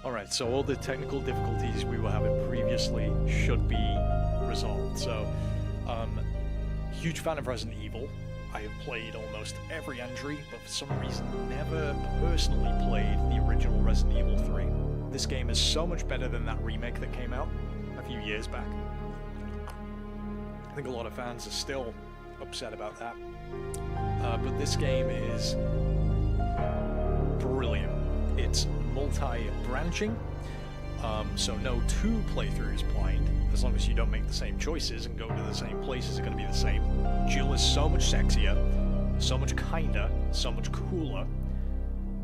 Alright, so all the technical difficulties we were having previously should be resolved. So, huge fan of Resident Evil. I have played almost every entry, but for some reason never personally played the original Resident Evil 3. This game is so much better than that remake that came out a few years back. I think a lot of fans are still upset about that. But this game is brilliant. It's multi-branching, so no two playthroughs blind. As long as you don't make the same choices and go to the same places, are going to be the same. Jill is so much sexier, so much kinder, so much cooler,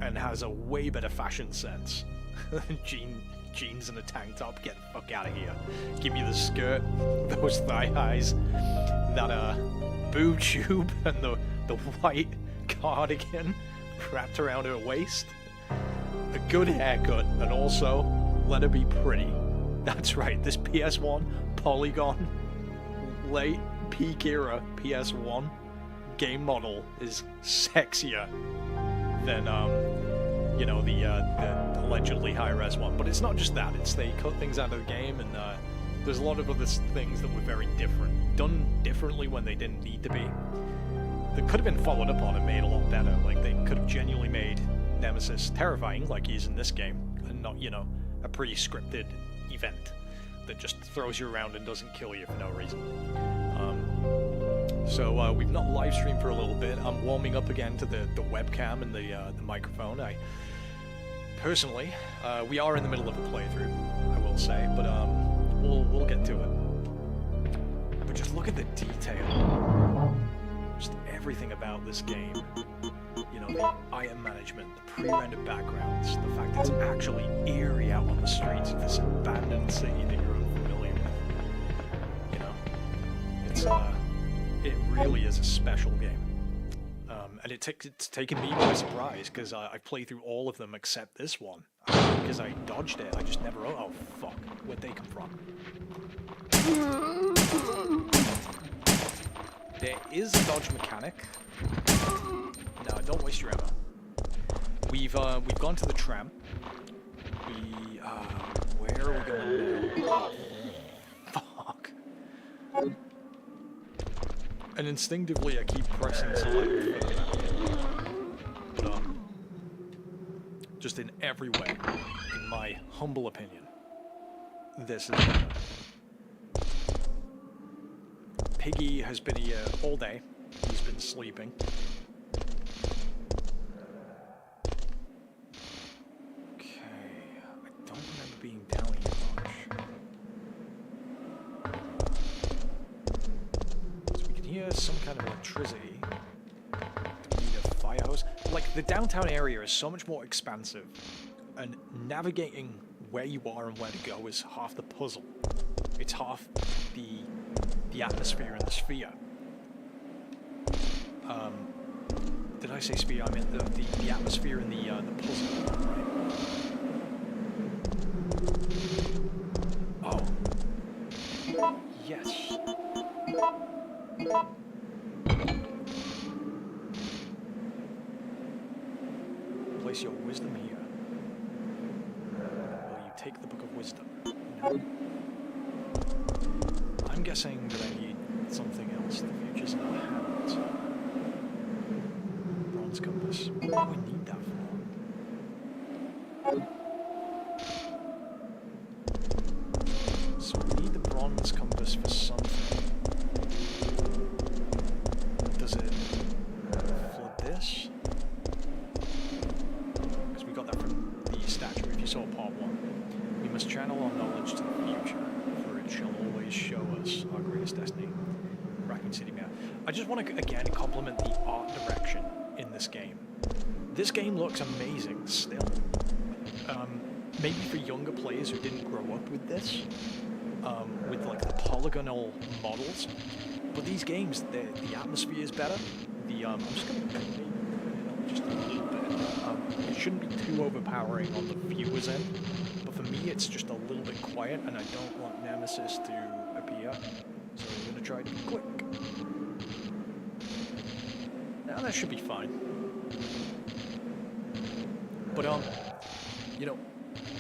and has a way better fashion sense. Jeans and a tank top, get the fuck out of here. Give me the skirt, those thigh highs, that boob tube, and the white cardigan wrapped around her waist. A good haircut, and also let her be pretty. That's right, this PS1 Polygon late peak era PS1 game model is sexier than you know, the allegedly high-res one. But it's not just that, it's they cut things out of the game, and there's a lot of other things that were very different, done differently when they didn't need to be. That could have been followed up on and made a lot better. Like, they could have genuinely made Nemesis terrifying like he is in this game, and not, you know, a pre-scripted event that just throws you around and doesn't kill you for no reason. So we've not live streamed for a little bit. I'm warming up again to the webcam and the microphone. Personally, we are in the middle of a playthrough, I will say, but we'll get to it. But just look at the detail, just everything about this game. You know, the item management, the pre-rendered backgrounds, the fact that it's actually eerie out on the streets of this abandoned city that you're unfamiliar with. You know, it really is a special game. And it's taken me by surprise, because I've played through all of them except this one. Because I dodged it, I just never... Oh, fuck. Where'd they come from? There is a dodge mechanic. No, don't waste your ammo. We've gone to the tram. Where are we going now? Fuck. And instinctively I keep pressing select. But just in every way, in my humble opinion, this is better. Piggy has been here all day. He's been sleeping. Being down here much. So we can hear some kind of electricity. Need a fire hose. Like, the downtown area is so much more expansive, and navigating where you are and where to go is half the puzzle. It's half the atmosphere and the sphere. Did I say sphere? I meant the atmosphere and the puzzle. Oh. Yes. Place your wisdom here. Will you take the book of wisdom? No. I'm guessing that I need something else. The future's in our hands. Bronze compass. What do we need that for? So we need the bronze compass for something. Does it flood this? Because we got that from the statue, if you saw part 1. We must channel our knowledge to the future, for it shall always show us our greatest destiny. Raccoon City Map. I just want to, again, compliment the art direction in this game. This game looks amazing still. Maybe for younger players who didn't grow up with this, with like the polygonal models, but these games, the atmosphere is better. I'm just going to just a little bit. It shouldn't be too overpowering on the viewer's end, but for me it's just a little bit quiet, and I don't want Nemesis to appear, so I'm going to try to be quick. Now that should be fine. But you know,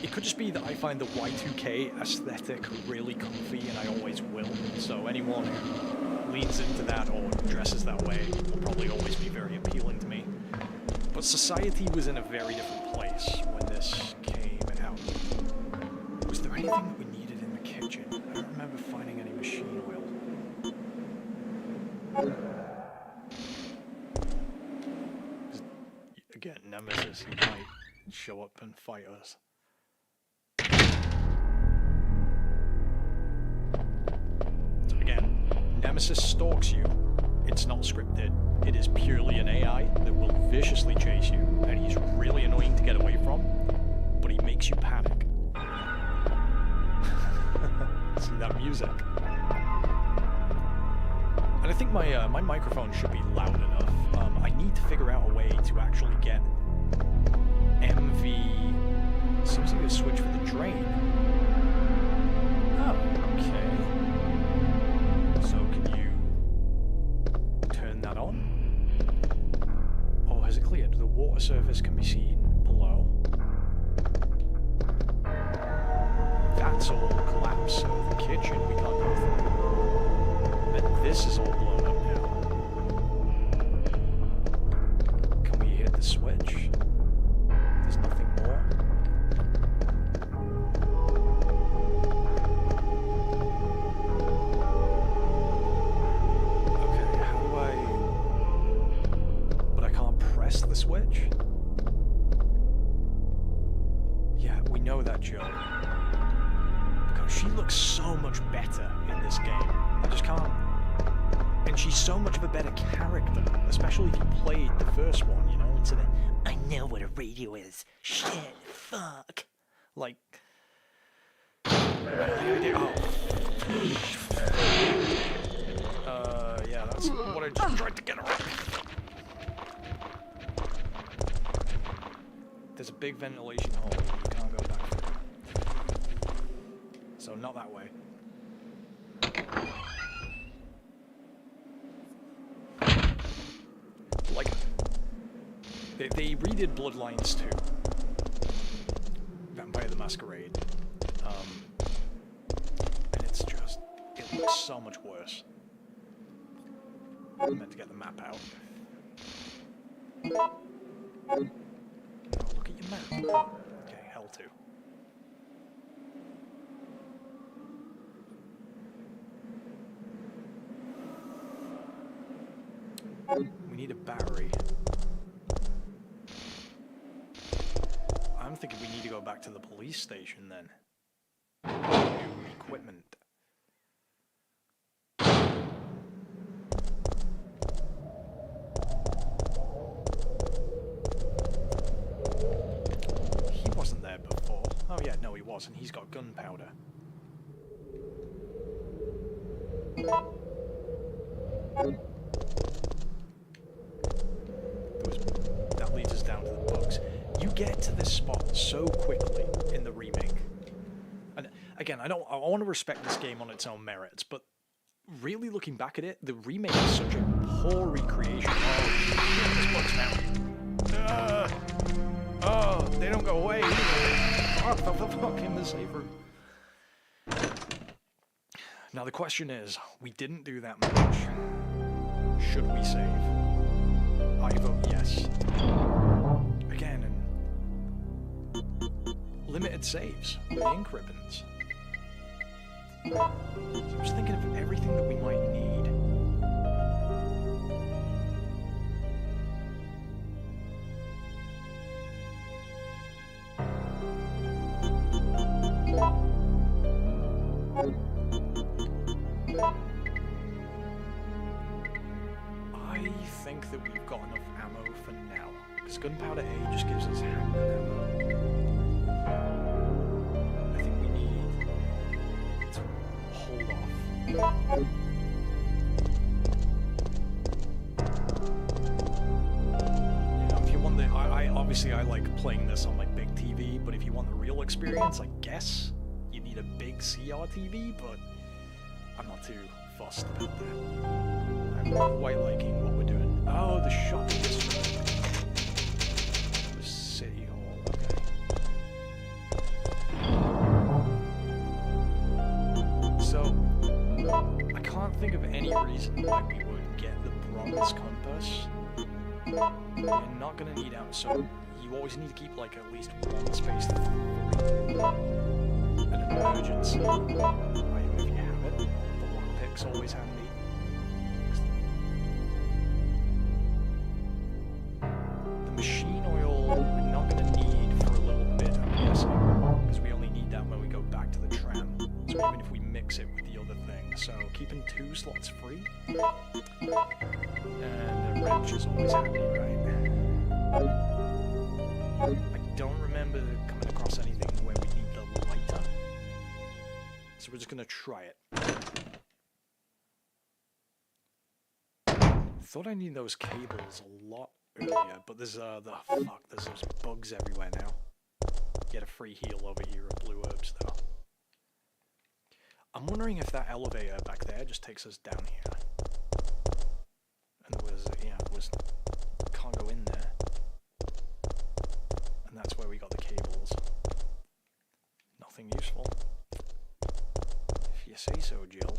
it could just be that I find the Y2K aesthetic really comfy, and I always will. So anyone who leans into that or dresses that way will probably always be very appealing to me. But society was in a very different place when this came out. Was there anything that we needed in the kitchen? I don't remember finding any machine oil. Again, Nemesis, he might show up and fight us. So again, Nemesis stalks you. It's not scripted. It is purely an AI that will viciously chase you, and he's really annoying to get away from, but he makes you panic. See that music? And I think my my microphone should be loud enough. I need to figure out a way to actually get MV. Seems like a switch for the drain. Oh, okay. So can you turn that on? Or has it cleared? The water surface can be seen below. That's all collapsed. So the kitchen we can't go through. And this is all blown up now. Can we hit the switch? There's nothing more. Okay, how do I... But I can't press the switch? Yeah, we know that, Joe. Because she looks so much better in this game. I just can't... And she's so much of a better character, especially if you played the first one, you know, instead of, I know what a radio is. Shit, fuck. Like... yeah, that's what I just tried to get around. There's a big ventilation hole, you can't go back through. So not that way. Like, they redid Bloodlines 2. Vampire the Masquerade. And it's just, it looks so much worse. I meant to get the map out. No, look at your map. Okay, L2. We need a battery. I'm thinking we need to go back to the police station then. New equipment. He wasn't there before. Oh yeah, no he wasn't. He's got gunpowder. That leads us down to the books. You get to this spot so quickly in the remake. And again, I want to respect this game on its own merits, but really looking back at it, the remake is such a poor recreation. Oh, shit, this book's now. Oh, they don't go away. Fuck in the safe room. Now the question is, we didn't do that much. Should we save? I vote yes. Again, and limited saves with the ink ribbons. So I'm just thinking of everything that we might need. I think that we've got enough ammo for now, because gunpowder A just gives us handgun ammo. I think we need to hold off. You know, if you want the, obviously I like playing this on my big TV, but if you want the real experience, I guess you need a big CR TV, but I'm not too fussed about that. I'm quite liking what we're doing. Oh, the shopping district. The city hall, okay. reason why we would get the bronze compass. You're not gonna need out, so you always need to keep like at least one space free. An emergency item if you have it. The lockpick's always handy. The machine oil we're not gonna need for a little bit, I'm guessing, because we only need that when we go back to the tram. So even if we mix it with the other thing, so keeping 2 slots free. And the wrench is always handy, right? I don't remember coming across anything where we need the lighter. So we're just gonna try it. Thought I needed those cables a lot earlier, but there's there's those bugs everywhere now. Get a free heal over here of blue herbs though. I'm wondering if that elevator back there just takes us down here. And there was, can't go in there. And that's where we got the cables. Nothing useful. If you say so, Jill.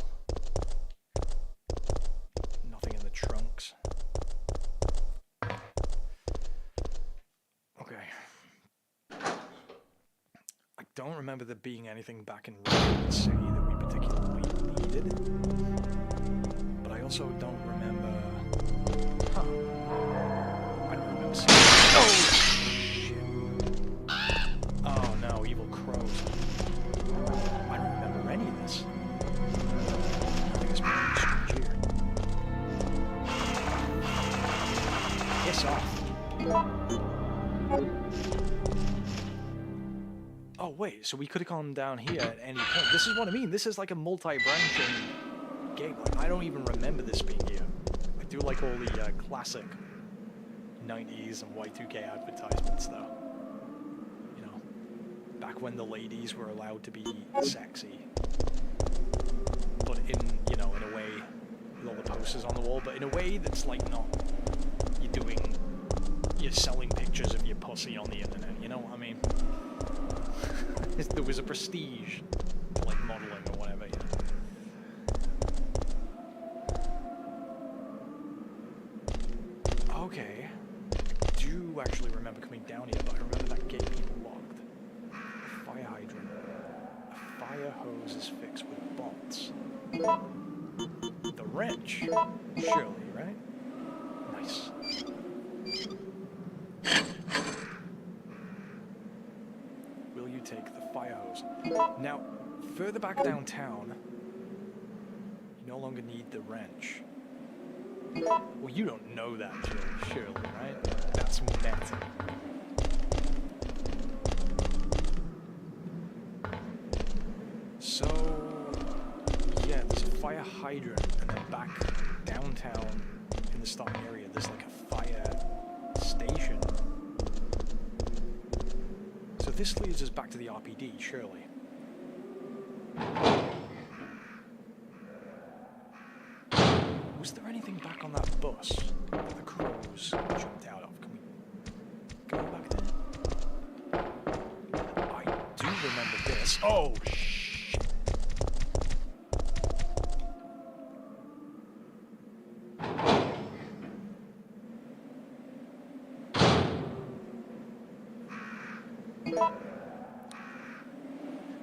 Nothing in the trunks. Okay. I don't remember there being anything back in Raccoon City that we particularly needed. But I also don't remember... Huh. I don't remember seeing... Oh, shit. Oh no, evil crows. I don't remember any of this. I think it's pretty strange here. Piss off. Oh wait, so we could have gone down here at any point. This is what I mean. This is like a multi-branching game. Like, I don't even remember this being here. I do like all the classic 90s and Y2K advertisements though. You know, back when the ladies were allowed to be sexy. But in, you know, in a way, with all the posters on the wall, but in a way that's like not, you're selling pictures of your pussy on the internet, you know what I mean? There was a prestige to like modeling or whatever, you know. Okay. I do actually remember coming down here, but I remember that gate being locked. A fire hydrant. A fire hose is fixed with bolts. The wrench, surely, right? Nice. Will you take the fire hose? Now, further back downtown, you no longer need the wrench. Well, you don't know that, Jill, surely, right? That's meta. So, yeah, there's a fire hydrant, and then back downtown in the starting area, there's like a fire station. So this leads us back to the RPD, surely. Was there anything back on that bus that the crows jumped out of? Can we go back there? I do remember this. Oh, shit.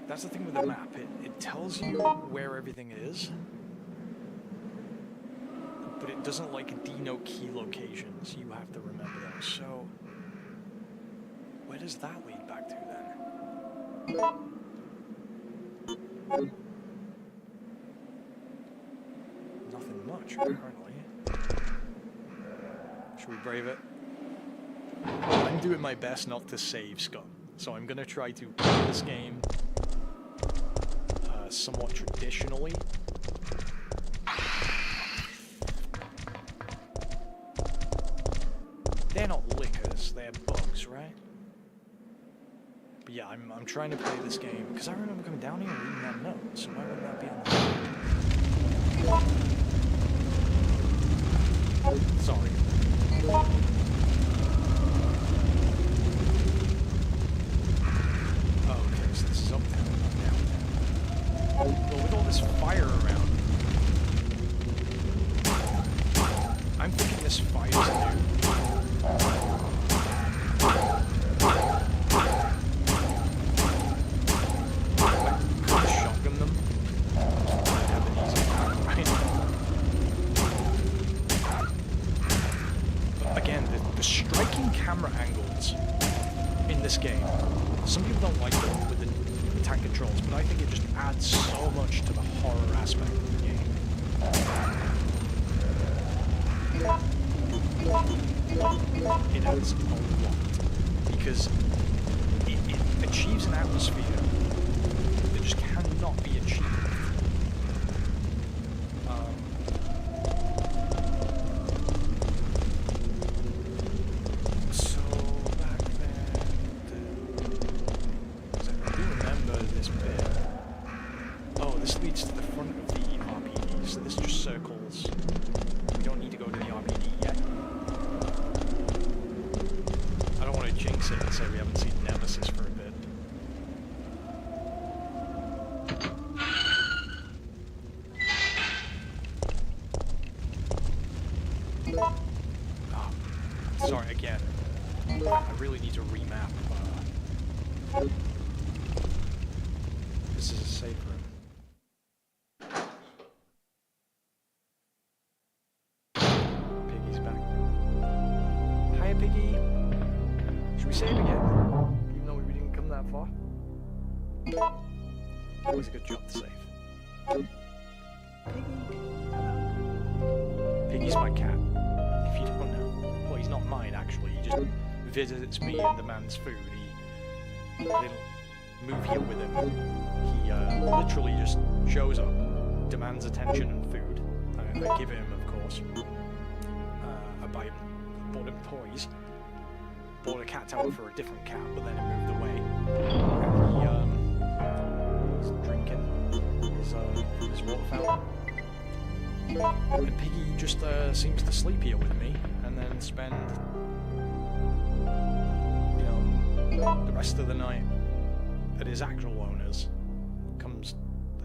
That's the thing with the map. It tells you where everything is, but it doesn't like denote key locations. You have to remember those. So, where does that lead back to then? Nothing much, apparently. Should we brave it? I'm doing my best not to save, Scott. So I'm gonna try to play this game somewhat traditionally. They're not lickers, they're bugs, right? But yeah, I'm trying to play this game because I remember coming down here and reading that note, so why wouldn't that be on the Sorry. Okay, so this is uptown, not downtown. Well, with all this fire around, fires do. I shotgun them. Have an easy time, right? But again, the striking camera angles in this game. Some people don't like them with the tank controls, but I think it just adds so much to the horror aspect of the game. It adds a lot, because it achieves an atmosphere that just cannot be achieved. So back then, I do remember this bit. Oh, this leads to the front of the RPG, so this just circles. We don't need to go to the RPG yet. I don't want to jinx it and say we haven't seen Nemesis for a bit. Oh, sorry again. I really need to remap. This is a safe room. Piggy's back. Hiya, Piggy. Should we save again? Even though we didn't come that far? Always a good job to save. Piggy. Piggy's my cat, if you don't know. Well, he's not mine, actually. He just visits me and demands food. I didn't move here with him. He literally just shows up, demands attention and food. I give him, of course. I buy him, bought him toys. Bought a cat tower for a different cat, but then it moved away. And he's drinking his water fountain. And Piggy just seems to sleep here with me, and then spend, you know, the rest of the night at his actual owners. Comes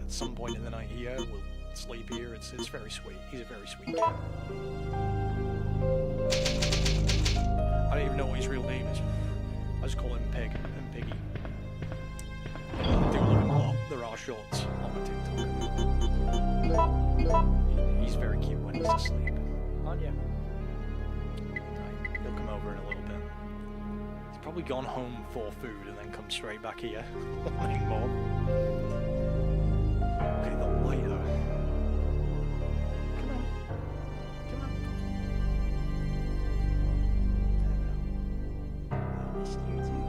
at some point in the night here, will sleep here. It's very sweet. He's a very sweet cat. I don't even know what his real name is. I just call him Pig and Piggy. I do love him a lot. There are shorts on my TikTok. He's very cute when he's asleep. Aren't you? Right, he'll come over in a little bit. He's probably gone home for food and then come straight back here. Wanting more. Okay, the lighter. Come on. Come on. I missed you too.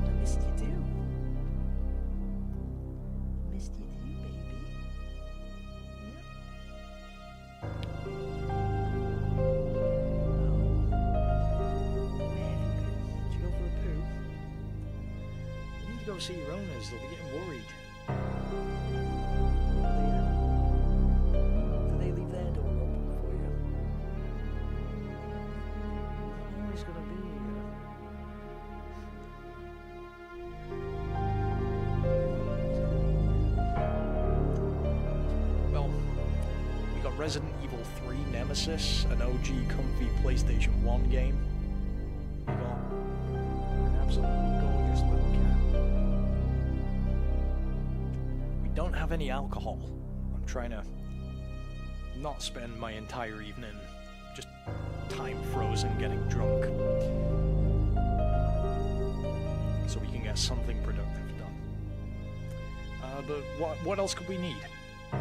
I missed you too. Missed you too, baby. Yeah. Did you go for a poo? You need to go see your owners. They'll be getting worried. Do they leave their door open for you? Always gonna be here. Well, we got Resident Evil 3 Nemesis, an OG comfy PlayStation 1 game. We got an absolutely gorgeous little cat. We don't have any alcohol. I'm trying to not spend my entire evening just time frozen getting drunk, so we can get something productive done. But what else could we need? We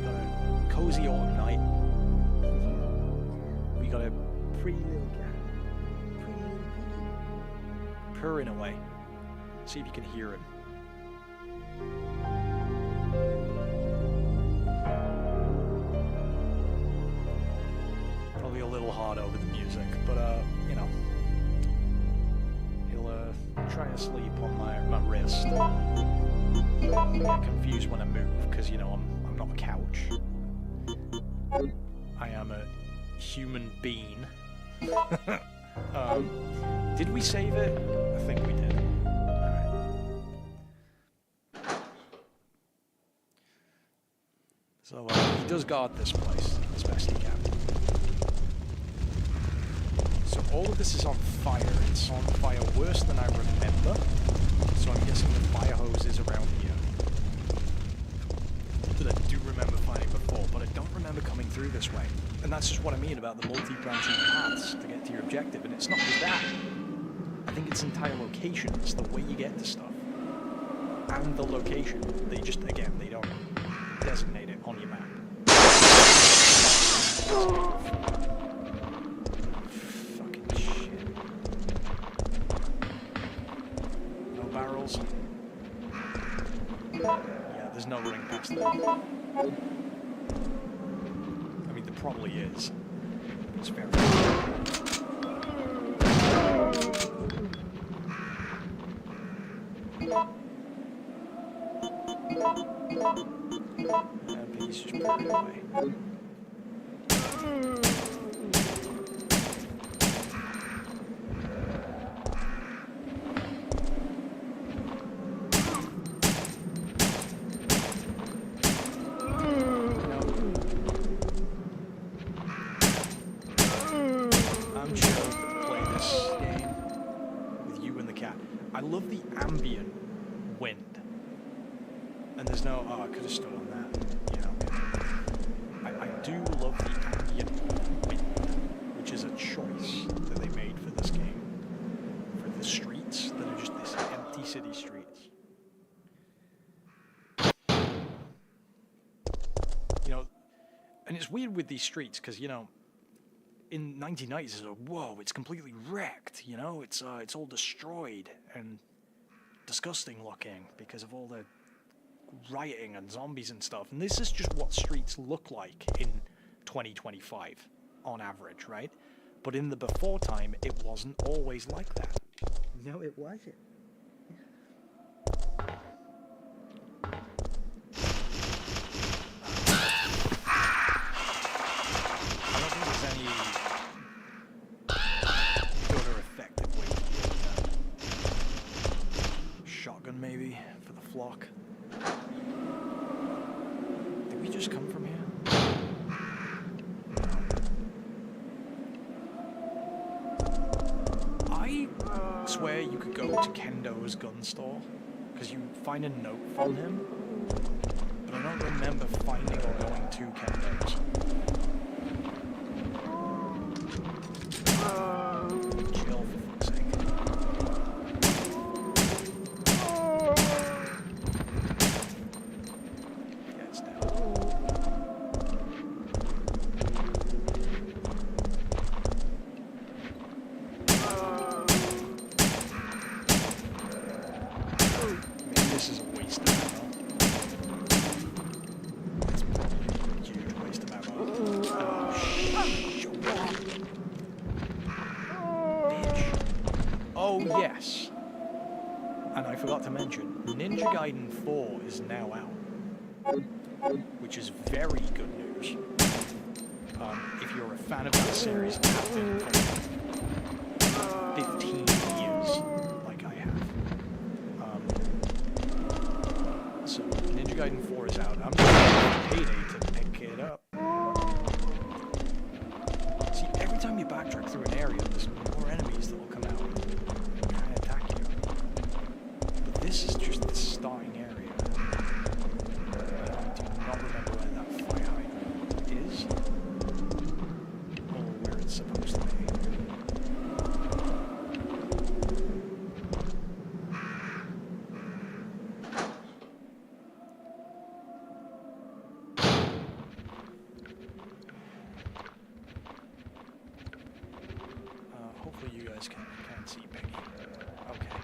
got a cozy autumn night. We got a pretty little cat, pretty little piggy, purring away. See if you can hear him. Probably a little hard over the music, but you know, he'll try to sleep on my wrist. I get confused when I move because, you know, I'm not a couch. I am a human being. Did we save it? I think we did. Alright. So he does guard this place as best he can. So all of this is on fire. It's on fire worse than I remember. So I'm guessing the fire hose is around here. That I do remember finding before, but I don't remember coming through this way. And that's just what I mean about the multi-branching paths to get to your objective. And it's not just that. I think it's entire locations, the way you get to stuff. And the location. They just, again, they don't designate it on your map. Fucking shit. No barrels. Yeah, there's no running past them. I mean, there probably is. It's very... He's just put it away. I'm chill to play this game with you and the cat. I love the ambient wind. And there's no, oh, I could have stood on that. Yeah, okay. I do love the ambient wind, which is a choice that they made for this game. For the streets that are just this empty city streets. You know, and it's weird with these streets, because, you know, in 1990s, it's like, whoa, it's completely wrecked, you know? It's all destroyed and disgusting looking because of all the rioting and zombies and stuff, and this is just what streets look like in 2025 on average, right? But in the before time, it wasn't always like that. No, it wasn't. I don't think there's any good or effective way to deal with that. Shotgun maybe for the flock. Did we just come from here? I swear you could go to Kendo's gun store, because you find a note from him, but I don't remember finding or going to Kendo's. Chill, for fuck's sake. Yes, and I forgot to mention, Ninja Gaiden 4 is now out, which is very good news. If you're a fan of that series and have been for 15 years, like I have. So, Ninja Gaiden 4 is out. I'm just waiting for Payday to pick it up. See, every time you backtrack through an area, there's more enemies that will come out. This is just the starting area. I do not remember where that fire hydrant is, or where it's supposed to be. Hopefully you guys can see Peggy. Okay.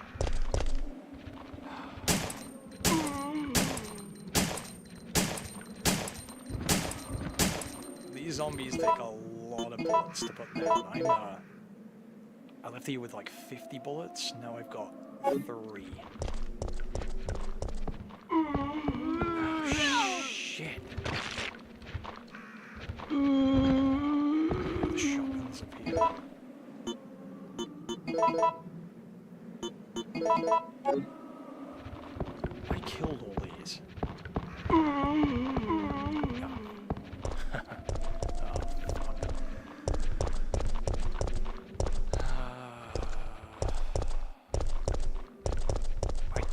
These zombies take a lot of bullets to put down. I left here with like 50 bullets. Now I've got 3. Oh shit! The shotguns up here. I killed all these.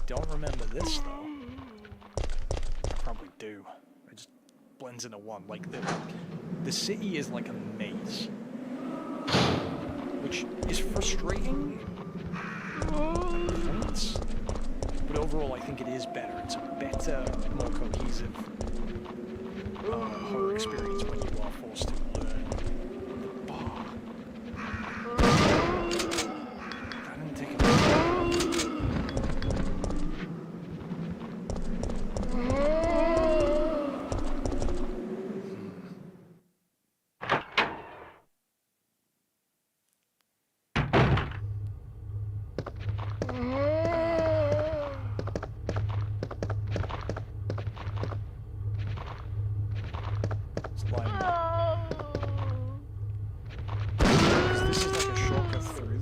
don't remember this, though. I probably do. It just blends into one. Like, the city is like a maze. Which is frustrating. Points. But overall, I think it is better. It's a better, more cohesive horror experience when you are forced to learn the bar. That didn't take a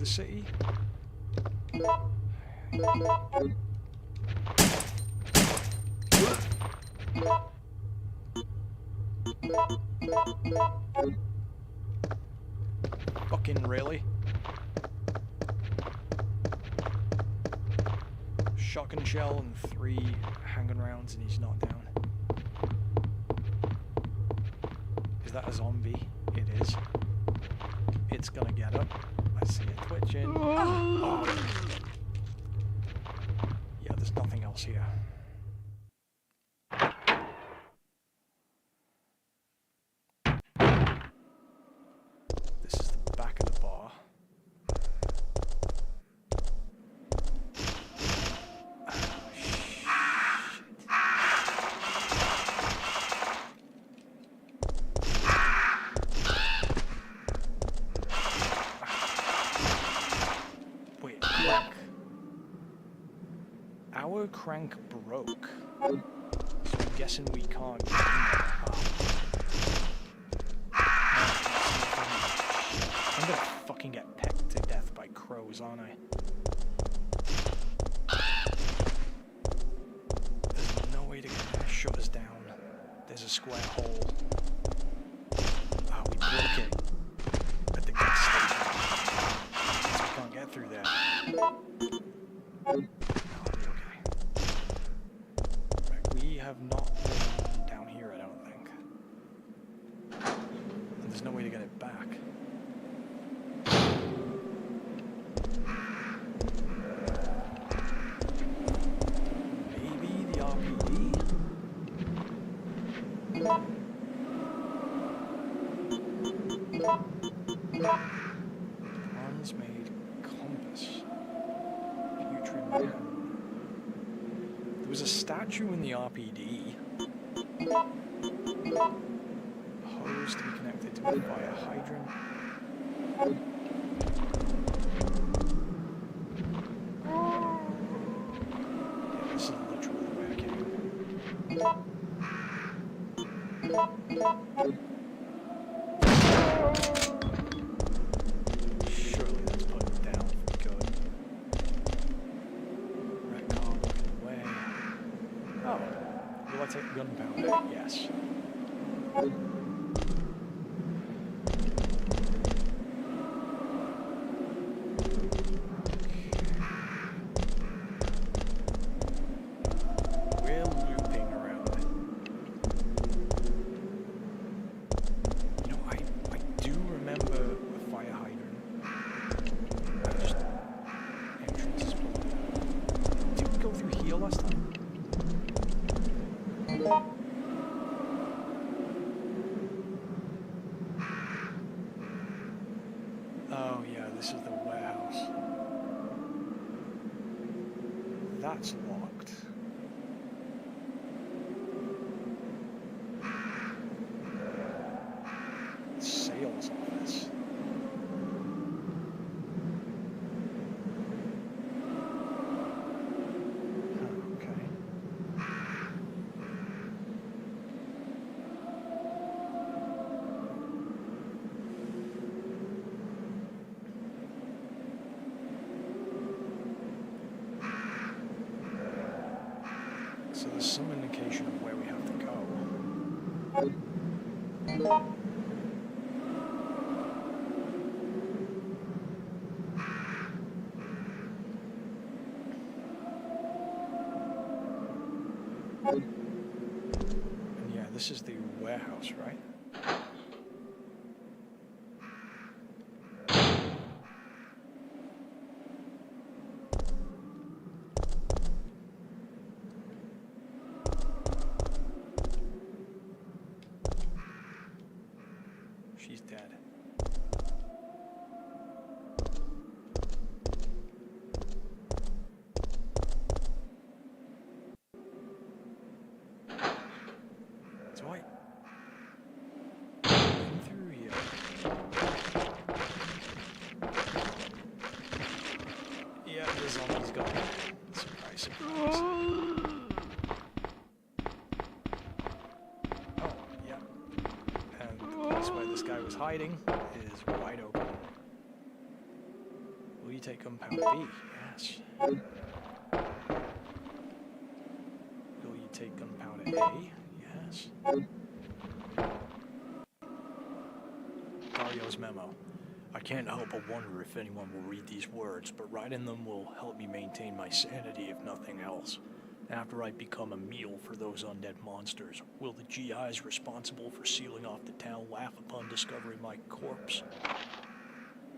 city. Fucking really? Shotgun shell and 3 handgun rounds and he's not down. Is that a zombie? It is. It's gonna get up. I see it twitching. Oh. Yeah, there's nothing else here. This is the back of the bar. Our crank broke, so I'm guessing we can't get in there. I'm gonna fucking get pecked to death by crows, aren't I? There's no way to shut us down. There's a square hole. Ah, we broke it at the gas station, so we can't get through there. We have not been down here, I don't think. And there's no way to get it back. Maybe the RPD? Bronze made compass. Future man. There was a statue in the RPD. Hose to be connected to a fire hydrant. Yeah, this is literally where I came. Surely that's put it down for good. Red car blocking the way. Oh, will I take gunpowder? Yes. We're looping around it. You know, I do remember the fire hydrant. Just entrance is blocked. Did we go through here last time? Oh yeah, this is the warehouse. That's locked. Sales office. Okay. So there's some indication of where we have to go. And yeah, this is the warehouse, right? She's dead. So I come through here. Yeah, the zombie's gone. Surprise, surprise. Oh, yeah. And the place where this guy was hiding is wide open. Will you take compound B? Yes. Will you take compound A? Yes. Dario's memo. I can't help but wonder if anyone will read these words, but writing them will help me maintain my sanity if nothing else. After I become a meal for those undead monsters, will the GIs responsible for sealing off the town laugh upon discovering my corpse?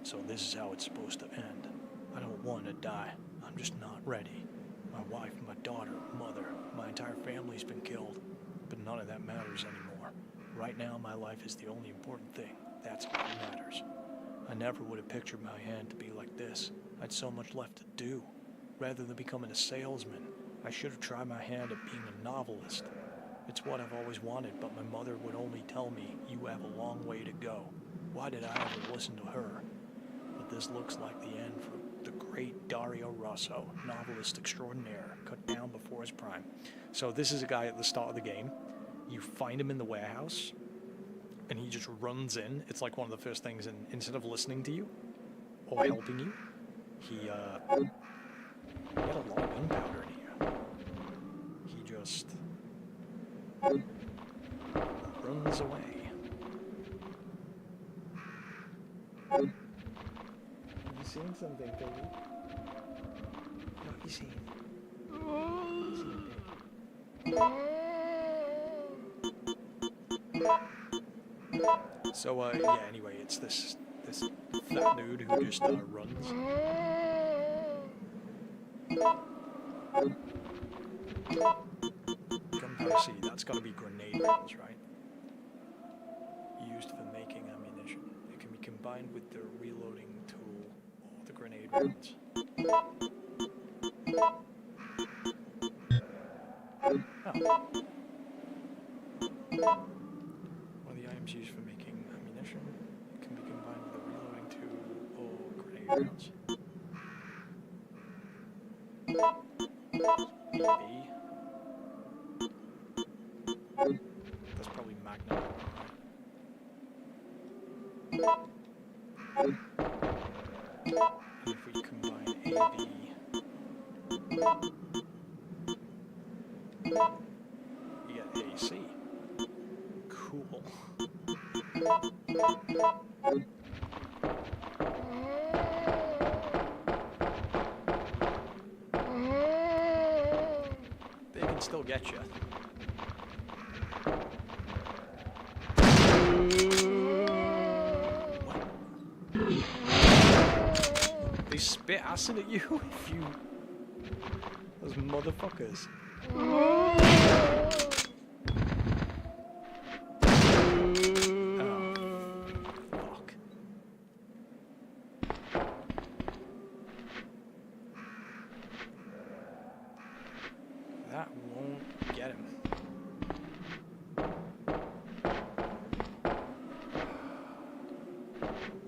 So this is how it's supposed to end. I don't want to die. I'm just not ready. My wife, my daughter, mother, my entire family's been killed. But none of that matters anymore. Right now, my life is the only important thing. That's all that matters. I never would have pictured my hand to be like this. I'd so much left to do. Rather than becoming a salesman, I should have tried my hand at being a novelist. It's what I've always wanted, but my mother would only tell me, you have a long way to go. Why did I ever listen to her? But this looks like the end for the great Dario Rosso, novelist extraordinaire, cut down before his prime. So this is a guy at the start of the game. You find him in the warehouse, and he just runs in. It's like one of the first things, and instead of listening to you or helping you, he had a lot of gunpowder in here. He just runs away. You seen something, baby? What you seen? So, yeah, anyway, it's this fat dude who just, runs. Gunpowder seed, that's gotta be grenade rounds, right? Used for making ammunition. It can be combined with the reloading tool or the grenade rounds. Oh. One of the items used for making ammunition can be combined with a reloading tool or grenade rounds. Maybe. That's probably magnet. And if we combine AB, you get AC. Cool. They can still get you. What? They spit acid at you if you... Those motherfuckers. That won't get him.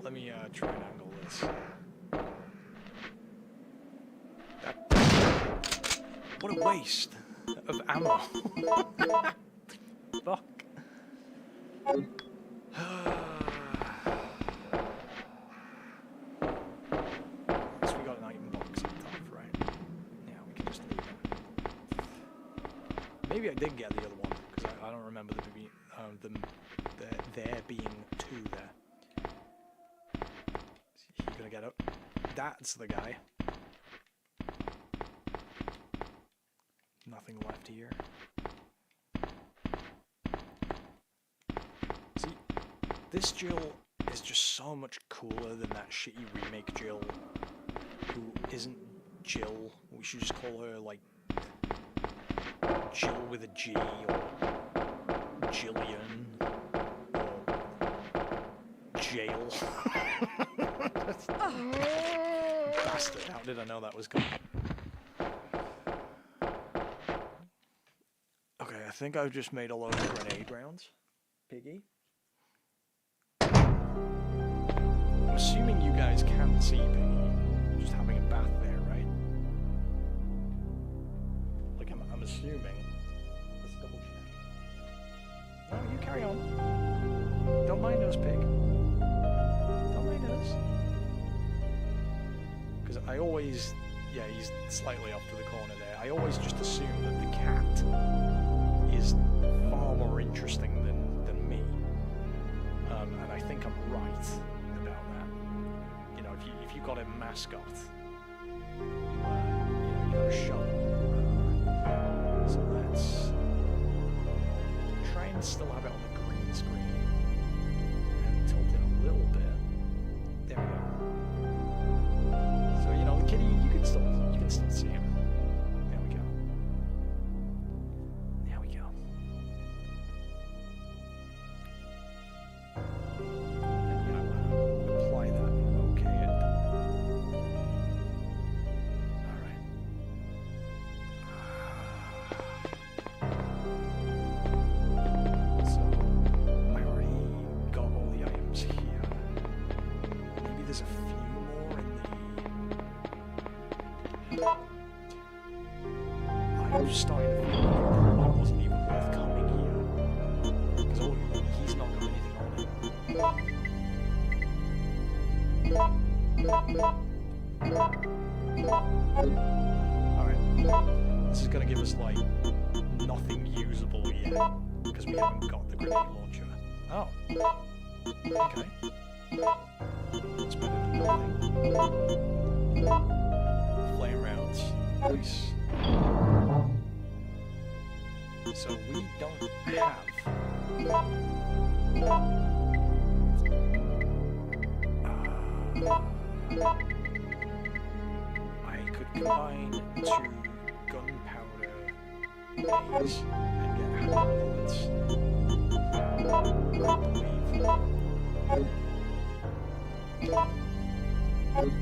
Let me try and angle this. What a waste of ammo. Fuck. Guess we got an item box on top, right? Yeah, we can just leave it. Maybe I did get the other one, because I don't remember there being two there. Is he gonna get up? That's the guy. Nothing left here. This Jill is just so much cooler than that shitty remake Jill, who isn't Jill. We should just call her, like, Jill with a G, or Jillian, or Jail. Bastard, how did I know that was coming? Okay, I think I've just made a load of grenade rounds. Piggy. I'm assuming you guys can't see Piggy. Just having a bath there, right? Like, I'm assuming. Let's double check. No, you carry on. Don't mind us, Pig. Don't mind us. Because I always... Yeah, he's slightly off to the corner there. I always just assume that the cat is far more interesting than me. And I think I'm right about that. You know, if you've got a mascot, you got a show. So let's try and still have it on the green screen and tilt it a little bit. There we go. So you know, the kitty, you can still see him. There we go. There we go. And yeah, I want to apply that and okay it. Alright. So, I already got all the items here. Maybe there's a few more in the... I'm just starting to feel like it probably wasn't even worth coming here. Because he's not got anything on it. Alright. This is going to give us, like, nothing usable yet. Because we haven't got the grenade launcher. Oh. Okay. That's better than nothing. Flame rounds. Nice. So we don't have... I could combine 2 gunpowder bays and get hand bullets. I believe.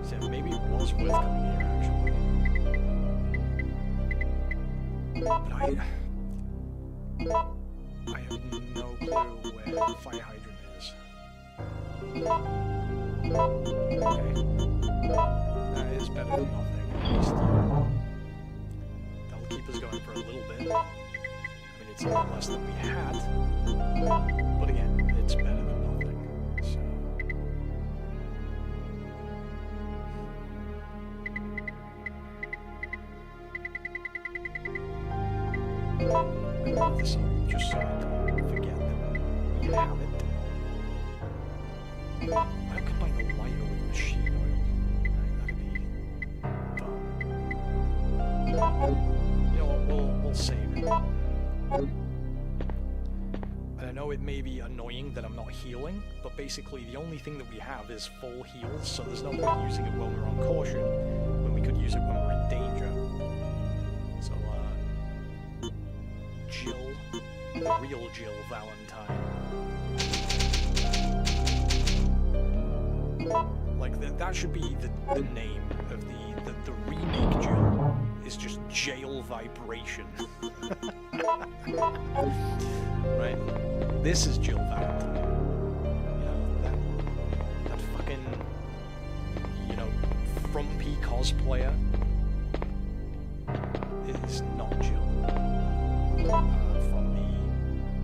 So maybe it was worth coming here, actually. But I have no clue where the fire hydrant is. Okay. That is better than nothing, at least, that'll keep us going for a little bit. I mean, it's a lot less than we had, but again, it's better than nothing, so... I love this song, just so I don't forget that we have it. I could buy the lighter with machine oil. Right, that'd be dumb. You know what, we'll save it. And I know it may be annoying that I'm not healing, but basically the only thing that we have is full heals, so there's no point using it when we're on caution, when we could use it when we're in danger. So, Jill, the real Jill Valentine. Like, that should be the name of the remake Jill, is just Jail Vibration. Right? This is Jill Valentine. You know, that fucking, you know, frumpy cosplayer is not Jill. From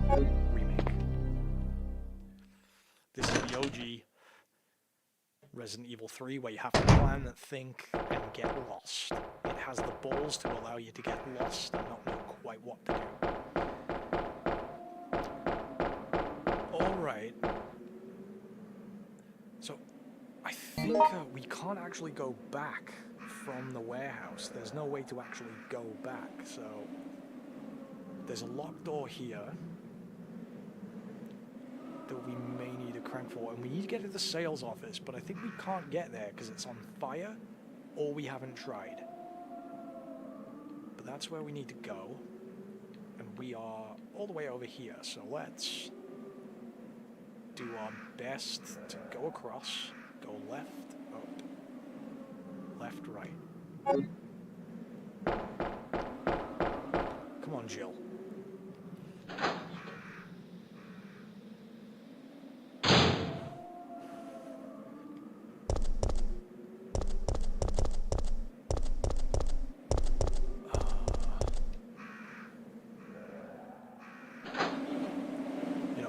the remake. This is the OG Resident Evil 3, where you have to plan, think, and get lost. It has the balls to allow you to get lost and not know quite what to do. Alright. So, I think we can't actually go back from the warehouse. There's no way to actually go back, so... There's a locked door here. Crankford, and we need to get to the sales office, but I think we can't get there because it's on fire, or we haven't tried. But that's where we need to go, and we are all the way over here, so let's do our best to go across, go left, up, left, right. Come on, Jill.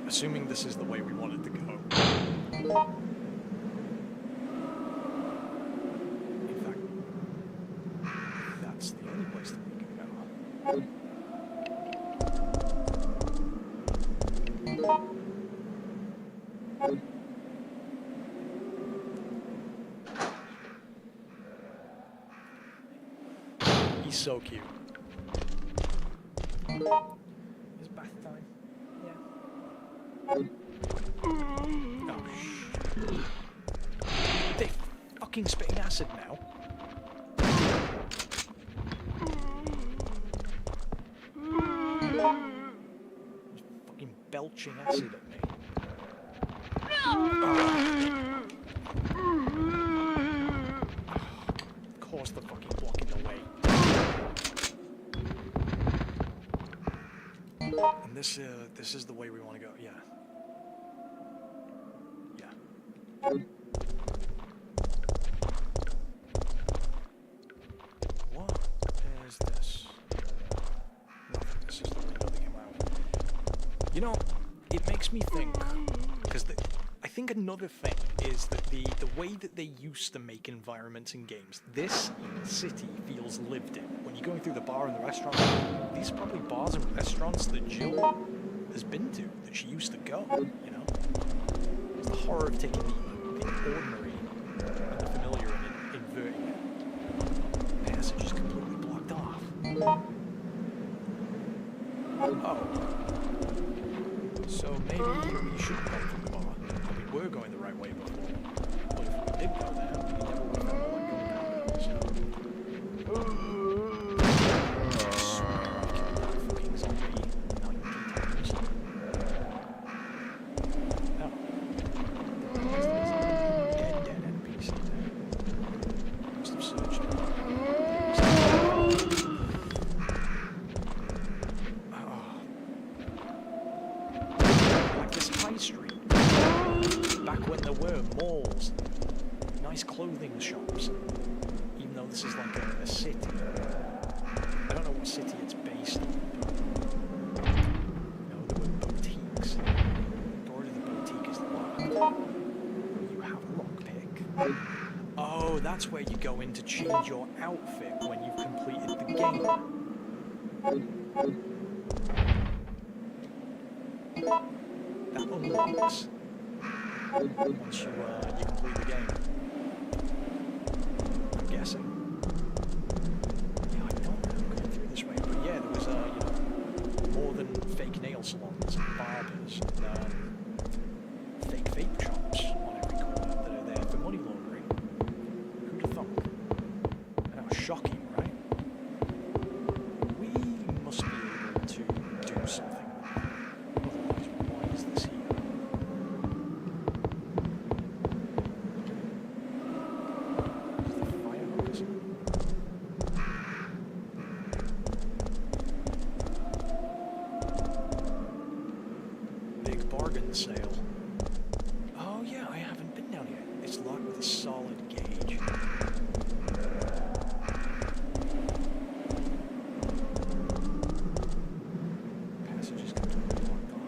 Assuming this is the way we wanted to go. In fact, that's the only place that we can go. He's so cute. It's bath time. Yeah. Oh, they're fucking spitting acid now. He's fucking belching acid at me. Oh. Of course they're fucking blocking the way. And this is the way we want to go, yeah. What is this? Nothing. This is the window that came out. You know, it makes me think, because I think another thing is that the way that they used to make environments in games, this city feels lived in. When you're going through the bar and the restaurant, these are probably bars and restaurants that Jill has been to, that she used to go, you know? It's the horror of taking the ordinary and the familiar and inverting it. The passage is completely blocked off. Oh. So maybe we shouldn't go from the bar. I mean, we're going the right way before. But if we did go there, we never would have found the light going down. Fucking zombie 90 times. No. Dead NPC there. Must have searched it. Like this high street. Back when there were malls. Nice clothing shops. Even though this is like a city. I don't know what city it's based on, but there were boutiques. The door to the boutique is locked. You have a lockpick. Oh, that's where you go in to change your outfit when you've completed the game. That unlocks once you complete the game. I'm guessing. Yeah, I don't remember going through this way, but yeah, there was more than fake nail salons and barbers and fake vape shops on every corner that are there for money laundering. Who'd have thought? And that was shocking, right? We must be able to do something. Otherwise, why is this here? Is the fire hose? Big bargain sale. Oh yeah, I haven't been down yet. It's locked with a solid gauge. Passage is completely blocked off.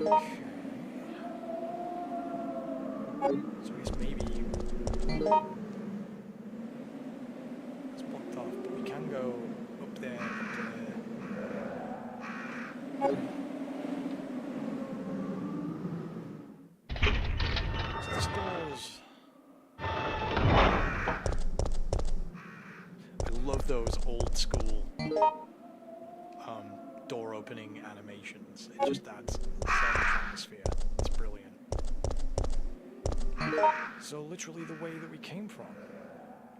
Okay. So I guess maybe it's blocked off, but we can go up there, up there. So this door's... I love those old school door opening animations. It just adds so much atmosphere. It's brilliant. So literally the way that we came from.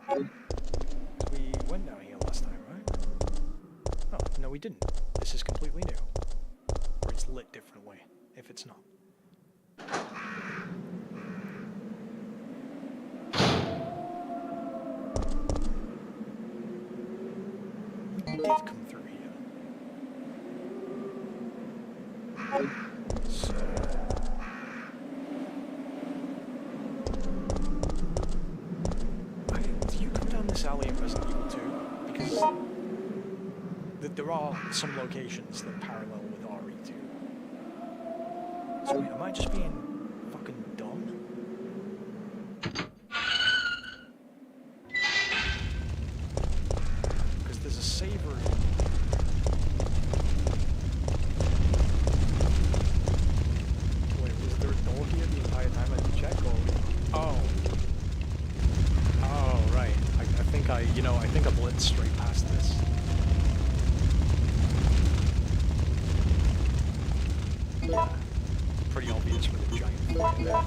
We went down here last time, right? Oh, no we didn't. This is completely new. Or it's lit differently, if it's not. We did come through here. So... do you come down this alley in Resident Evil 2? Because there are some locations that parallel with RE2. So wait, am I just being fucking dumb? Because there's a save room. Wait, was there a door here the entire time I did check, or... Oh. Oh, right. I think I blitzed straight past this. Yeah. Pretty obvious with a giant fire there.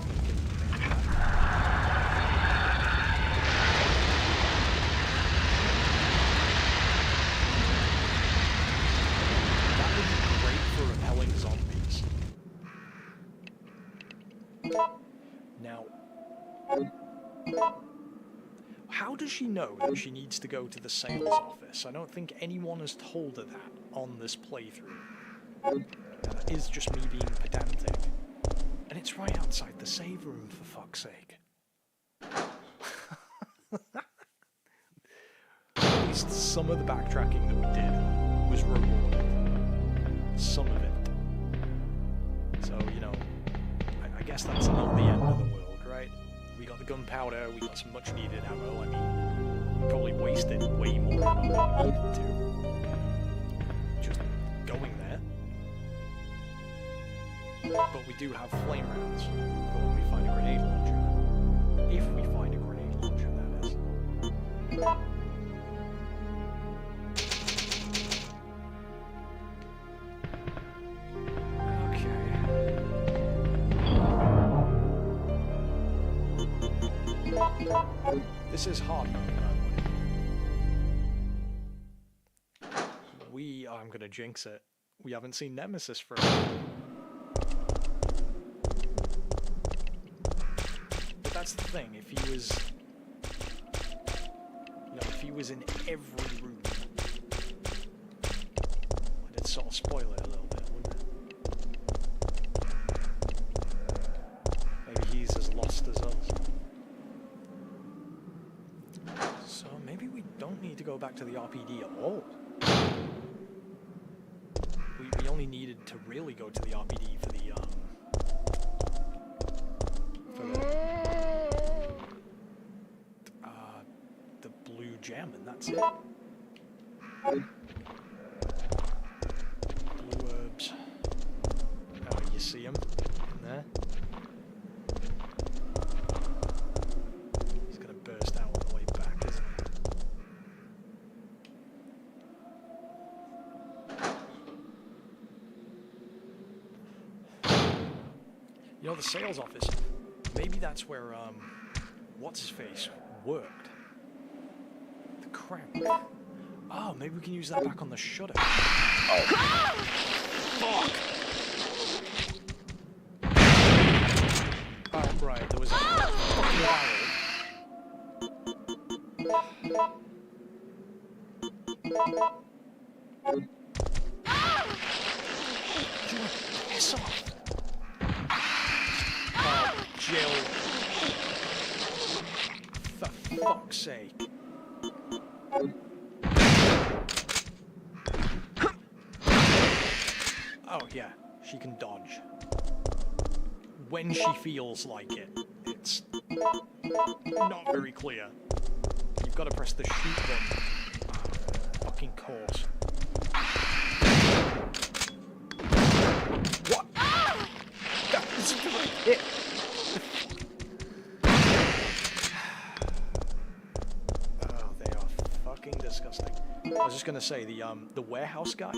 That would be great for repelling zombies. Now... how does she know that she needs to go to the sales office? I don't think anyone has told her that on this playthrough. That is just me being pedantic. And it's right outside the save room, for fuck's sake. At least some of the backtracking that we did was rewarded. Some of it. So, you know, I guess that's not the end of the world, right? We got the gunpowder, we got some much needed ammo. I mean, we probably wasted way more ammo than we needed to. Just going there. But we do have flame rounds for when we find a grenade launcher. If we find a grenade launcher, that is. Okay. This is hard mode, by the way. I'm gonna jinx it. We haven't seen Nemesis for a while. That's the thing, if he was, you know, if he was in every room, it'd sort of spoil it a little bit, wouldn't it? Maybe he's as lost as us. So maybe we don't need to go back to the RPD at all. We only needed to really go to the RPD for the, gem, and that's it. Blue herbs. Oh, you see him in there? He's gonna burst out on the way back, isn't he? You know, the sales office, maybe that's where, what's-his-face worked. Crank. Oh, maybe we can use that back on the shutter. Oh. Fuck! Oh, right, there was a fucking piss off! Oh, Jill. For fuck's sake. Oh yeah, she can dodge. When she feels like it. It's not very clear. You've got to press the shoot button. Fucking course. What? That was a great hit. Oh, they are fucking disgusting. I was just gonna say, the warehouse guy,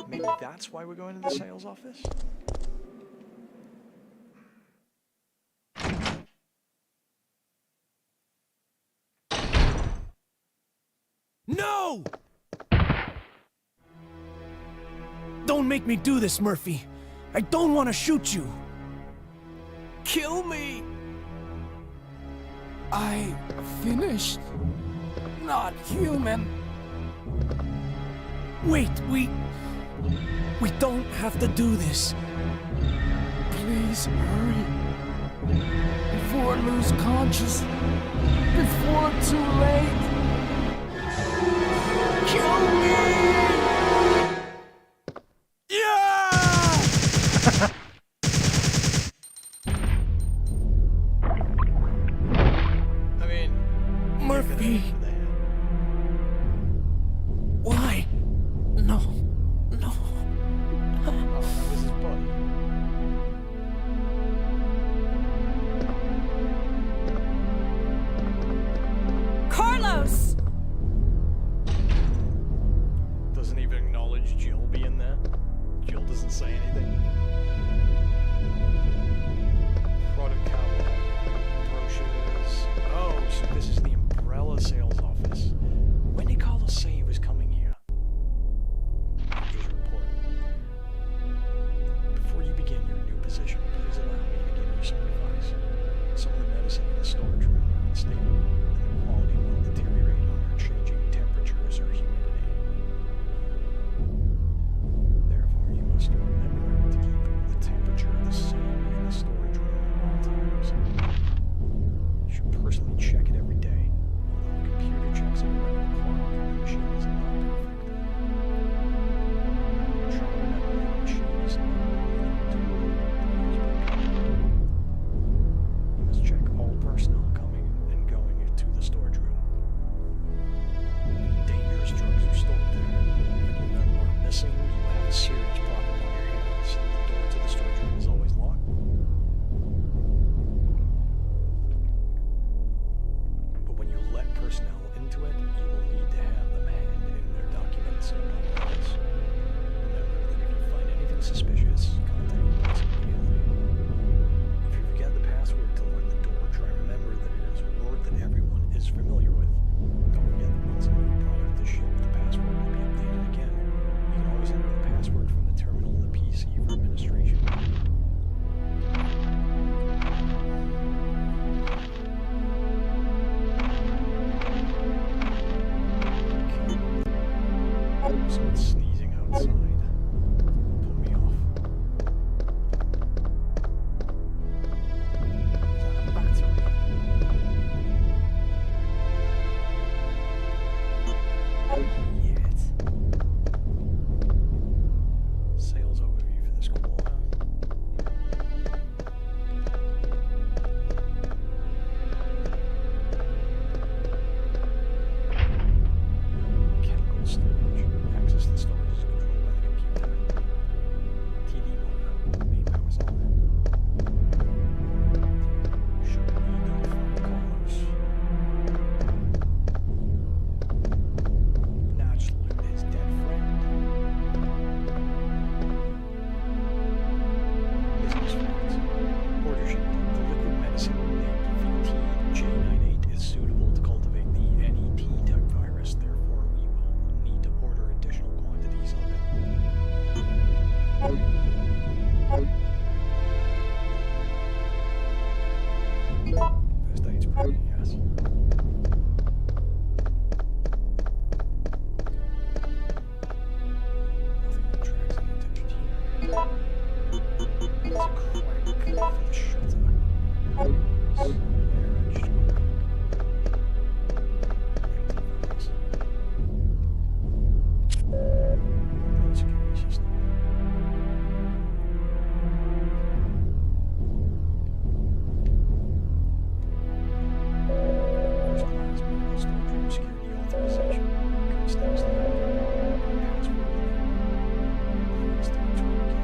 Maybe that's why we're going to the sales office? No! Don't make me do this, Murphy. I don't want to shoot you. Kill me! I finished. Not human. Wait, we don't have to do this. Please hurry. Before I lose conscious. Before too late. Kill me! Yeah! I mean, Murphy. Why? No. No. Oh, that was his buddy. Carlos! Doesn't even acknowledge Jill being there. Jill doesn't say anything. Product catalog. Brochures. Oh, so this is the umbrella sales office. When did Carlos say he was coming here? Just report. Before you begin your new position, please allow me to give you some advice. Some of the medicine in the storage room are unstable, and their quality will deteriorate under changing temperatures or humidity. Therefore, you must remember to keep the temperature the same in the storage room at all times. You should personally check it every day, although the computer checks it around the clock and the machine is not perfect. Try to remember the machine is not a living tool used by company. You must check all personnel coming and going to the storage room. Any dangerous drugs are stored there. If any of them are missing, you have a serious problem on your hands. The door to the storage room is always locked. But when you let personnel into it, you will need to have them hand in their documents and otherwise. Remember that if you find anything suspicious, contact the police immediately. If you forget the password to lock the door, try to remember that it is a word that everyone is familiar with. Don't forget that once a new product is shipped, the password will be updated again. You can always enter the password from the terminal of the PC for administration. Someone's sneezing outside. Put me off. Is that a battery? Yet. Sales overview for this quarter. Chemical storage. Access to the storage is controlled by the computer. TV monitor. Main power's on. Should we go find Carlos? Naturally, his dead friend. Business facts. Order sheet. The liquid medicine named VT-J98 is suitable to cultivate the NET type virus. Therefore, we will need to order additional quantities of it. First aid's pretty, yes. Nothing that attracts any attention here. There's a crank for the shutter. Square-edged crank. Empty files. Umbrella security system. First class medical storage room security authorization. Code stacks the password. Please don't try again.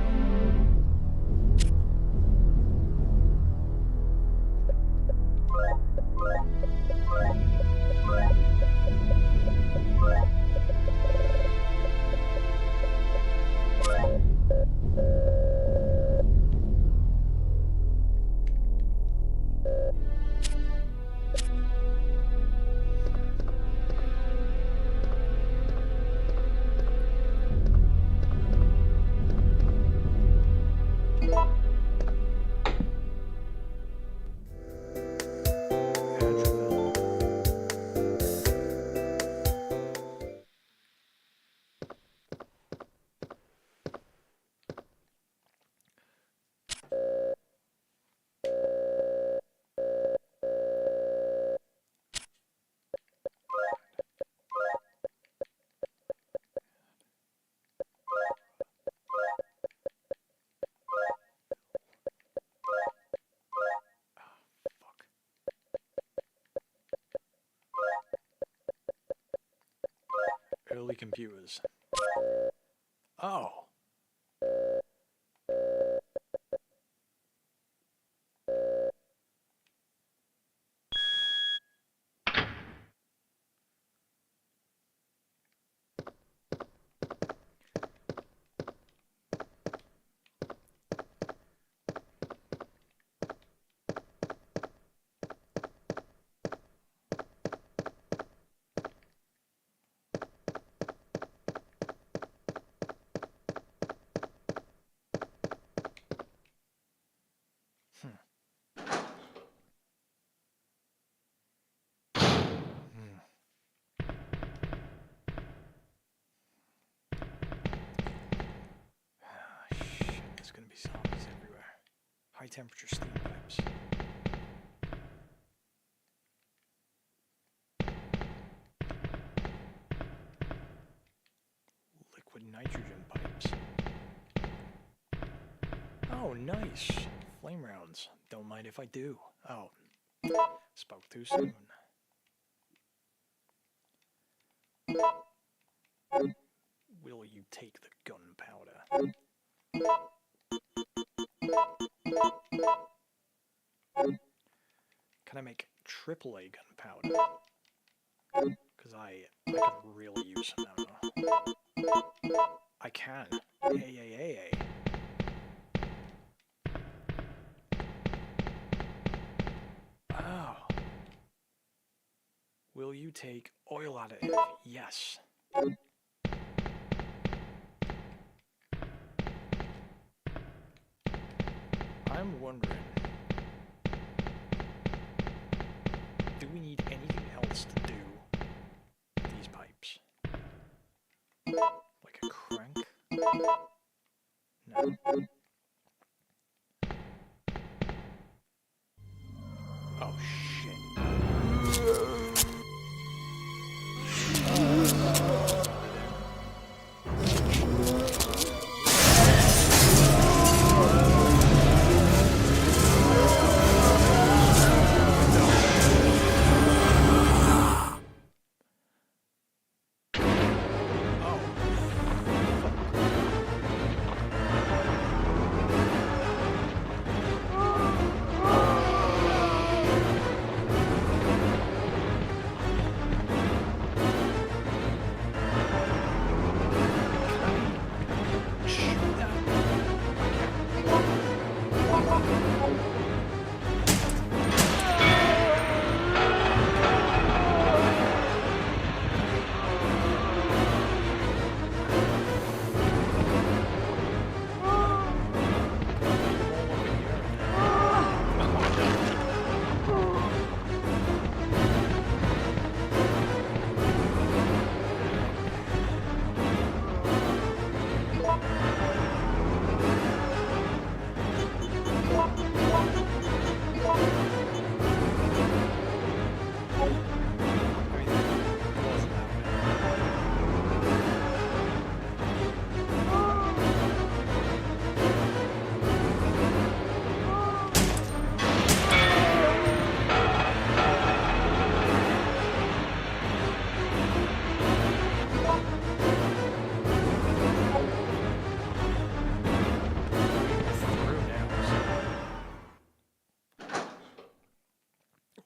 computers. Oh. Shit, there's gonna be zombies everywhere. High temperature steam pipes. Liquid nitrogen pipes. Oh, nice. Flame rounds. Don't mind if I do. Oh, spoke too soon. Will you take the gunpowder? Can I make AAA gunpowder? Because I could really use some ammo. I can. Hey. Oh. Will you take oil additive? Yes. I'm wondering, do we need anything else to do these pipes? Like a crank? No. Oh shit.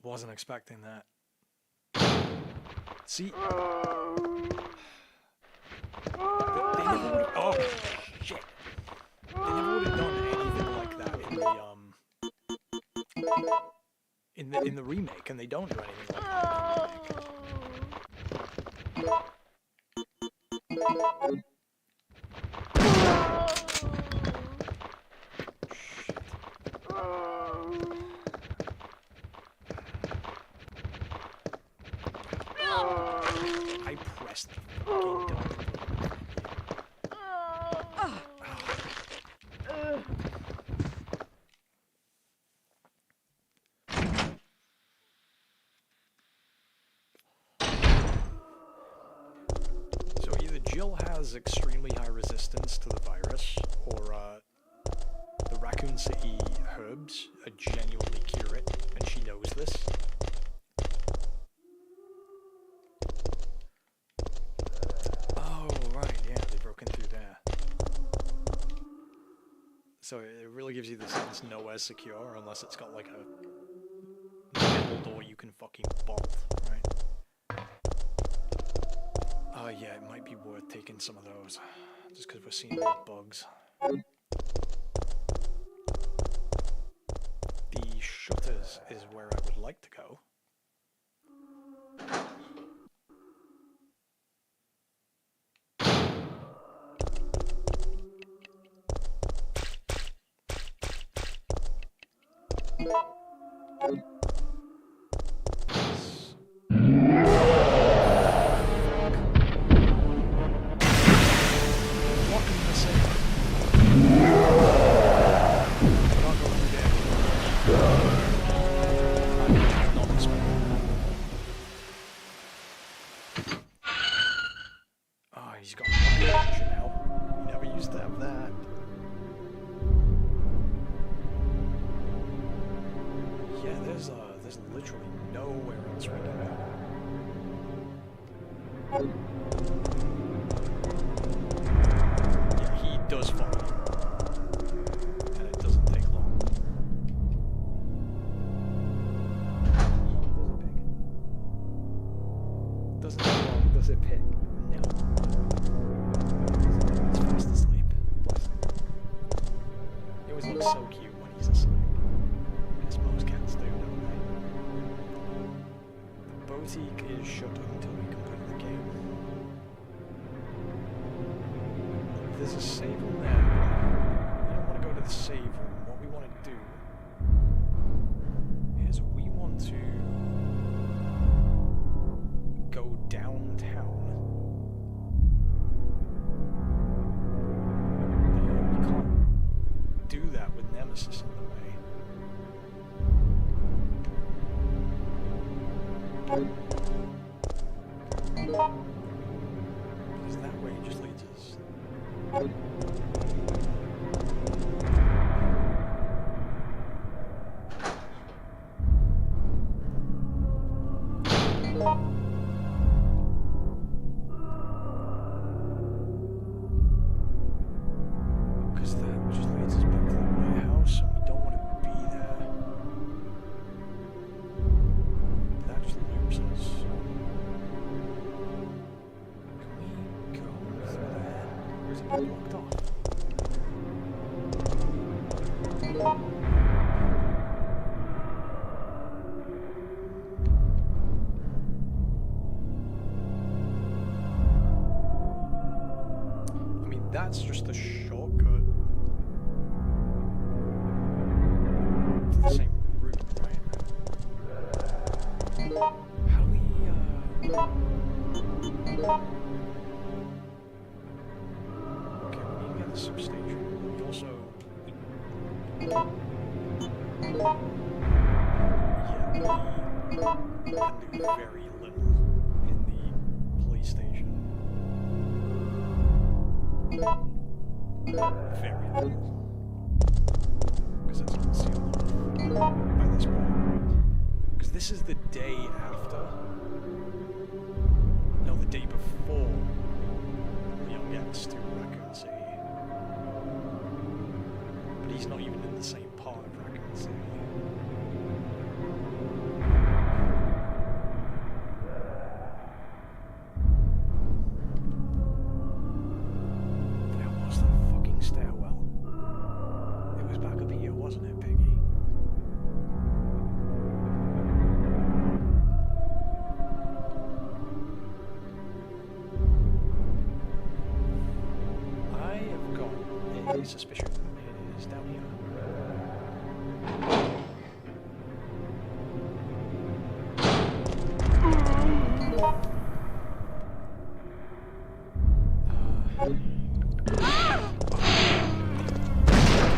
Wasn't expecting that. See? They never would have, oh shit. They never would have done anything like that in the remake, and they don't do anything like that in the remake. I pressed the fucking dump. So either Jill has extremely high resistance to the virus, or the Raccoon City herbs genuinely cure it, and she knows this. So it really gives you the sense nowhere's secure unless it's got like a metal door you can fucking bolt, right? Yeah, it might be worth taking some of those, just because we're seeing more bugs. The shutters is where I would like to go. He's got a rocket launcher now. He never used to have that. Yeah, there's literally nowhere else we can go. Yeah, he does follow you. And it doesn't take long. Does it pick? Doesn't take long, does it pick? No. He's fast asleep. Bless him. He always looks so cute when he's asleep. As most cats do, don't they? The boutique is shut until we complete the game. There's a save room there, but we don't want to go to the save room. What we want to do is we want to go downtown. But we can't do that with Nemesis in the way. Because that way just leads us. Because that just leads us back to the warehouse, and we don't want to be there. That just loops us. Can we go through there? Or is it blocked off? I mean, that's just a shortcut to the same route, right? How do we, okay, we need to get the substation. We also... Yeah, we can do very little in the police station. Very little. Because it's all sealed off by this point. Because this is the day after. No, the day before Leon gets to Raccoon City. But he's not even in the same part of Raccoon City. Where was that fucking stairwell? It was back up here, wasn't it, Piggy? I have got a suspicion it is down here.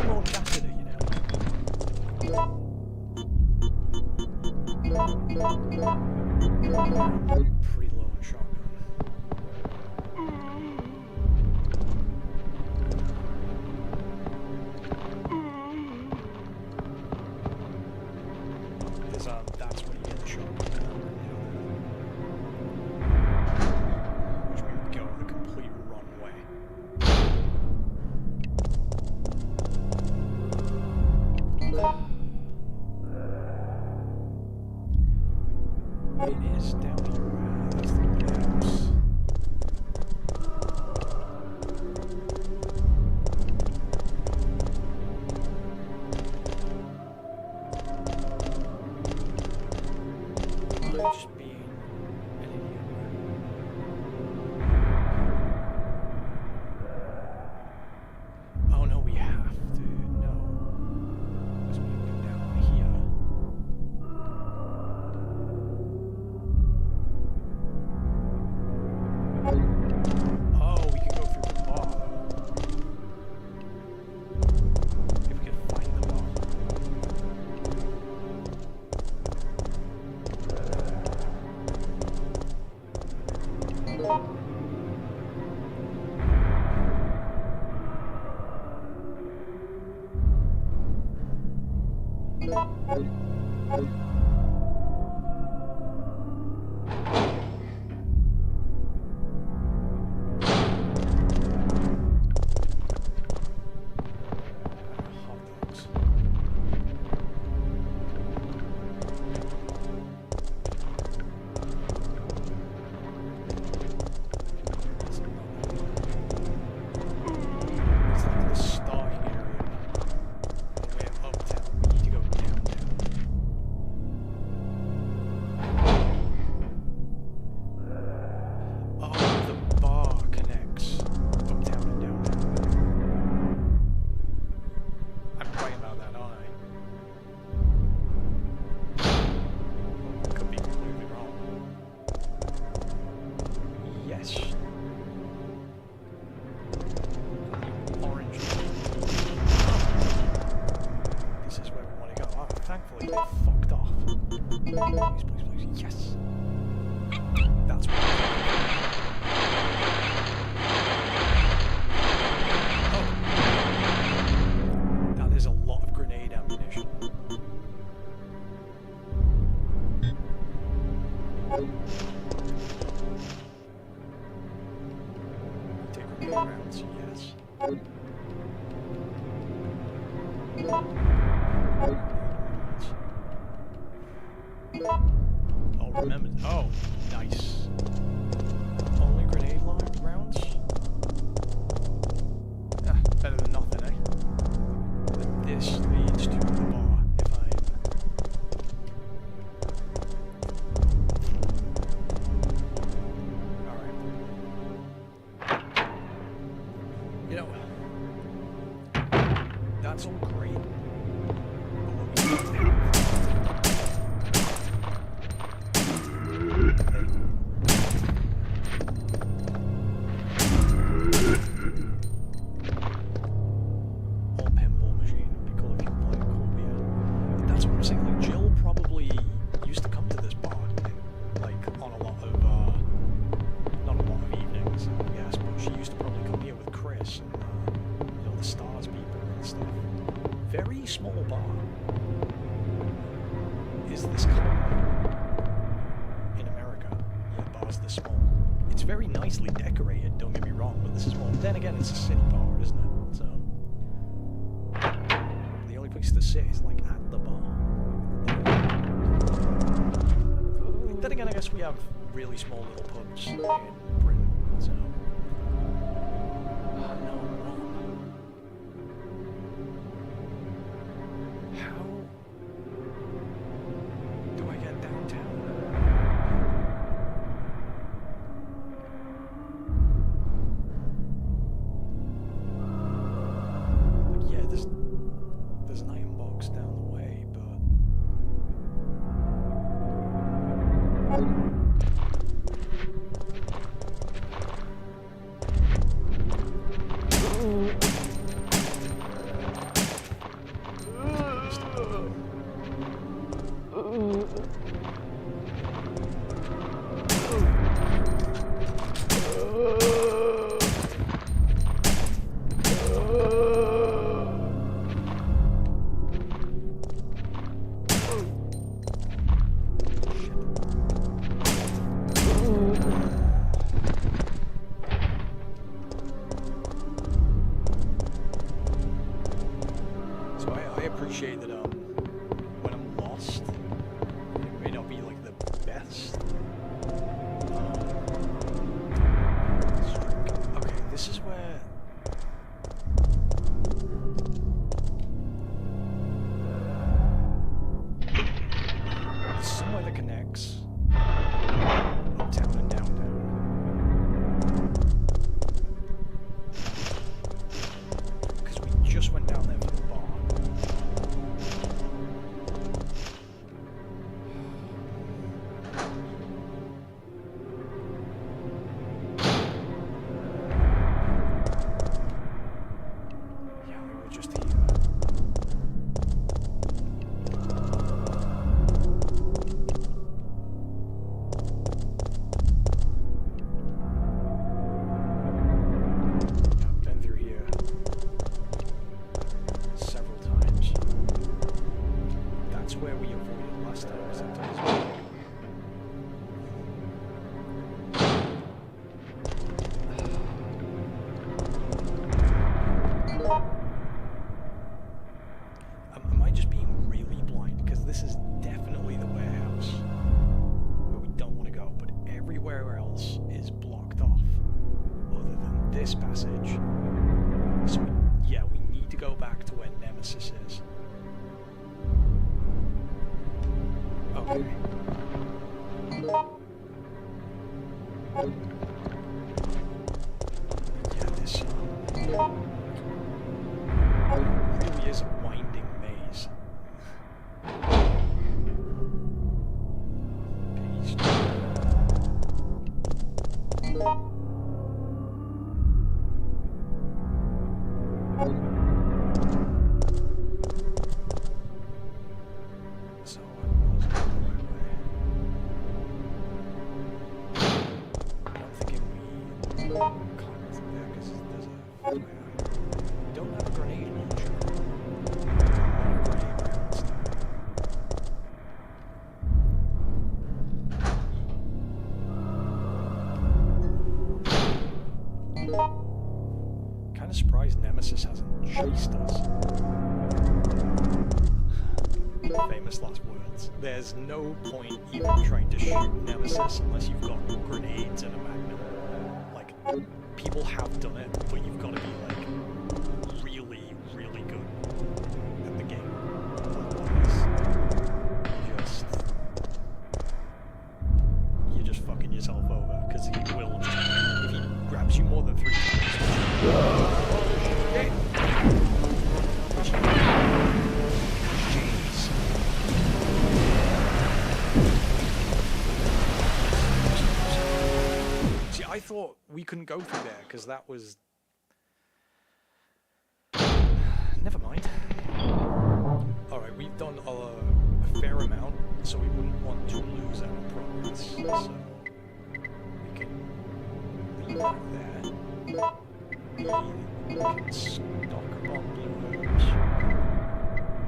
More catheter, you know. Pretty low on shotgun. That's where you get the shotgun. Which we would go the complete wrong way. It is down here. That's the lighthouse. Am I just being an idiot? Oh no, we have to. No. Because we can go down here. Oh, we can go through the bar. If we can find the bar. Hot dogs. It's not that one. It's like the starting area. We're uptown. We need to go downtown. Oh, the bar connects uptown and downtown. I'm right about that, aren't I? Could be completely wrong. Yes. Orange. This is where we want to go. Oh, thankfully they fucked off. Please, please, please. Yes. That's what Oh. That is a lot of grenade ammunition. Take grenade rounds, yes. Oh, remember. Oh, nice. Only grenade rounds? Ah, better than nothing, eh? But this leads to the bar, if I. Alright. You know, that's all great. But what we need to have or pinball machine would be cool if you could play a cool beer. But that's what I'm saying. Like Jill probably used to come to this bar, like on a lot of not a lot of evenings, I guess, but she used to probably come here with Chris and you know, the Stars people and stuff. Very small bar. Is this common in America? Yeah, bars this small. It's very nicely decorated, don't get me wrong, but this is small. Then again, it's a city bar, isn't it? So the only place to sit is like at the bar. Then again, I guess we have really small little pubs in Britain, so no, I'm wrong. How do I get downtown? Like, yeah, there's an iron box down the way, but that when I'm lost, it may not be like the best. Okay, this is where. There's somewhere that connects uptown and downtown. Because we just went down there for the bar. Yeah, we were just here. Yeah, I've been through here several times. That's where we avoided last time, because that took us back. Am I just being really blind? Because this is definitely the warehouse where we don't want to go, but everywhere else is blocked off other than this passage. So, yeah, we need to go back to where Nemesis is. Okay. Yeah, this really is a winding maze. Page 2. So I was going the right way. I'm thinking we climb through there because there's a fire. Don't have a grenade launcher. There's a lot of grenade rounds now. Kind of surprised Nemesis hasn't chased us. Famous last words. There's no point even trying to shoot Nemesis unless you've got grenades and a magnum. Like, people have done it, but you've got to be like really, really good at the game. Otherwise, you're just fucking yourself over, because he will just, if he grabs you more than 3 times. Jeez. See, I thought we couldn't go through there because that was. Never mind. Alright, we've done a fair amount, so we wouldn't want to lose our progress. So we can leave that there. We can stock up on blue herbs.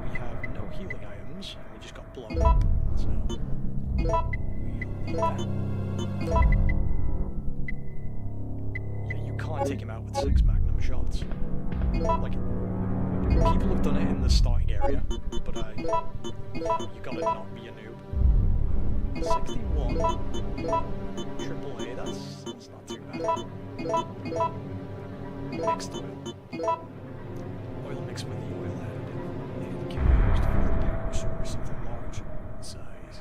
We have no healing items, and we just got blown up. So we'll leave that. Yeah, you can't take him out with 6 magnum shots. Like, people have done it in the starting area, but you gotta not be a noob. 61. AAA, that's not too bad. Mixed oil. Oil mixed with the oil additive. It can be used for the power source of the large size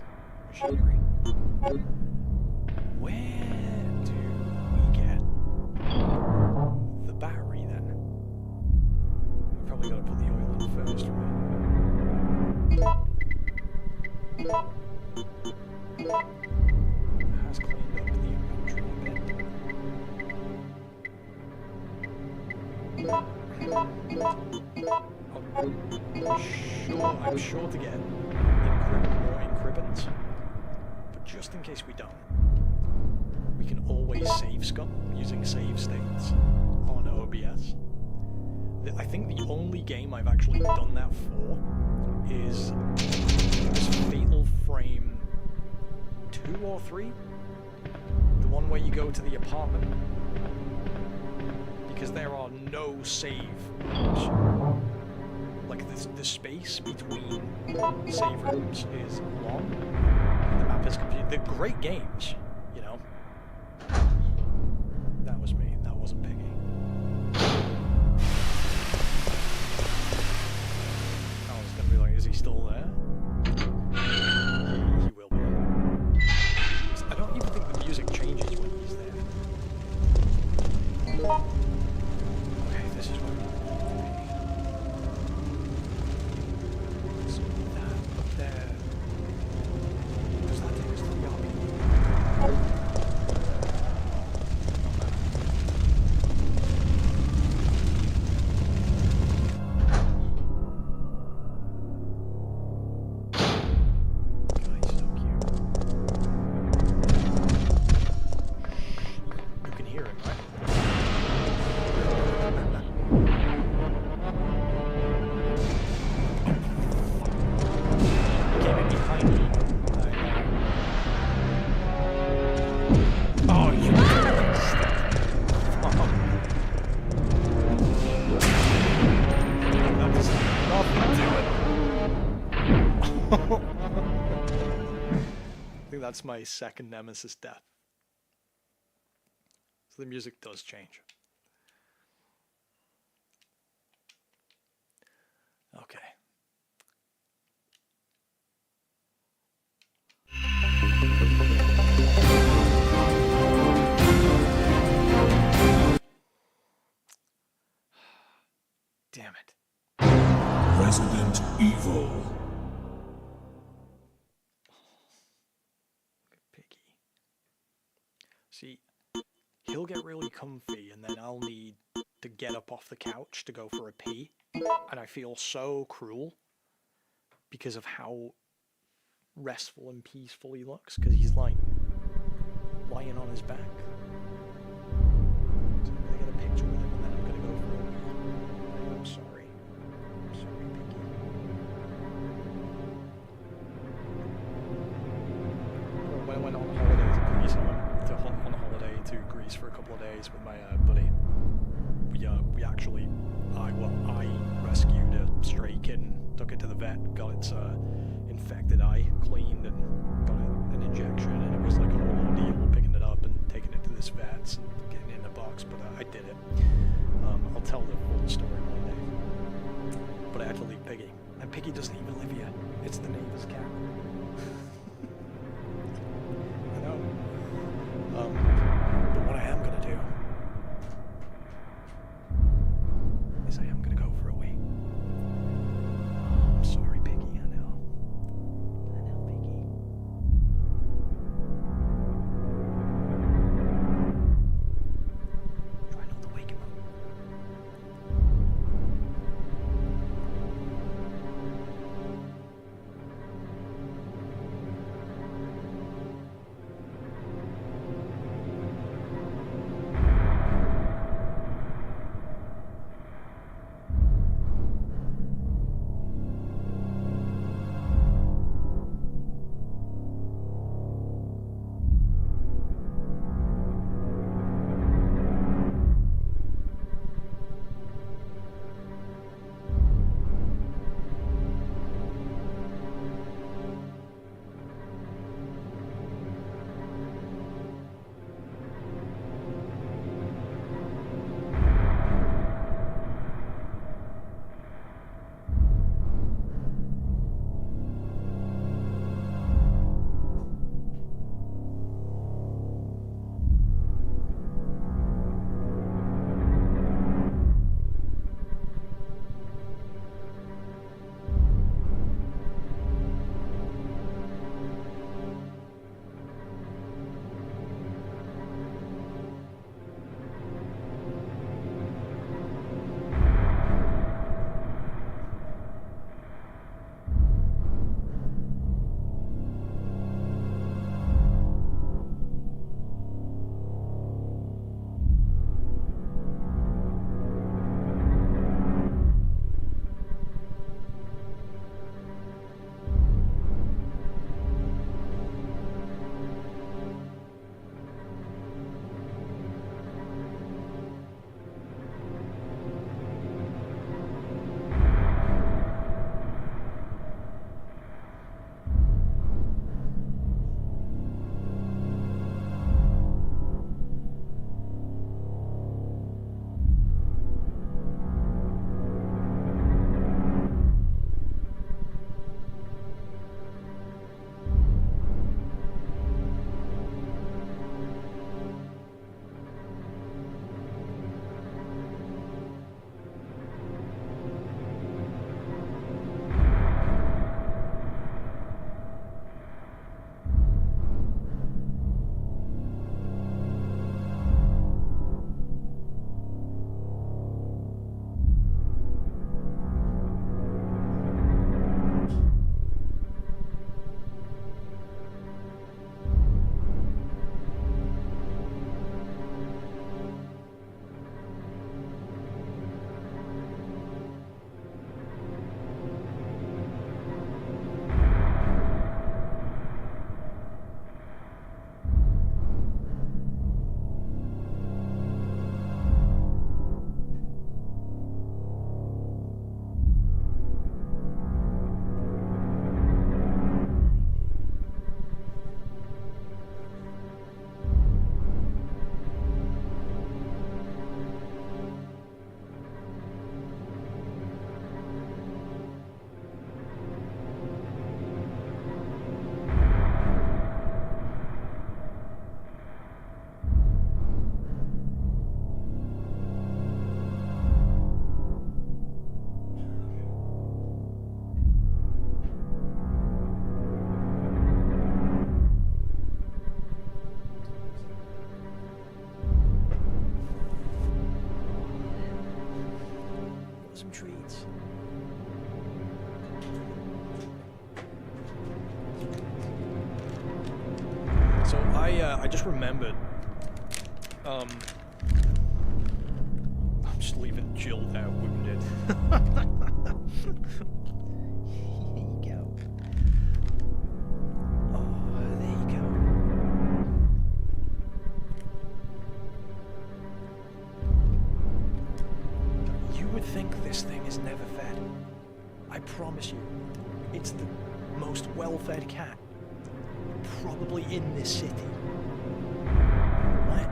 machinery. Where do we get the battery then? We've probably got to put the oil in first, right? It has cleaned up the inventory a bit. I'm sure to get more encryptions, but just in case we don't, we can always save scum using save states on OBS. I think the only game I've actually done that for is Fatal Frame 2 or 3, the one where you go to the apartment. Because there are no save. like the space between save rooms is long. The map is confusing. They're great games, you know. That was me. That wasn't Piggy. I was gonna be like, is he still there? He will be. I don't even think the music changes when he's there. Okay, this is where we need to be. So that up there. Does that take us to the lobby? That's my second Nemesis death. So the music does change. Okay. Damn it. Resident Evil. See, he'll get really comfy and then I'll need to get up off the couch to go for a pee. And I feel so cruel because of how restful and peaceful he looks, because he's like lying on his back. So I'm gonna get a picture with him and then I'm gonna go for a pee. I'm sorry. I'm sorry, Pinky. When I went on holiday to Greece, on a holiday to Greece for a couple of days with my buddy. We actually, I rescued a stray kitten, took it to the vet, got its infected eye cleaned, and got an injection, and it was like a whole ordeal picking it up and taking it to this vet's and getting it in a box, but I did it. I'll tell the full story one day. But I had to leave Piggy, and Piggy doesn't even live here. It's the neighbor's cat. I know. But what I am gonna do is I am gonna go for a wee. Oh, I'm sorry, Piggy. I know, Piggy. Try not to wake him up. So I just remembered. I'm just leaving Jill there wounded. Here you go. Oh, there you go. You would think this thing is never fed. I promise you, it's the most well-fed cat probably in this city. What?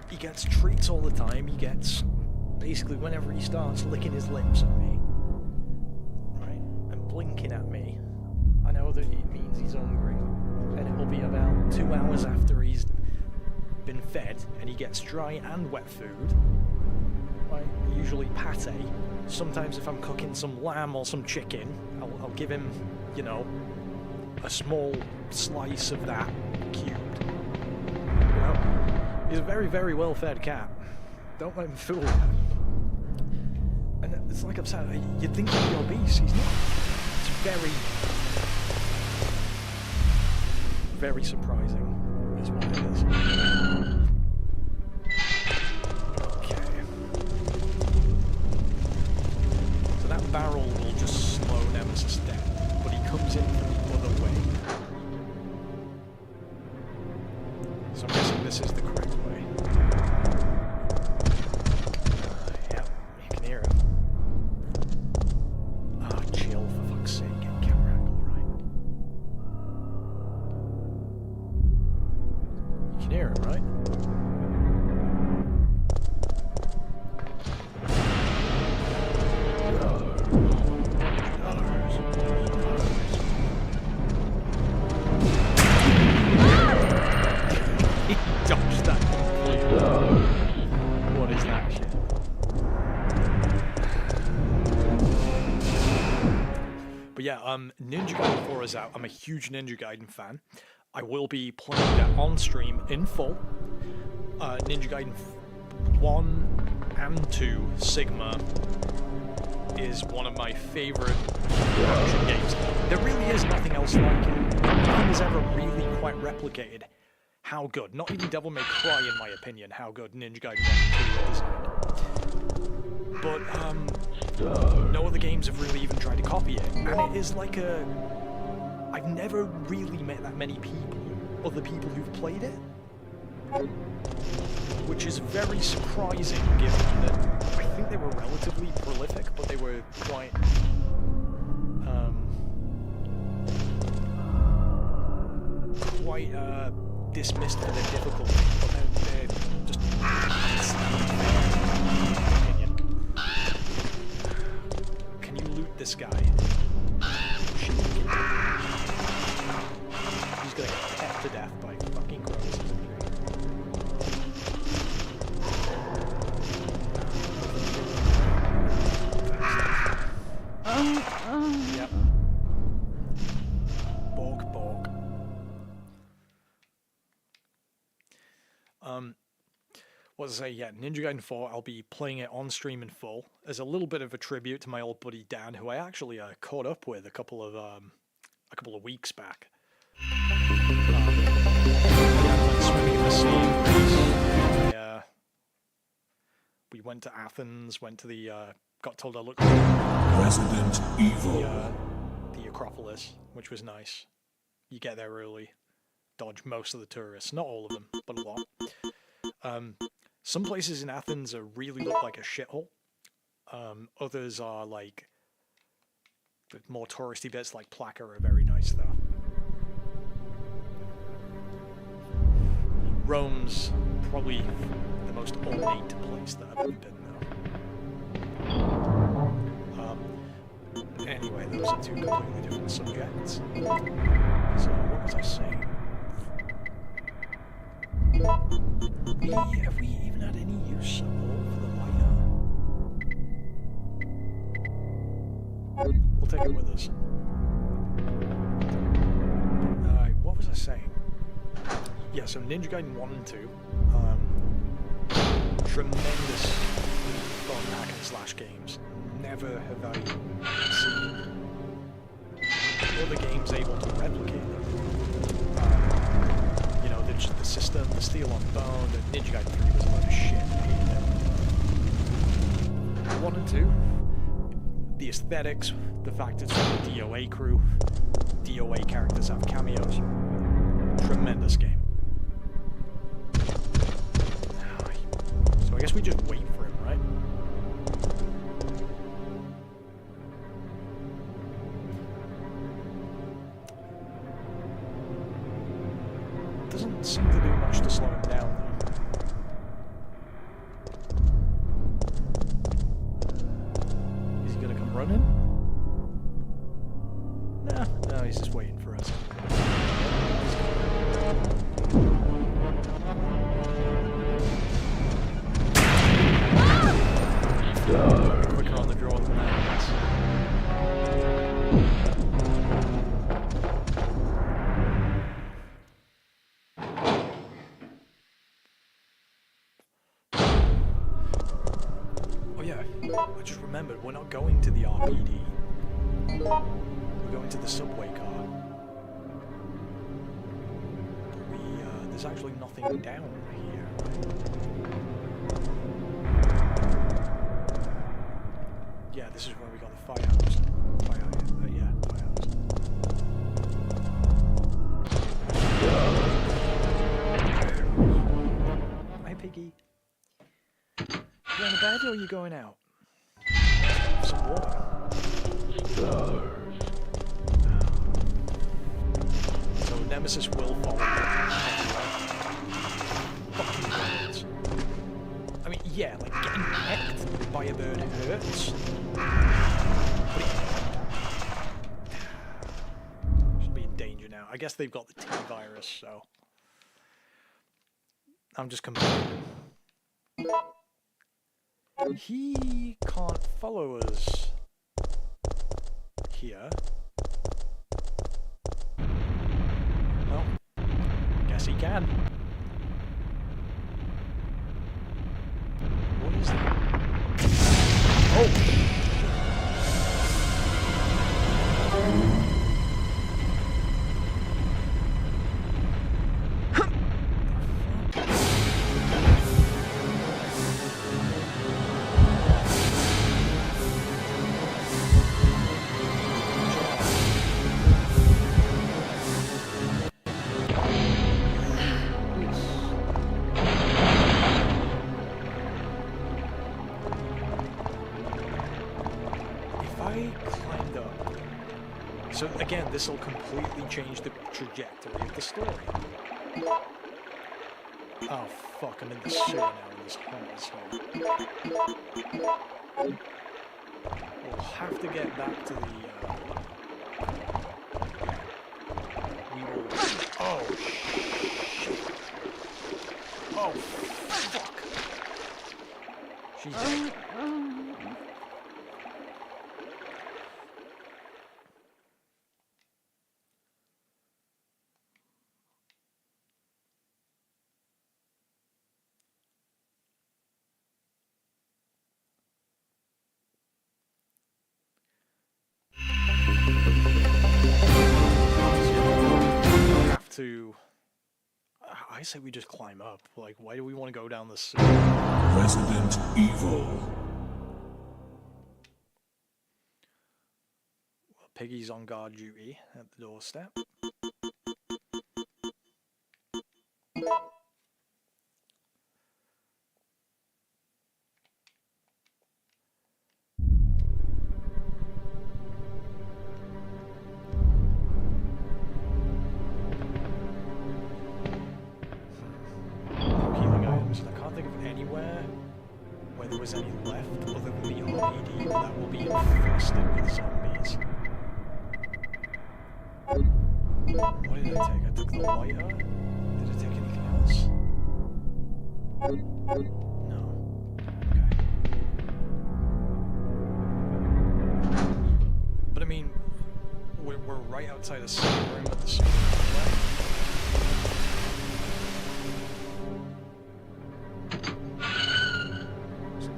He gets treats all the time. He gets, basically whenever he starts licking his lips at me, right, and blinking at me, I know that it means he's hungry, and it'll be about 2 hours after he's been fed, and he gets dry and wet food, right, usually pate. Sometimes if I'm cooking some lamb or some chicken, I'll give him, you know, a small slice of that cubed. You know, he's a very, very well-fed cat. Don't let him fool you. And it's like I'm saying, you'd think he'd be obese. He's not. It's very, very surprising, is what it is. Okay. So that barrel will just slow Nemesis down, but he comes in from the other way. So I'm guessing this is the correct way. Yeah, you can hear him. Oh, Jill, for fuck's sake, get camera angle right. You can hear him, right? Dodge that completely. What is that shit? But yeah, Ninja Gaiden 4 is out. I'm a huge Ninja Gaiden fan. I will be playing that on stream in full. Ninja Gaiden 1 and 2 Sigma is one of my favorite action games. There really is nothing else like it. Nothing has ever really quite replicated how good, not even Devil May Cry in my opinion, how good Ninja Gaiden 1 and 2 are designed. But no other games have really even tried to copy it. And it is like a... I've never really met that many people, other people who've played it. Which is very surprising given that I think they were relatively prolific, but they were quite... dismissed for their difficulty, but they're just opinion. Can you loot this guy? He's gonna get pecked to death by fucking crows. Yep. Bork. What was I say? Yeah, Ninja Gaiden 4, I'll be playing it on stream in full as a little bit of a tribute to my old buddy Dan, who I actually caught up with a couple of weeks back. Swimming in the sea. We went to Athens, went to the got told I looked Resident Evil. the Acropolis, which was nice. You get there early, dodge most of the tourists, not all of them, but a lot. Some places in Athens really look like a shithole. Others are like the more touristy bits, like Plaka, are very nice though. Rome's probably the most ornate place that I've ever been though. Anyway, those are two completely different subjects. So what was I saying? Have we even had any use at all for the lighter? We'll take it with us. Alright, what was I saying? Yeah, so Ninja Gaiden 1 and 2. Tremendous fun hack and slash games. Never have I seen other games able to replicate them. damage to the system, the steel on bone, the Ninja Gaiden 3 was a load of shit. I hated it. 1 and 2, the aesthetics, the fact it's from the DOA crew, DOA characters have cameos. Tremendous game. So I guess we just wait for him, right? Doesn't seem to do much to slow him down, though. Is he gonna come running? Nah, no, he's just waiting for us. Quicker on the draw than that, I guess. Oh yeah, I just remembered, we're not going to the RPD. We're going to the subway car. But there's actually nothing down here. Yeah, this is where we got the firehouse. Yeah, firehouse. Hi, Piggy. You going to bed or are you going out? Some water. So Nemesis will follow you. Fucking birds. I mean, yeah, like getting pecked by a bird hurts. But should be in danger now. I guess they've got the T virus, so I'm just complaining. He can't follow us here. Well, guess he can. What is that? Oh! So again, this will completely change the trajectory of the story. Oh fuck, I'm in the sewer now in this hole as hell. We'll have to get back to the we will... Oh shit. Oh fuck. She's dead. I say we just climb up. Like, why do we want to go down the sewer? Resident Evil. Well, Piggy's on guard duty at the doorstep. There was any left other than the RPD that will be infested with zombies. What did I take? I took the lighter? Did I take anything else? No. Okay. But I mean, we're right outside a sewer room at the sewer room.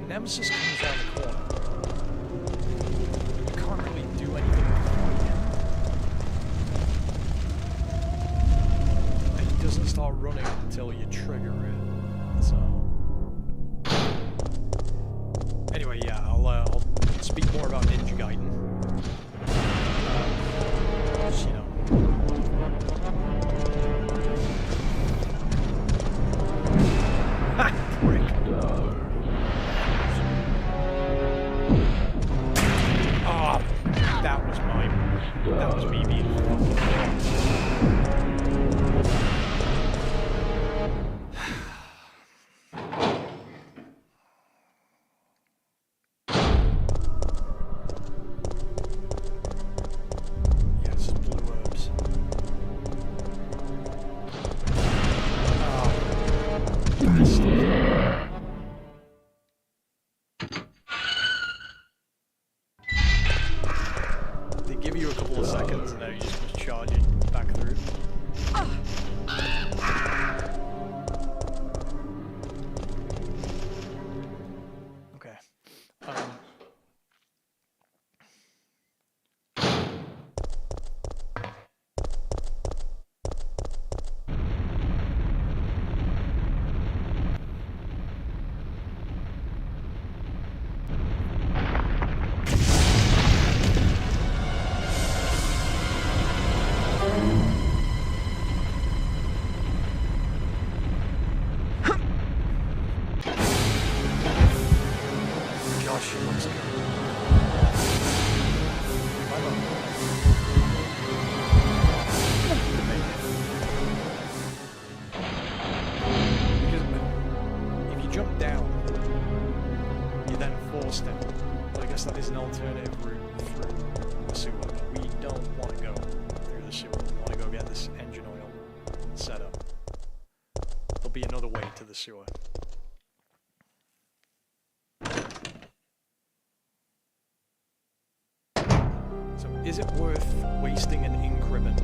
Nemesis comes down the corner. You can't really do anything to fight him. And he doesn't start running until you trigger it. So anyway, yeah, I'll speak more about Ninja Gaiden. Just, you know. Ha! Prick. Oh, that was me being sewer. So is it worth wasting an increment?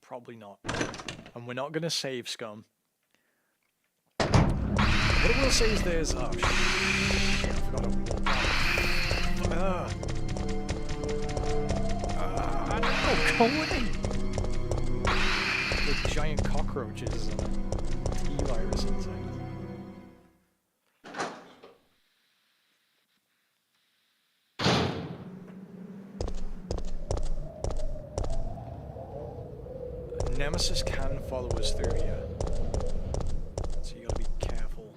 Probably not. And we're not gonna save scum. What I will say is there's oh shit, I forgot to walk out. No, go away! With giant cockroaches and E-virus insects. Nemesis can follow us through here, so you gotta be careful.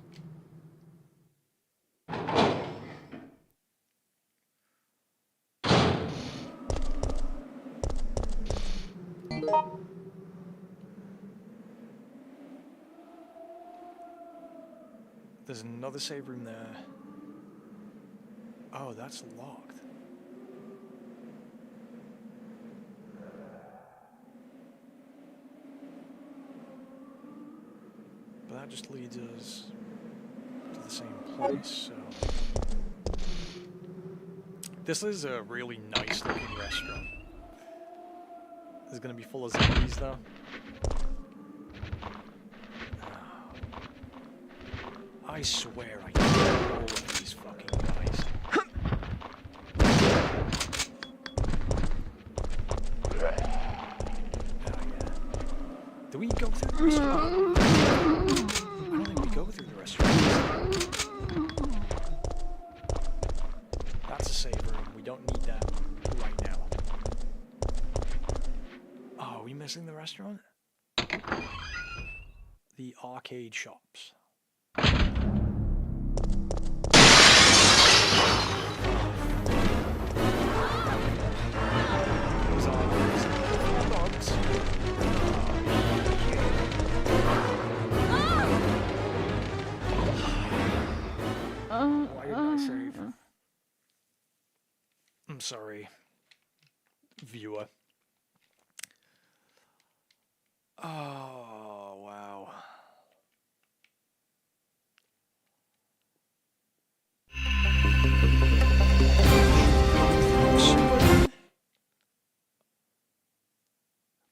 There's another save room there. Oh, that's locked. But that just leads us to the same place, so... This is a really nice looking restaurant. It's gonna be full of zombies though. I swear I kill all of these fucking guys. Oh yeah. Do we go through the restaurant? I don't think we go through the restaurant. That's a save room. We don't need that right now. Oh, are we missing the restaurant? The arcade shops. Why did I save? I'm sorry, viewer. Oh, wow.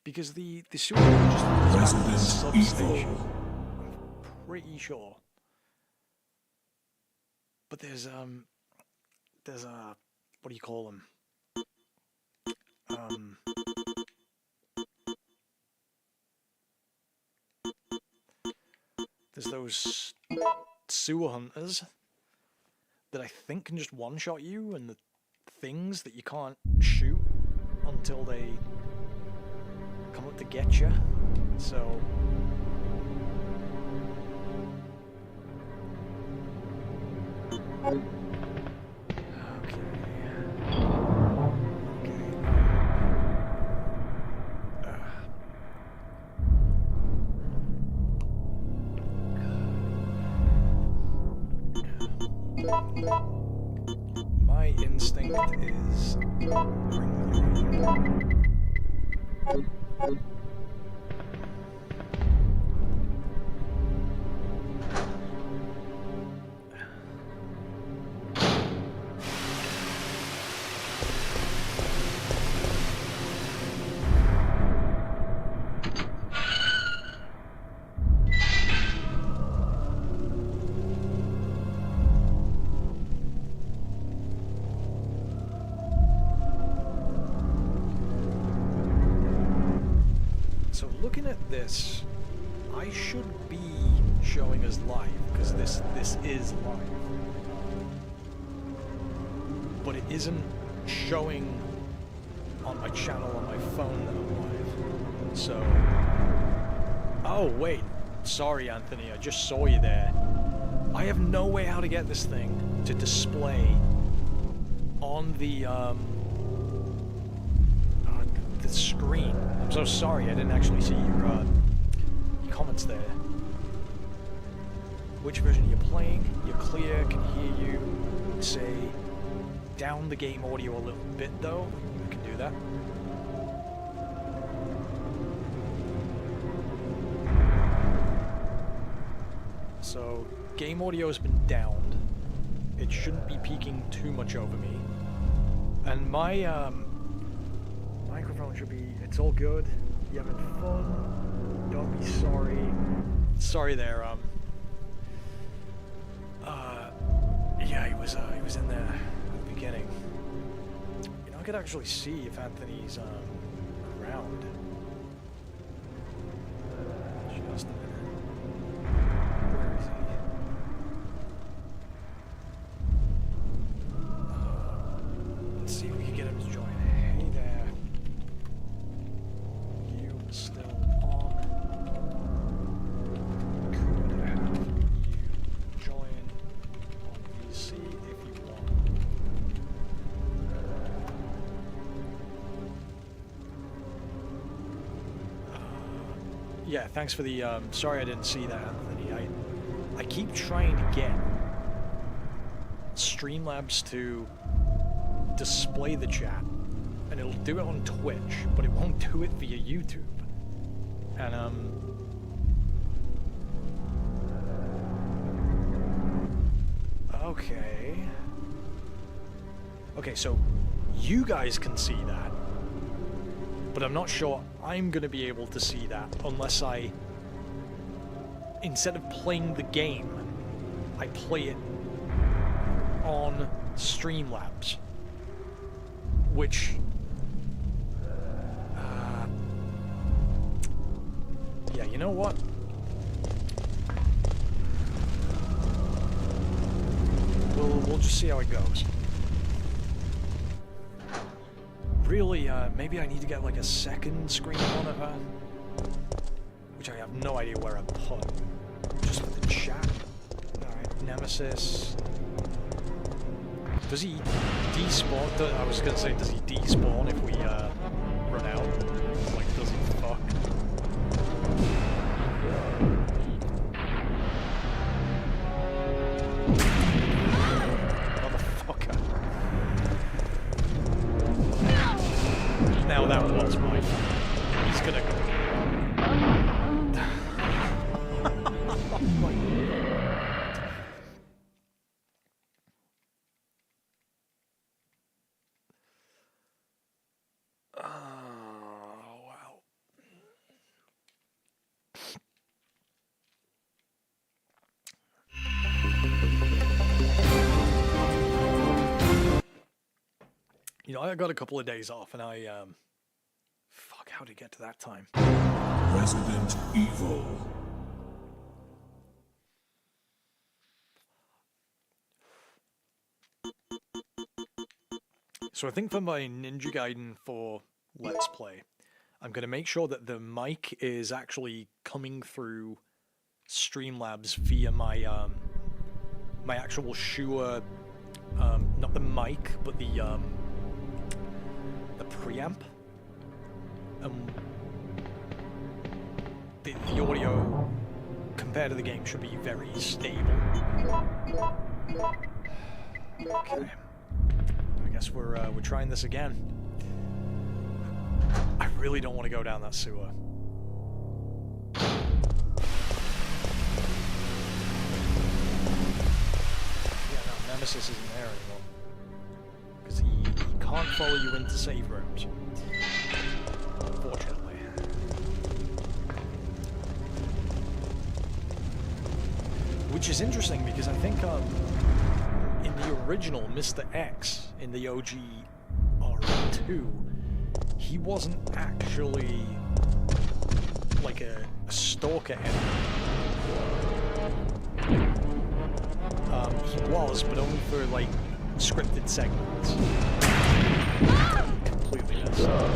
Because the sewer just leads back to the substation. I'm pretty sure. But there's a what do you call them? There's those sewer hunters that I think can just one-shot you, and the things that you can't shoot until they come up to get you. So my instinct is bring the So looking at this, I should be showing us live, because this is live. But it isn't showing on my channel on my phone that I'm live. So... Oh, wait. Sorry, Anthony, I just saw you there. I have no way how to get this thing to display on the screen. I'm so sorry, I didn't actually see your comments there. Which version are you playing? You're clear, can hear you. Say, down the game audio a little bit though. We can do that. So, game audio has been downed. It shouldn't be peaking too much over me. And my microphone should be, it's all good. You having fun? Don't be sorry. Sorry there, yeah, he was in there at the beginning. You know, I could actually see if Anthony's, around. Just a minute. Where is he? Let's see if we can get him to join. Hey there. You still on? Could have you join on VC if you want. Yeah, thanks for the, sorry I didn't see that, Anthony. I keep trying to get Streamlabs to display the chat, and it'll do it on Twitch, but it won't do it via YouTube. And okay, so you guys can see that, but I'm not sure I'm gonna be able to see that unless I, instead of playing the game, I play it on Streamlabs. Which, yeah, you know what? We'll just see how it goes. Really, maybe I need to get like a second screen monitor, which I have no idea where I put. Just for the chat. Alright, Nemesis. Does he despawn? I was gonna say, does he despawn if we run out? Like, does he fuck? Motherfucker. Now that was my fault. He's gonna go. Oh my God. You know, I got a couple of days off, and I, fuck, how did it get to that time? Resident Evil. So I think for my Ninja Gaiden 4 Let's Play, I'm going to make sure that the mic is actually coming through Streamlabs via my my actual Shure, not the mic, but the preamp. The audio compared to the game should be very stable. Okay. I guess we're trying this again. I really don't want to go down that sewer. Yeah, no, Nemesis isn't there anymore. Because he can't follow you into save rooms. Unfortunately. Which is interesting because I think in the original Mr. X, in the OG R2, he wasn't actually like a stalker enemy. He was, but only for like scripted segments. Completely messed up.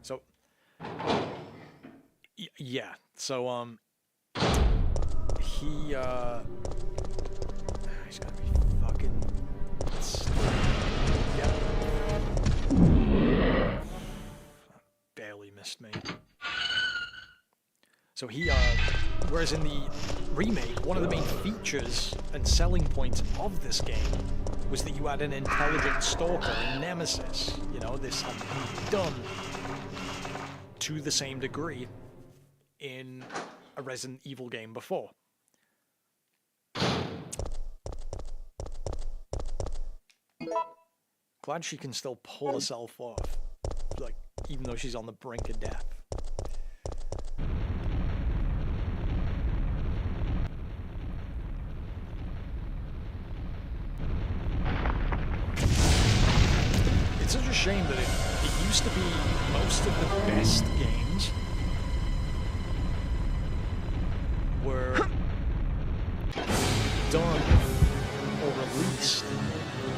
So, yeah. So, he's gonna be fucking. Yeah. Barely missed me. So he, whereas in the remake, one of the main features and selling points of this game was that you had an intelligent stalker in Nemesis. You know, this hadn't been done to the same degree in a Resident Evil game before. Glad she can still pull herself off, like, even though she's on the brink of death. It's such a shame that it used to be most of the best games were done or released.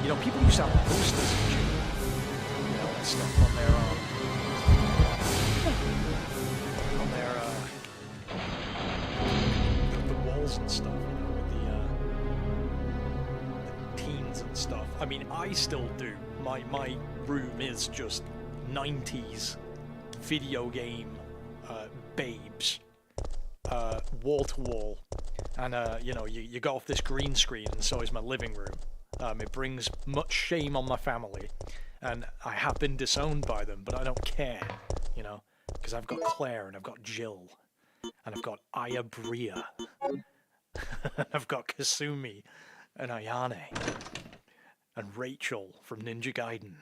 You know, people used to have posters and shit, you know, and stuff on their the walls and stuff, you know, with the teens and stuff. I mean, I still do. My room is just 90s video game babes, wall to wall, and you know, you go off this green screen, and so is my living room. It brings much shame on my family, and I have been disowned by them, but I don't care, you know, because I've got Claire, and I've got Jill, and I've got Aya Bria, I've got Kasumi, and Ayane, and Rachel from Ninja Gaiden.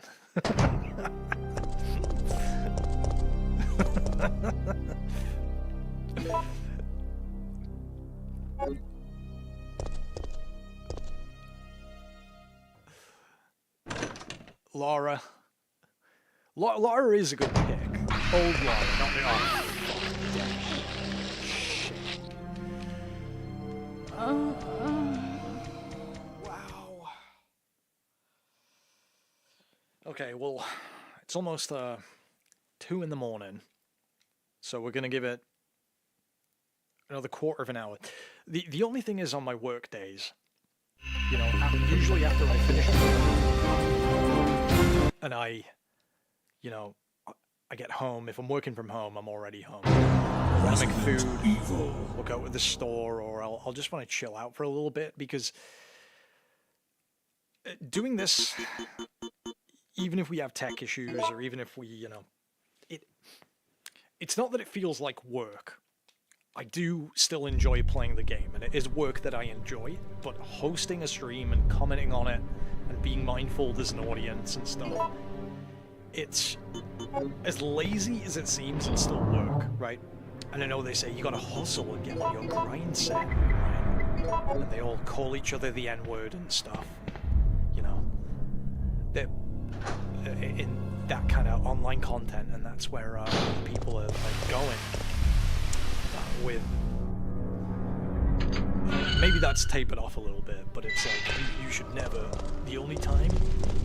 Laura. Laura is a good pick. Old Laura, not the old. Wow. Okay, well, it's almost 2 in the morning, so we're gonna give it another quarter of an hour. The only thing is on my work days, you know, usually after I finish and I get home. If I'm working from home, I'm already home. I'll make food, we'll go to the store, or I'll just want to chill out for a little bit, because doing this, even if we have tech issues, or even if we, you know, it's not that it feels like work. I do still enjoy playing the game, and it is work that I enjoy, but hosting a stream and commenting on it and being mindful there's an audience and stuff, it's as lazy as it seems, it's still work, right? And I know they say you gotta hustle and get on your grind set, right? and they all call each other the N-word and stuff. You know, they're in that kind of online content, and that's where people are like going with. Maybe that's tapered off a little bit, but it's like you should never. The only time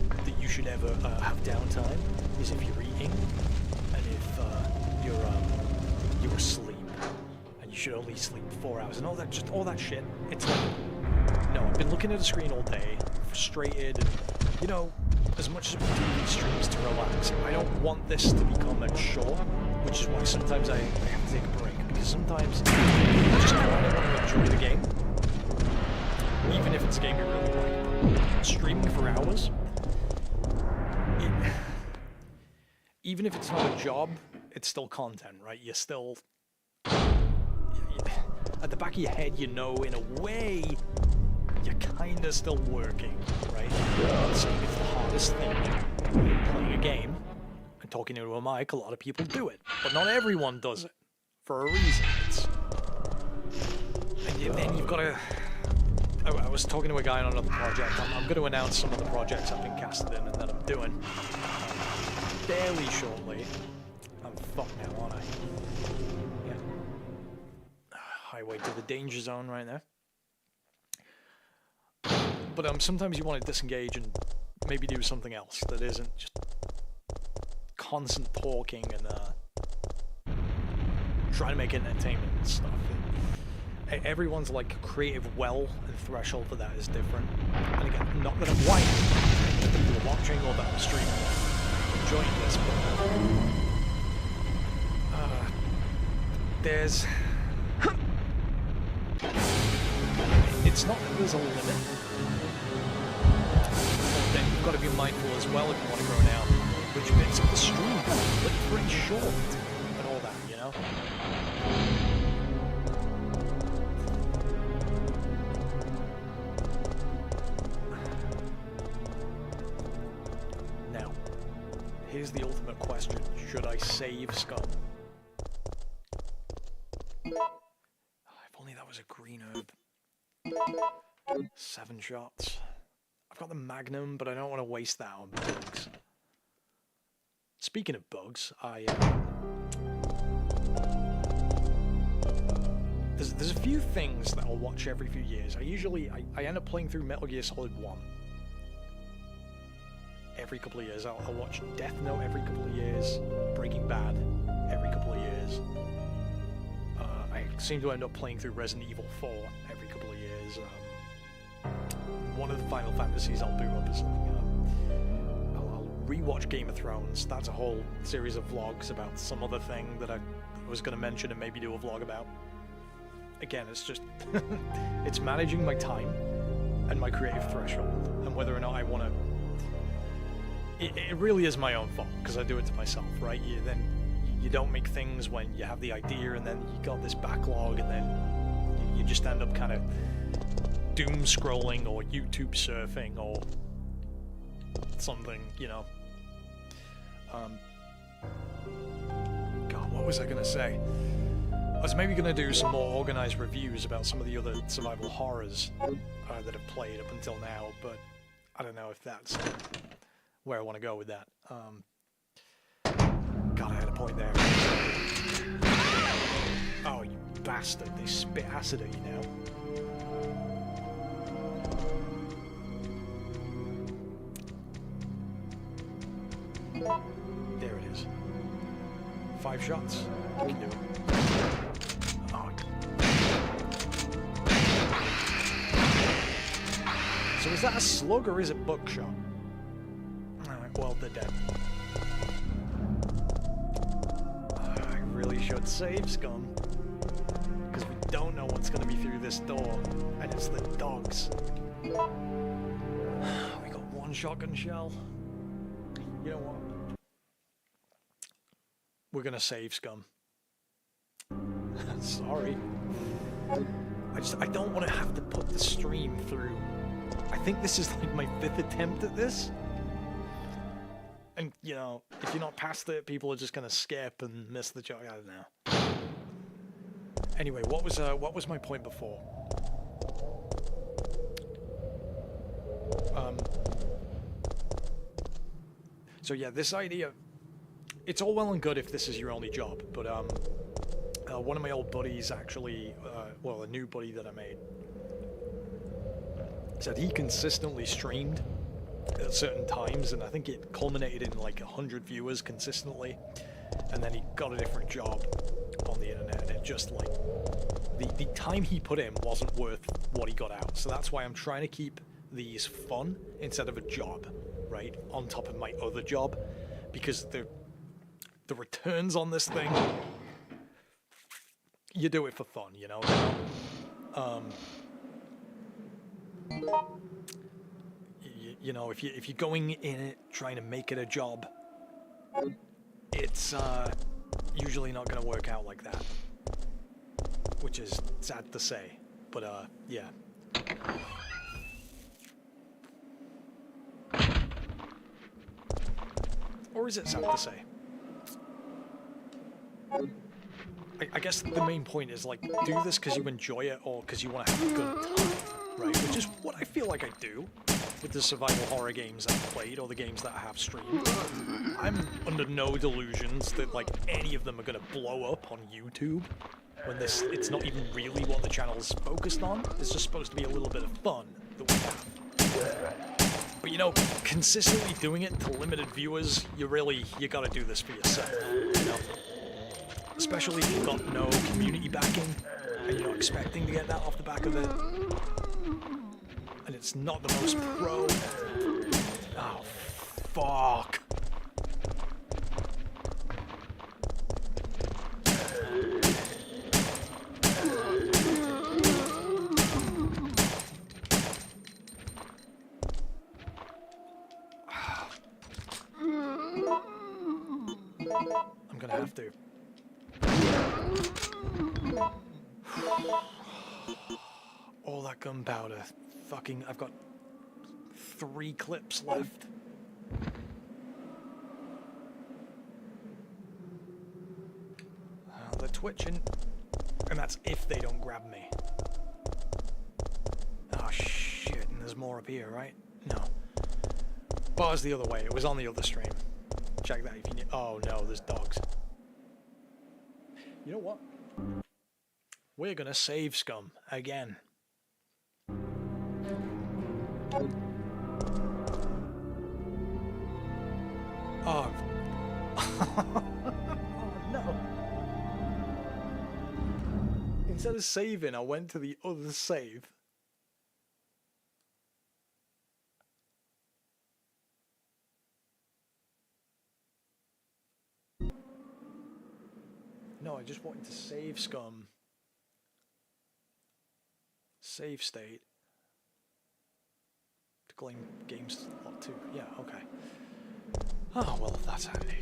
that you should ever have downtime is if you're eating, and if you're asleep, and you should only sleep 4 hours, and all that shit. It's like, no, I've been looking at a screen all day, frustrated, and you know, as much as we do these streams to relax, I don't want this to become a chore, which is why sometimes I have to take a break, because sometimes I just kind of want to enjoy the game, even if it's a game you really like. But streaming for hours, even if it's not a job, it's still content, right? You're still... at the back of your head, you know, in a way, you're kind of still working, right? So it's the hardest thing. Playing a game and talking into a mic, a lot of people do it. But not everyone does it. For a reason. And then you've got to... I was talking to a guy on another project. I'm going to announce some of the projects I've been casted in and that I'm doing fairly shortly. I'm fucked now, aren't I? Yeah. Highway to the danger zone right there. But sometimes you want to disengage and maybe do something else that isn't just constant talking and trying to make entertainment and stuff. Everyone's like creative well and threshold for that is different. And again, not that I'm whining that people are watching or that I'm streaming enjoying this, but there's... It's not that there's a limit. But then you've got to be mindful as well if you want to grow now, which bits of the stream look pretty short and all that, you know? Now, here's the ultimate question. Should I save Scum? If only that was a green herb. 7 shots. I've got the Magnum, but I don't want to waste that on bugs. Speaking of bugs, there's a few things that I'll watch every few years. I end up playing through Metal Gear Solid 1. Every couple of years. I'll watch Death Note every couple of years. Breaking Bad every couple of years. I seem to end up playing through Resident Evil 4 every couple of years. One of the Final Fantasies I'll boot up or something. I'll rewatch Game of Thrones. That's a whole series of vlogs about some other thing that I was going to mention and maybe do a vlog about. Again, it's just... it's managing my time and my creative threshold and whether or not I want to... It really is my own fault because I do it to myself, right? You don't make things when you have the idea and then you got this backlog and then you just end up kind of doom scrolling or YouTube surfing or something, you know. God, what was I gonna say? I was maybe gonna do some more organized reviews about some of the other survival horrors that I've played up until now, but I don't know if that's where I want to go with that. God, I had a point there. Oh, you bastard. They spit acid at you now. There it is. 5 shots. You can do it. Oh. So is that a slug or is it buckshot? Alright, well, they're dead. I really should save Scum. Because we don't know what's going to be through this door. And it's the dogs. We got 1 shotgun shell. You know what? We're going to save Scum. Sorry. I don't want to have to put the stream through. I think this is like my 5th attempt at this. And, you know, if you're not past it, people are just going to skip and miss the joke. I don't know. Anyway, what was my point before? So yeah, this idea, it's all well and good if this is your only job, but one of my old buddies actually, well, a new buddy that I made, said he consistently streamed at certain times, and I think it culminated in like 100 viewers consistently, and then he got a different job on the internet, and it just like, the time he put in wasn't worth what he got out. So that's why I'm trying to keep these fun instead of a job, right, on top of my other job, because the returns on this thing, you do it for fun, you know. You know, if you're going in it trying to make it a job, it's usually not going to work out like that, which is sad to say, but yeah. Or is it sad to say? I guess the main point is, like, do this because you enjoy it or because you want to have a good time, right? Which is what I feel like I do with the survival horror games I've played or the games that I have streamed. I'm under no delusions that, like, any of them are going to blow up on YouTube when it's not even really what the channel's focused on. It's just supposed to be a little bit of fun that we have. But, you know, consistently doing it to limited viewers, you gotta do this for yourself, you know? Especially if you've got no community backing, and you're not expecting to get that off the back of it. And it's not the most pro. Oh, fuck. I'm gonna have to. All that gunpowder. Fucking, I've got 3 clips left. They're twitching. And that's if they don't grab me. Oh shit, and there's more up here, right? No. Well, it was the other way. It was on the other stream. Check that if you need. Oh no, there's dogs. You know what? We're gonna save scum again. Oh. Oh no. Instead of saving, I went to the other save. No, I just wanted to save scum. Save state. To claim games lot 2. Yeah, okay. Oh, well, that's handy.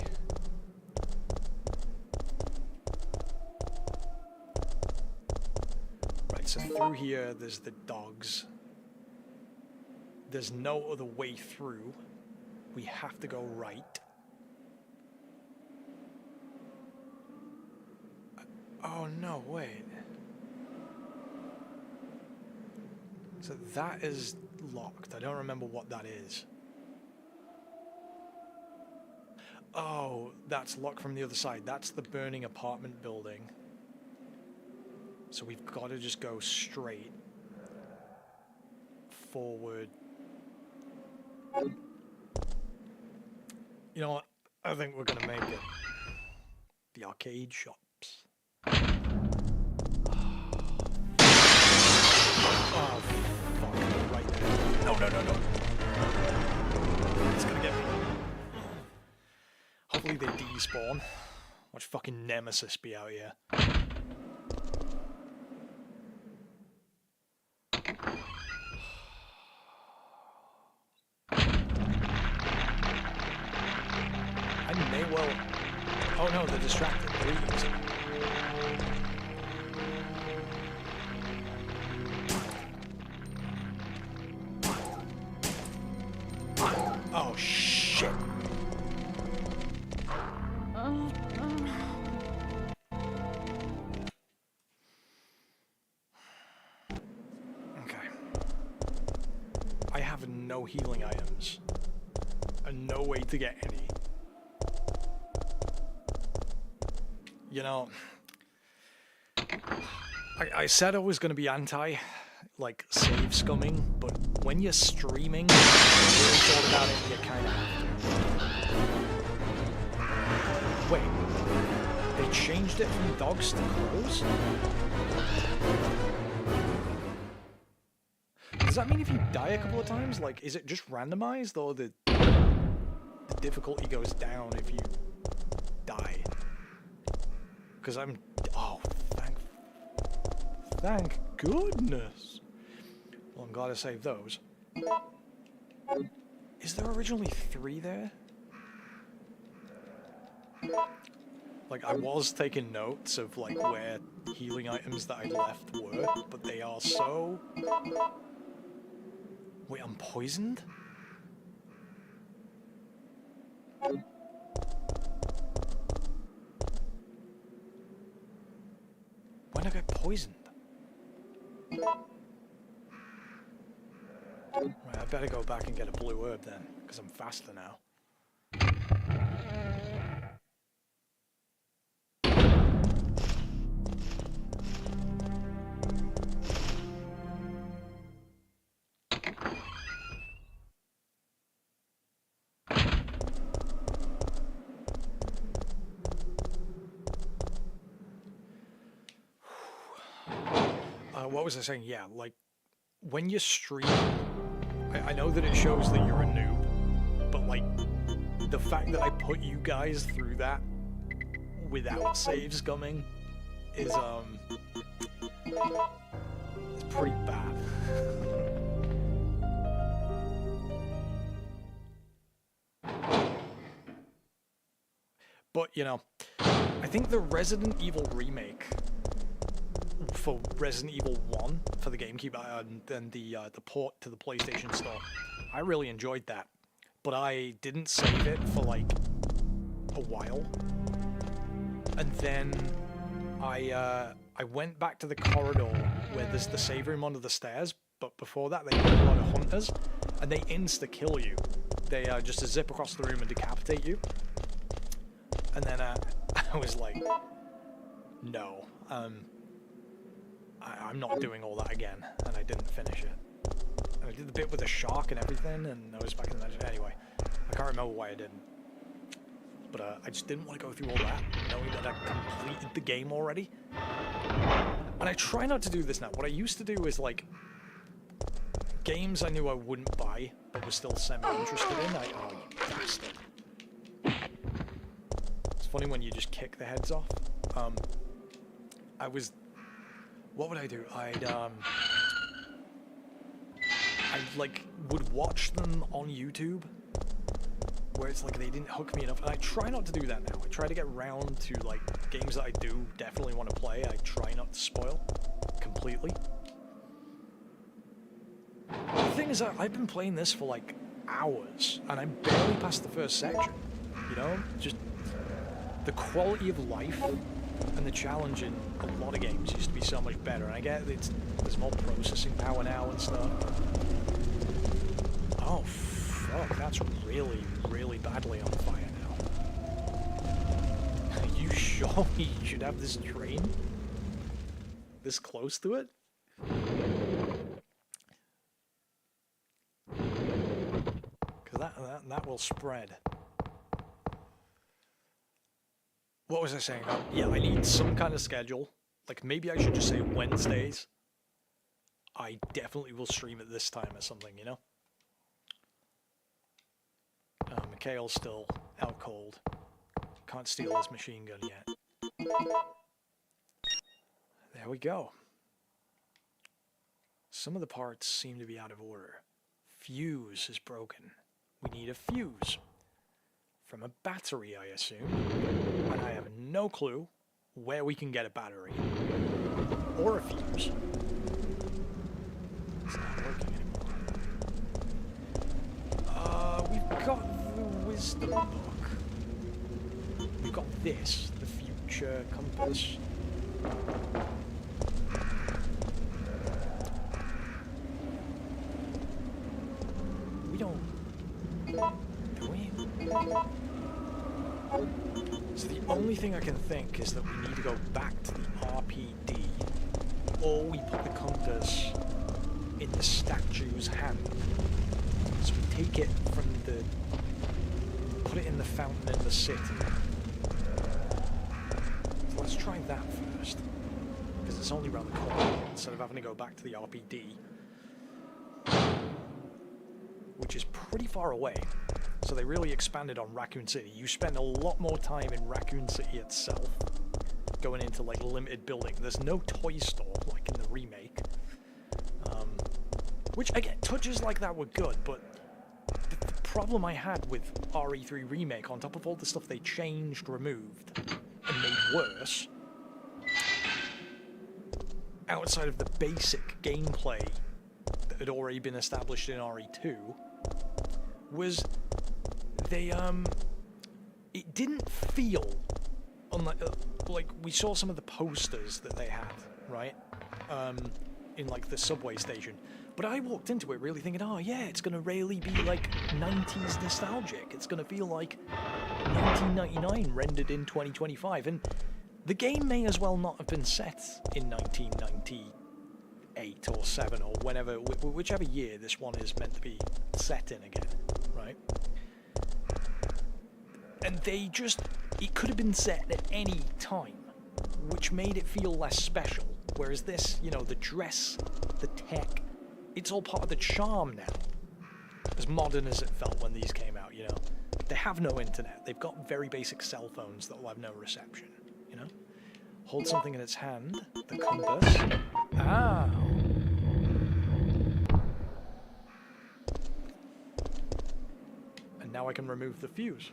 Right, so through here, there's the dogs. There's no other way through. We have to go right. Oh, no, wait. So that is locked. I don't remember what that is. Oh, that's locked from the other side. That's the burning apartment building. So we've got to just go straight forward. You know what? I think we're gonna make it. The arcade shops. Oh, fuck. Right there. No, no, no, no. It's gonna get me. Hopefully they despawn. Watch fucking Nemesis be out here. I may well... Oh no, they're distracted. They're eating something. Oh shit! have no healing items. And no way to get any. You know, I said I was going to be anti, like, save scumming, but when you're streaming, you really thought about it, you kind of have to. Wait, they changed it from dogs to crows? Does that mean if you die a couple of times, like, is it just randomized, or the difficulty goes down if you die? Because I'm... Oh, thank goodness. Well, I'm glad I saved those. Is there originally 3 there? Like, I was taking notes of, like, where healing items that I left were, but they are so... Wait, I'm poisoned? When did I get poisoned? Right, I better go back and get a blue herb then, because I'm faster now. What was I saying? Yeah, like, when you stream, I know that it shows that you're a noob, but, like, the fact that I put you guys through that without save scumming is, it's pretty bad. But, you know, I think the Resident Evil remake for Resident Evil 1 for the GameCube and the port to the PlayStation Store, I really enjoyed that, but I didn't save it for like a while, and then I went back to the corridor where there's the save room under the stairs, but before that they had a lot of hunters, and they insta-kill you. They just zip across the room and decapitate you, and then I was like, no, I'm not doing all that again, and I didn't finish it. And I did the bit with the shark and everything, and I was back in the... Anyway, I can't remember why I didn't. But I just didn't want to go through all that, knowing that I completed the game already. And I try not to do this now. What I used to do is, like, games I knew I wouldn't buy, but was still semi-interested in, oh, you bastard. It's funny when you just kick the heads off. What would I do? I like would watch them on YouTube, where it's like they didn't hook me enough, and I try not to do that now. I try to get round to like games that I do definitely want to play. I try not to spoil completely. The thing is, I've been playing this for like hours, and I'm barely past the first section. You know, just the quality of life and the challenge in a lot of games used to be so much better, and I get there's more processing power now and stuff. Oh fuck, that's really, really badly on fire now. Are you sure you should have this train this close to it? Because that will spread. What was I saying? Yeah, I need some kind of schedule. Like, maybe I should just say Wednesdays. I definitely will stream at this time or something, you know? Mikhail's still out cold. Can't steal his machine gun yet. There we go. Some of the parts seem to be out of order. Fuse is broken. We need a fuse. From a battery, I assume. And I have no clue where we can get a battery. Or a fuse. It's not working anymore. We've got the wisdom book. We've got this, the future compass. So the only thing I can think is that we need to go back to the RPD, or we put the compass in the statue's hand. So we take it from the... put it in the fountain in the city. So let's try that first, because it's only around the corner, instead of having to go back to the RPD, which is pretty far away. So they really expanded on Raccoon City. You spend a lot more time in Raccoon City itself, going into like limited building. There's no toy store like in the remake, which again, touches like that were good, but the problem I had with RE3 Remake, on top of all the stuff they changed, removed, and made worse, outside of the basic gameplay that had already been established in RE2, was they it didn't feel like we saw some of the posters that they had, right, in like the subway station, but I walked into it really thinking, oh yeah, it's gonna really be like 90s nostalgic, it's gonna feel like 1999 rendered in 2025, and the game may as well not have been set in 1998 or 7 or whenever, whichever year this one is meant to be set in again, right? And they just, it could have been set at any time, which made it feel less special. Whereas this, you know, the dress, the tech, it's all part of the charm now. As modern as it felt when these came out, you know. They have no internet. They've got very basic cell phones that will have no reception, you know. Hold something in its hand, the compass. Ah! And now I can remove the fuse.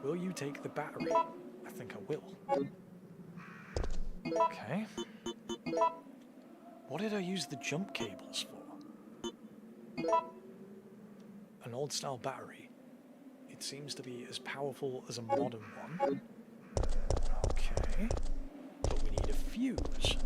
Will you take the battery? I think I will. Okay. What did I use the jump cables for? An old-style battery. It seems to be as powerful as a modern one. Okay. But we need a fuse.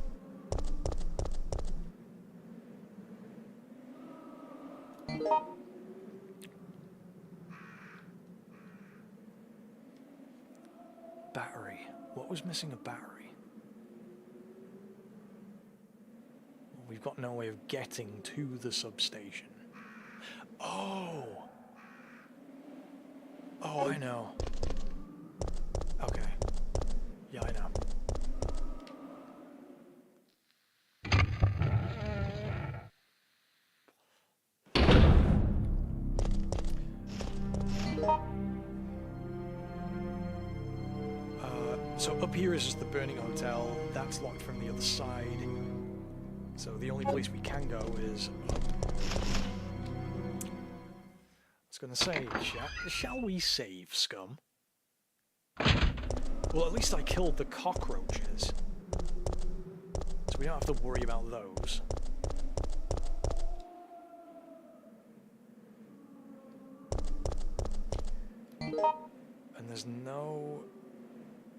Battery. What was missing a battery? Well, we've got no way of getting to the substation. Oh! Oh, I know. Okay. Yeah, I know. So up here is just the burning hotel. That's locked from the other side. So the only place we can go is up. I was going to say, shall we save, scum? Well, at least I killed the cockroaches. So we don't have to worry about those. And there's no...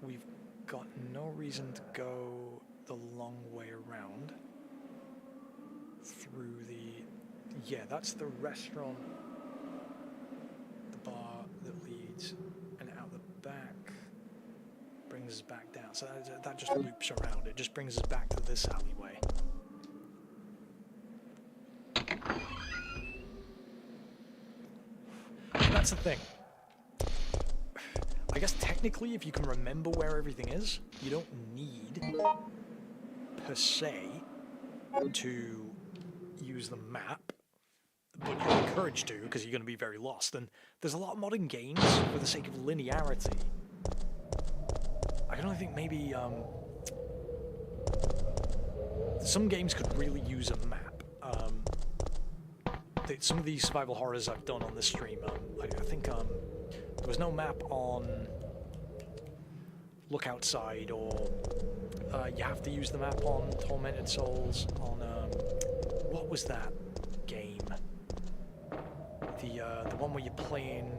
We've got no reason to go the long way around. Through the... Yeah, that's the restaurant. The bar that leads and out the back. Brings us back down. So that just loops around. It just brings us back to this alleyway. And that's the thing. I guess technically, if you can remember where everything is, you don't need, per se, to use the map, but you're encouraged to, because you're going to be very lost. And there's a lot of modern games, for the sake of linearity, I can only think maybe, some games could really use a map. Some of these survival horrors I've done on this stream, I think, there was no map on Look Outside, or you have to use the map on Tormented Souls, on, what was that game? The one where you're playing,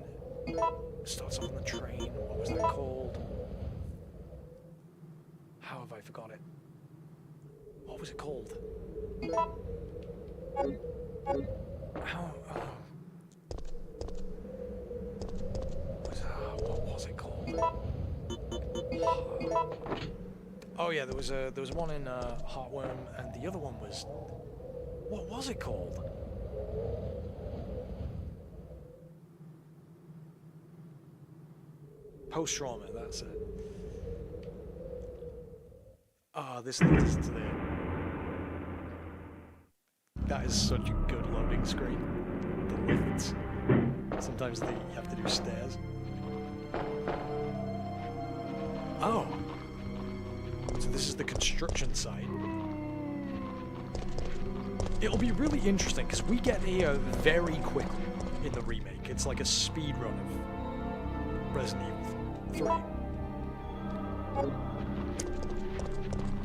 starts off on the train, what was that called? How have I forgot it? What was it called? How, Oh yeah, there was one in Heartworm, and the other one was, what was it called? Post-trauma, that's it. Ah, this leads us to there. That is such a good loading screen. The lifts. Sometimes you have to do stairs. Oh! So this is the construction site. It'll be really interesting, because we get here very quickly in the remake. It's like a speed run of Resident Evil 3.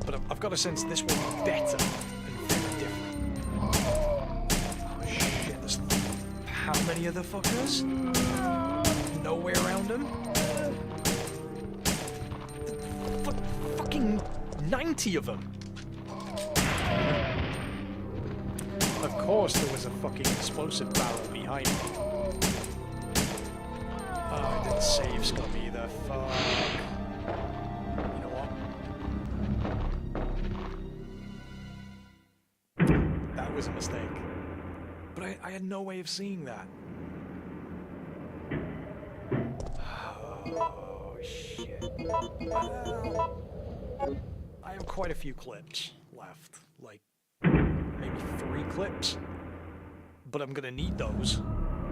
But I've got a sense this will be better and very different. Oh shit, there's how many of the fuckers? No way around them? Fucking 90 of them! Of course there was a fucking explosive barrel behind me. Oh, I didn't save scum either, fuck. You know what? That was a mistake. But I had no way of seeing that. Oh, shit. I have quite a few clips left. Like, maybe 3 clips. But I'm gonna need those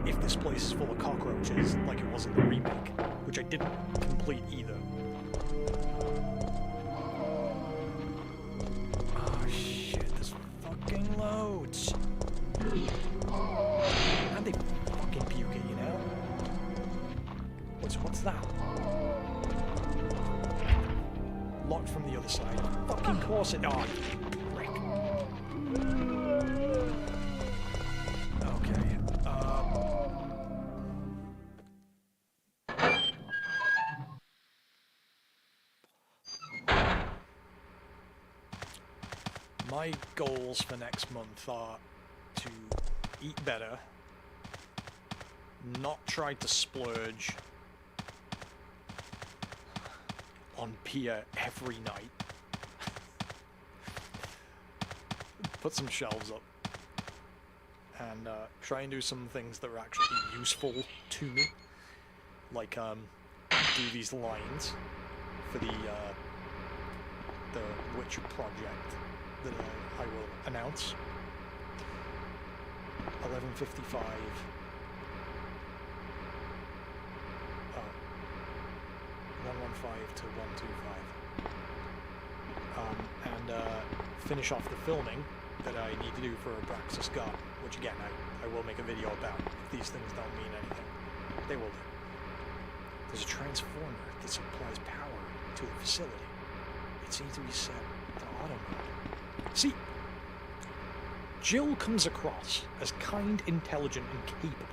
if this place is full of cockroaches like it was in the remake, which I didn't complete either. Oh shit, there's fucking loads. And they fucking puke it, you know? What's that? Locked from the other side. Fucking course it. Oh, prick. Okay. My goals for next month are to eat better, not try to splurge on beer every night, put some shelves up, and try and do some things that are actually useful to me, like do these lines for the Witcher project that I will announce. 11:55. 115 to 125. And finish off the filming that I need to do for Abraxas God, which again I will make a video about. If these things don't mean anything, they will do. There's a transformer that supplies power to the facility. It seems to be set to auto mode. See, Jill comes across as kind, intelligent, and capable,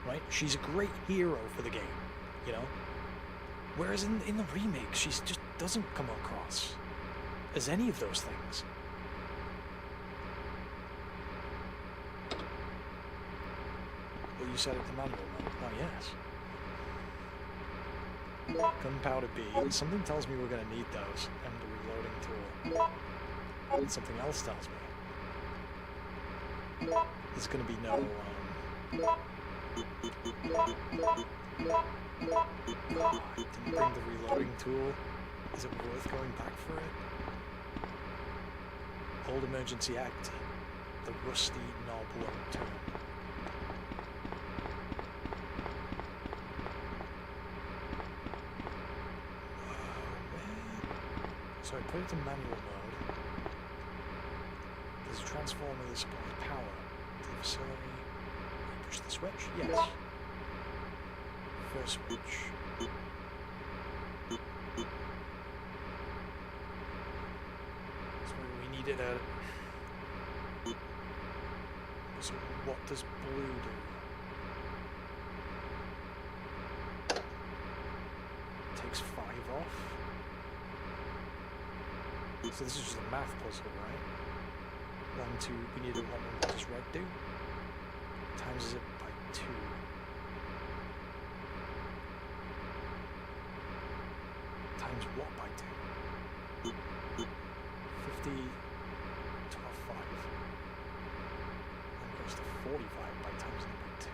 right? She's a great hero for the game, you know? Whereas in the remake, she just doesn't come across as any of those things. Well, you set it to manual mode. Oh, yes. Gunpowder B. Something tells me we're going to need those. And the reloading tool. And something else tells me there's going to be no... Oh, I didn't bring the reloading tool. Is it worth going back for it? Old emergency actor. The rusty knob won't turn. So I put it to manual mode. There's a transformer that supplies power to the facility. Push the switch? Yes. First switch. So we needed a... So what does blue do? Takes 5 off. So this is just a math puzzle, right? 1, 2, we need a 1, what does red do? Times it by 2. times what by 2? 50 to 5. Then goes to 45 by times it by 2.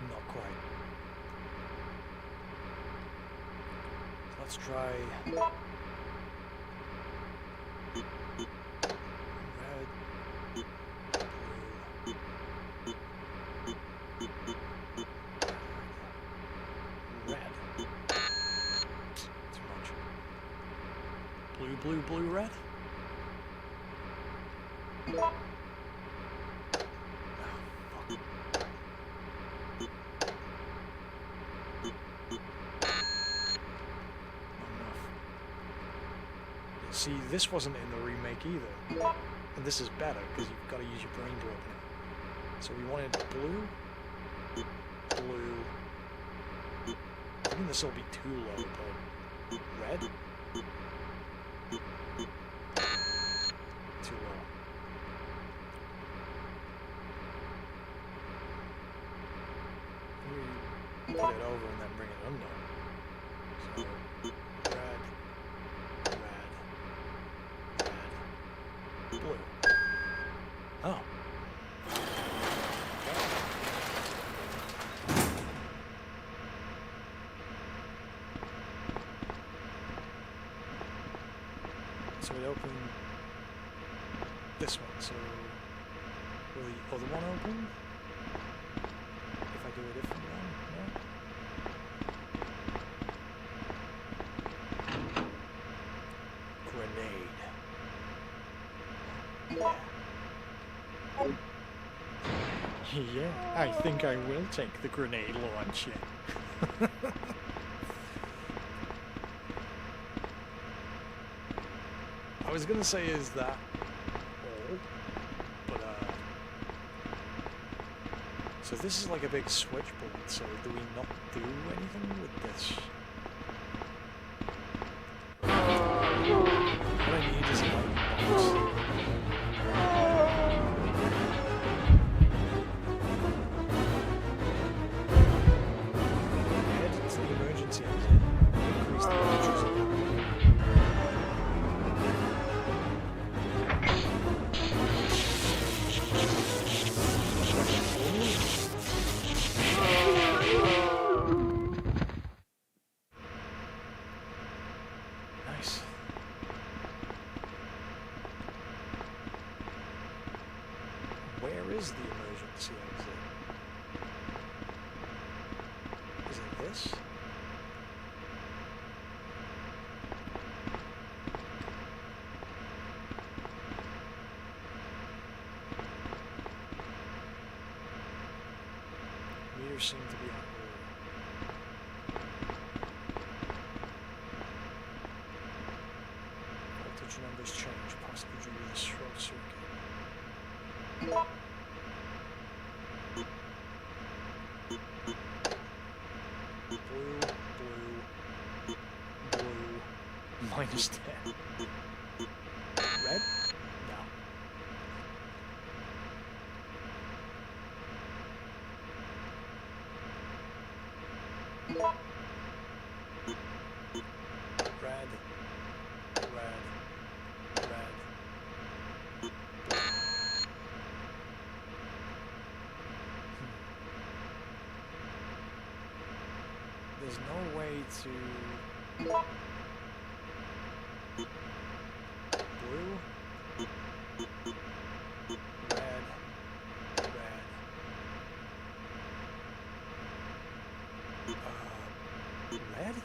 Not quite. So let's try red, red. Too much. Blue, blue, blue, red. See, this wasn't in the remake either. And this is better, because you've got to use your brain to open it. So we wanted blue, blue. I think this will be too low, but red? Too low. We put it over and then bring it under. So, red. Blue. Oh. So we open this one, so will the other one open? If I do a different one? No? Grenade. Yeah, I think I will take the grenade launcher. I was gonna say, is that all? But, so this is like a big switchboard, so do we not do anything with this? What I need is a light box. Nice. Where is the emergency exit? Is it this? Meters seem to be on order. Voltage numbers change, possibly due to the short circuit. Blue, blue, blue, minus 10. Red? No. Red, red, red. There's no way to... Blue, red, red. Red?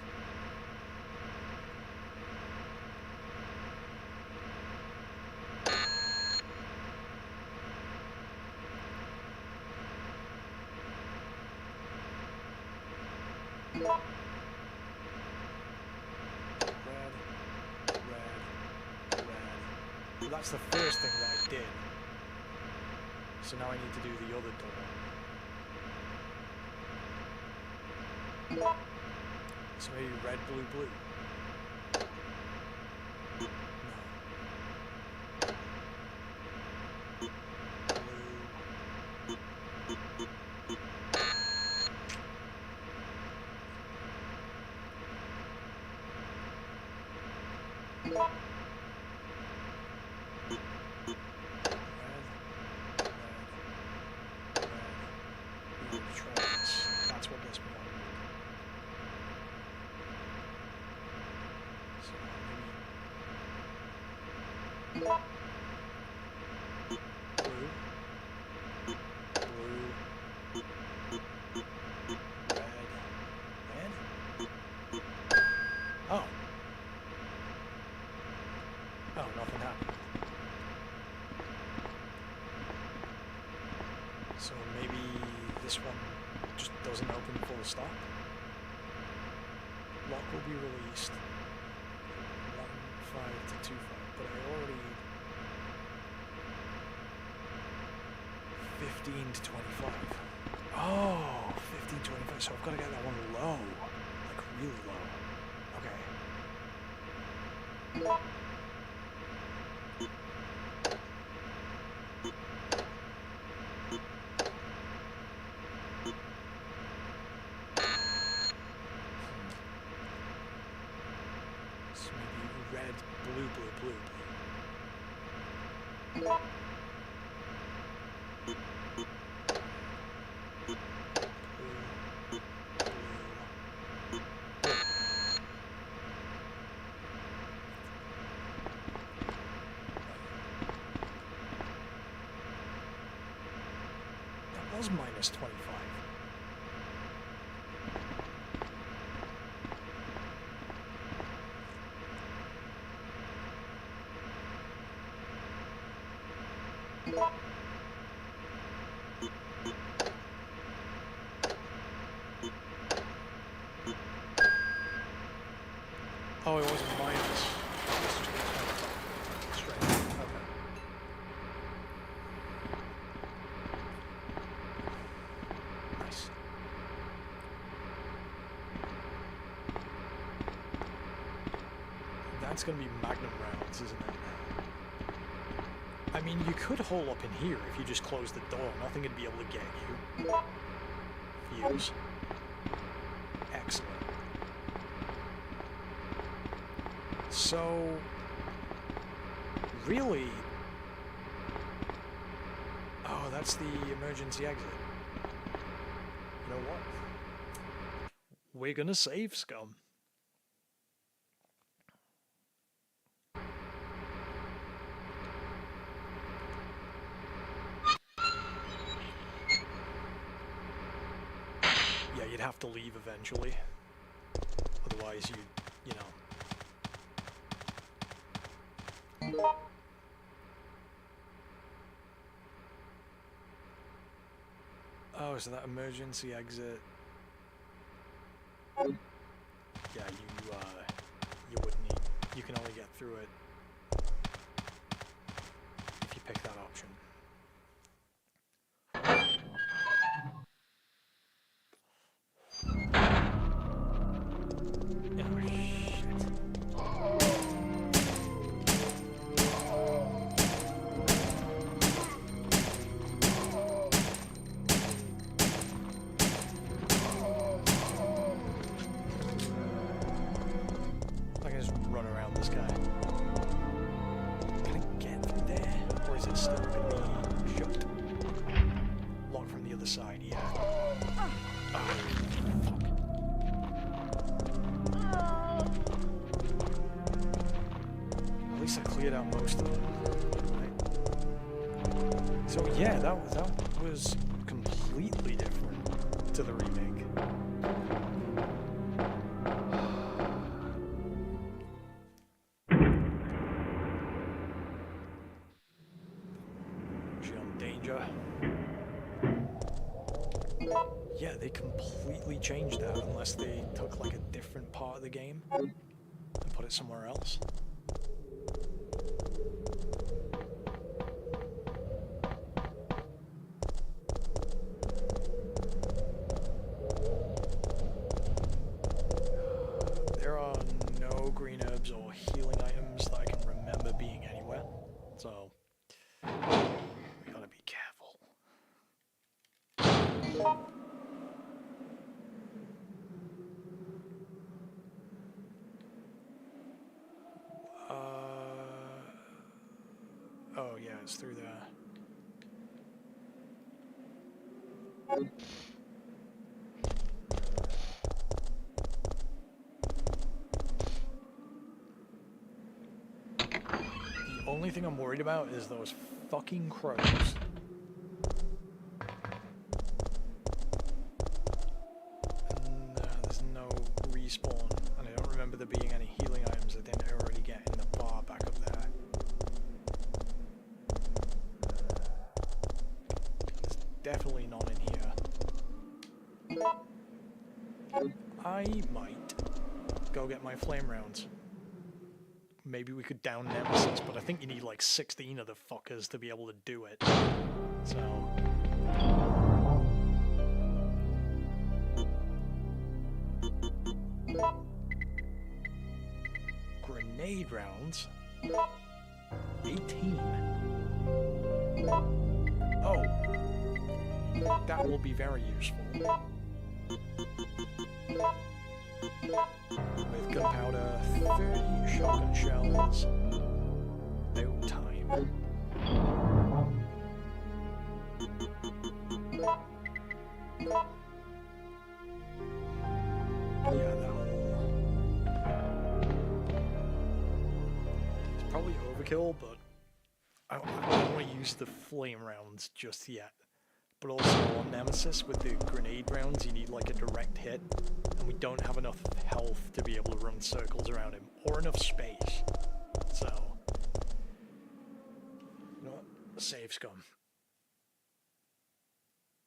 Red, red, red. Well, that's the first thing that I did. So now I need to do the other door. So maybe red, blue, blue. No. So maybe this one just doesn't open full stop. Lock will be released 1.5 to 2.5, but I already 15 to 25. Oh, 15 to 25. So I've got to get that one low, like really low. Okay. So maybe red, blue, blue, blue, blue. That was minus 25. Oh, it wasn't minus. It's just straight. Okay. Nice. That's gonna be Magnum rounds, isn't it? I mean, you could hole up in here if you just close the door. Nothing would be able to get you. Fuse. Excellent. So, really... Oh, that's the emergency exit. You know what? We're gonna save Scum. Yeah, you'd have to leave eventually. Otherwise, you know... Oh, so that emergency exit... Yeah, you wouldn't need... You can only get through it if you pick that option. Oh, shit. I can just run around this guy. Can I get through there? Or is it still going to be shut? Locked from the other side, yeah. Oh, fuck. At least I cleared out most of them. Right. So yeah, that was completely different to the remake. Danger. Yeah, they completely changed that unless they took like a different part of the game and put it somewhere else. There are no green herbs or healing items that I can remember being anywhere, so we gotta be careful. Oh yeah, it's through there. The only thing I'm worried about is those fucking crows. There's no respawn, and I don't remember there being any healing items I didn't already get in the bar back up there. definitely not in here. I might go get my flame rounds. Maybe we could down Nemesis, but I think you need like 16 of the fuckers to be able to do it. So... Grenade rounds? 18. Oh. That will be very useful. With gunpowder, 30 shotgun shells. About time. Yeah, that'll... It's probably overkill, but I don't want to use the flame rounds just yet. But also on Nemesis, with the grenade rounds, you need like a direct hit, and we don't have enough health to be able to run circles around him, or enough space. So, you know what? Save scum.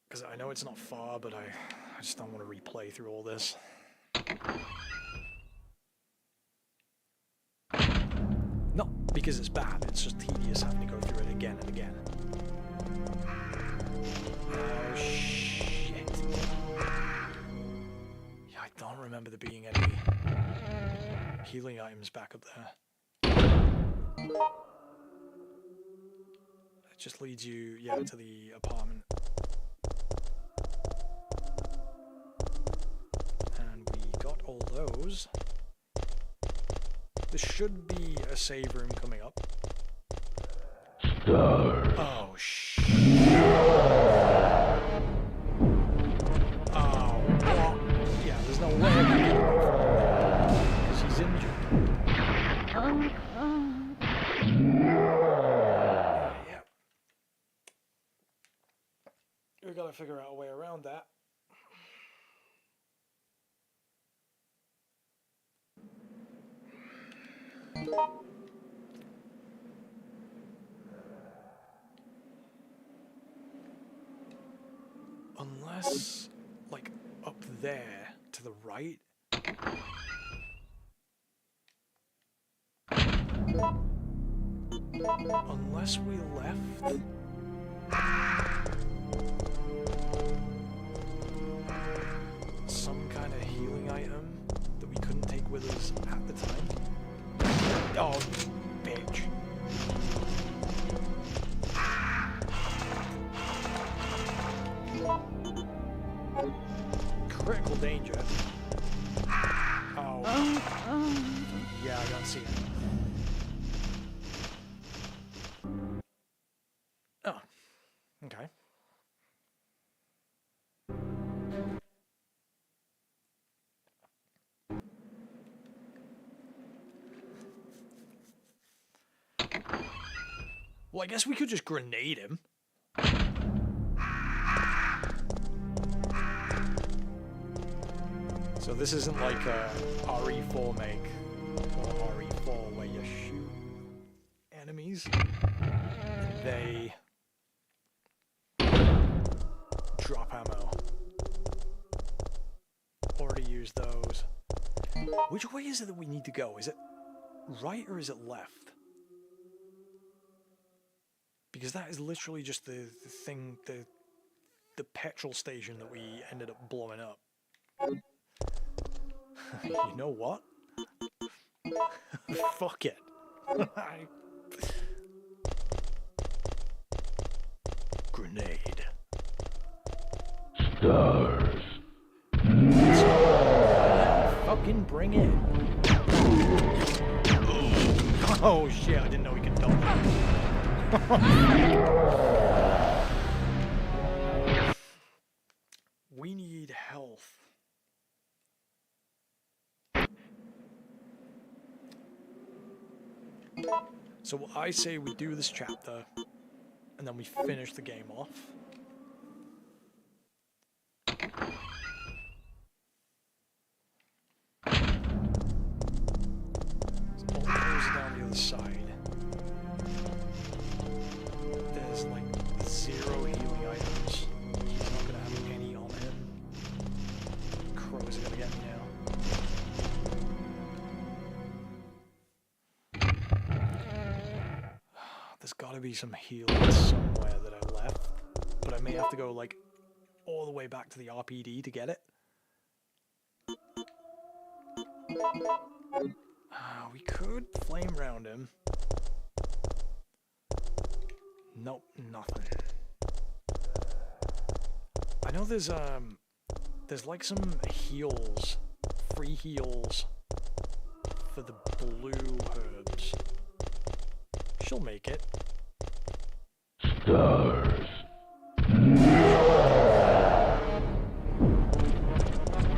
Because I know it's not far, but I just don't want to replay through all this. Not because it's bad, it's just tedious having to go through it again and again. Oh shit. Yeah, I don't remember there being any healing items back up there. It just leads you, yeah, to the apartment. And we got all those. There should be a save room coming up. Oh shit. Oh, what? Yeah, there's no way I can get away from her because she's injured. Yeah. We gotta figure out a way around that. Unless, like, up there to the right. Unless we left some kind of healing item that we couldn't take with us at the time. Oh, bitch. Critical danger. Oh. Yeah, I don't see it. Oh. Okay. Well, I guess we could just grenade him. So this isn't like a RE4 make, or RE4 where you shoot enemies and they drop ammo. Already used those. Which way is it that we need to go? Is it right or is it left? Because that is literally just the thing, the petrol station that we ended up blowing up. You know what? Fuck it. Grenade. Stars. Fucking bring it. Oh shit, I didn't know we could dodge. We need health. So I say we do this chapter, and then we finish the game off. So all those are down the other side. There's like 0 healing items gotta be some heals somewhere that I left, but I may have to go like all the way back to the RPD to get it. We could flame round him. Nope, nothing. I know there's like some heals, free heals for the blue herbs. She'll make it. Stars.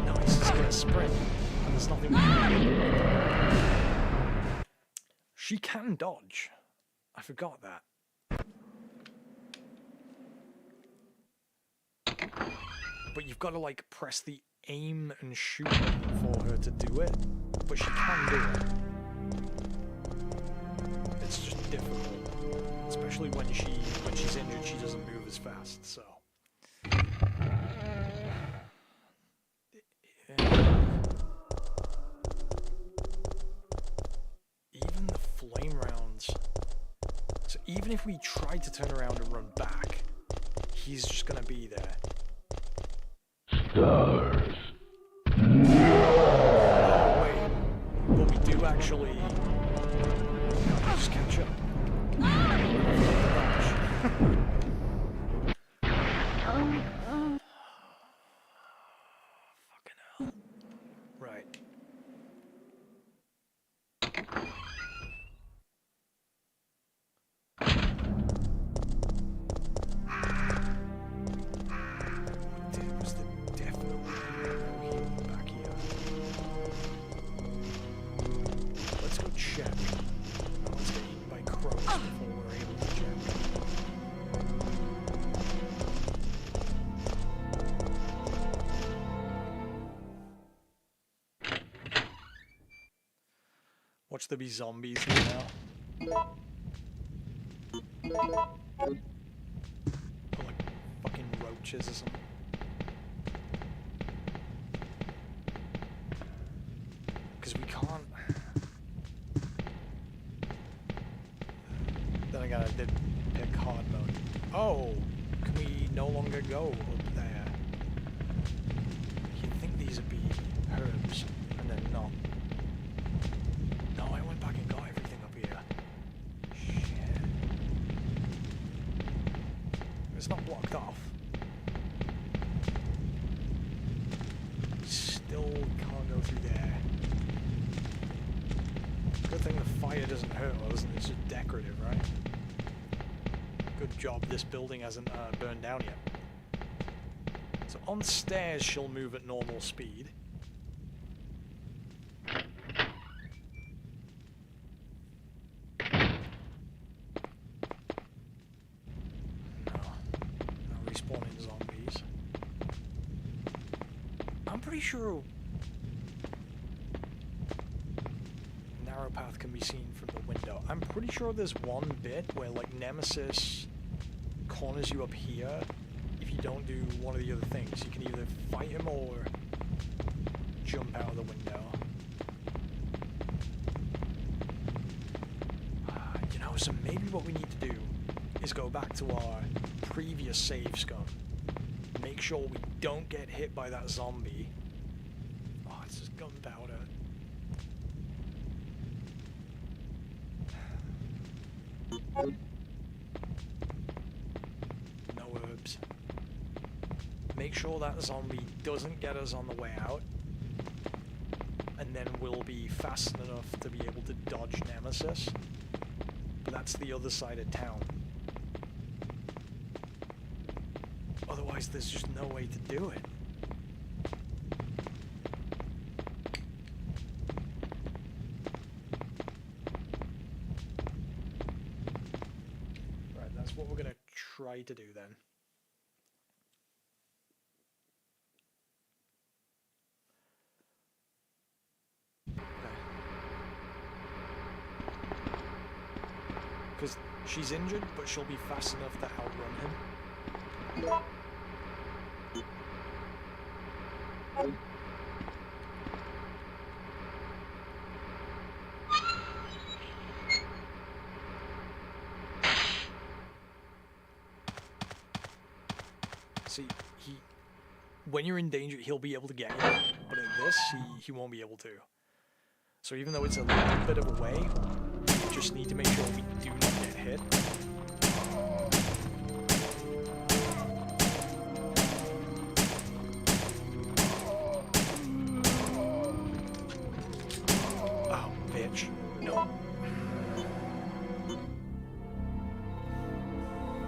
Nice, it's gonna sprint. And there's nothing we can do. She can dodge. I forgot that. But you've got to like press the aim and shoot button for her to do it. But she can do it. It's just difficult. Especially when she's injured, she doesn't move as fast, so. Even the flame rounds. So even if we try to turn around and run back, he's just gonna be there. Stars. Oh, wait. But we do actually... just catch up. Fucking hell. Right. Was there definitely no healing back here? Let's go check. Let's get eaten by crows before we're able to check. Watch there be zombies here now. Or like fucking roaches or something. Because we can't... Then again, I did pick hard mode. Oh! Can we no longer go up there? You'd think these would be herbs, and they're not. No, I went back and got everything up here. Shit. It's not blocked off. Still can't go through there. Good thing the fire doesn't hurt us, and it's just decorative, right? Good job this building hasn't burned down yet. So on stairs she'll move at normal speed. No respawning zombies. I'm pretty sure narrow path can be seen from the window. I'm pretty sure there's one bit where like Nemesis corners you up here if you don't do one of the other things. You can either fight him or jump out of the window. You know, so maybe what we need to do is go back to our previous save scum. Make sure we don't get hit by that zombie. Oh, it's just gunpowder. No herbs. Make sure that zombie doesn't get us on the way out. And then we'll be fast enough to be able to dodge Nemesis. But that's the other side of town. Otherwise, there's just no way to do it. Right, that's what we're gonna try to do then. Because she's injured, but she'll be fast enough to outrun him. See, when you're in danger, he'll be able to get you, but at this, he won't be able to. So even though it's a little bit of a way, we just need to make sure we do not get hit. Oh, bitch. No.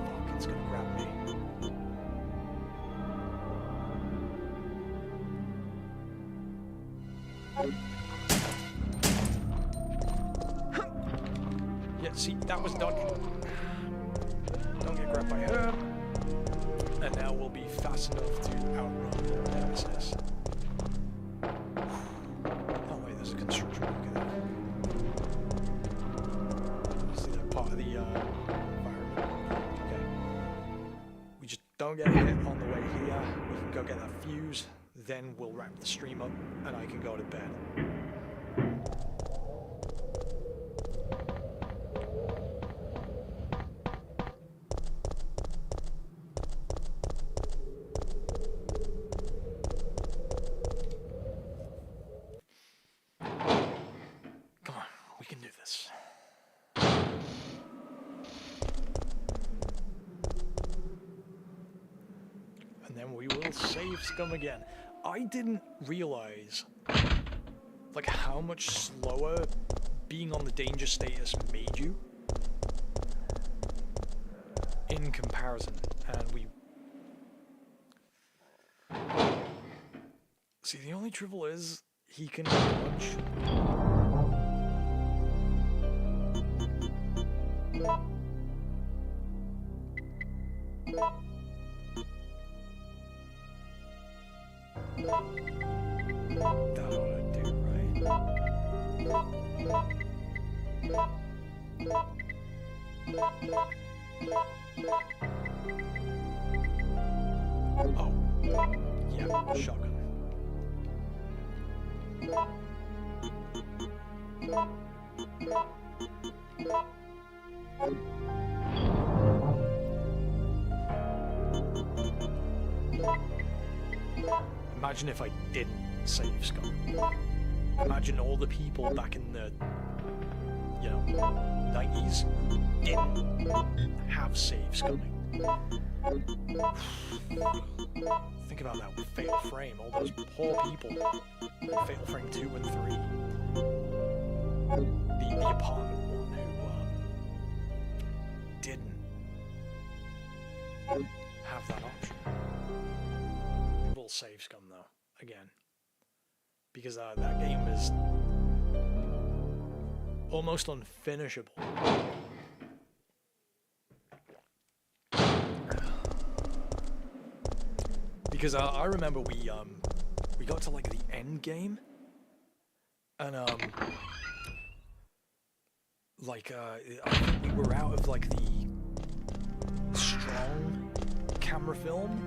Fuck, it's gonna grab me. Yeah, see, that was dodge. Don't get grabbed by her. And now we'll be fast enough to outrun Nemesis. Oh wait, there's a construction worker there. See that part of the environment? Okay. We just don't get hit on the way here. We can go get that fuse. Then we'll wrap the stream up and I can go to bed. Come on, we can do this. And then we will save scum again. I didn't realize like how much slower being on the danger status made you in comparison, and we see the only trouble is he can dodge. That ought to do, right? Oh, yeah, shotgun. Imagine if I didn't save scum. Imagine all the people back in the, 90s who didn't have saves coming. Think about that with Fatal Frame, all those poor people in Fatal Frame 2 and 3. The apartment one who didn't have that option. We'll save scum though, again. Because that game is almost unfinishable. Because I remember we got to like the end game, and I think we were out of like the strong camera film.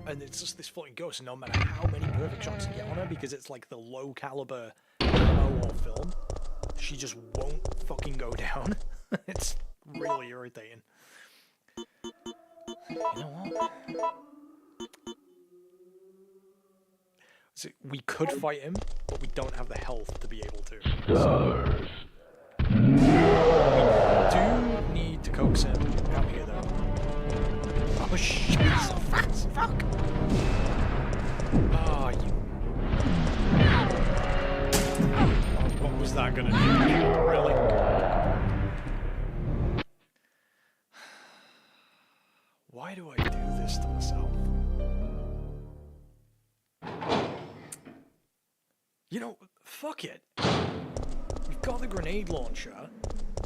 And it's just this floating ghost, no matter how many perfect shots you get on her, because it's like the low caliber ammo or film, she just won't fucking go down. It's really irritating. You know what? So we could fight him, but we don't have the health to be able to. So we do need to coax him out here though. Oh shit, so fast, fuck! Oh, you... What was that gonna do? Really? Why do I do this to myself? You know, fuck it. We've got the grenade launcher.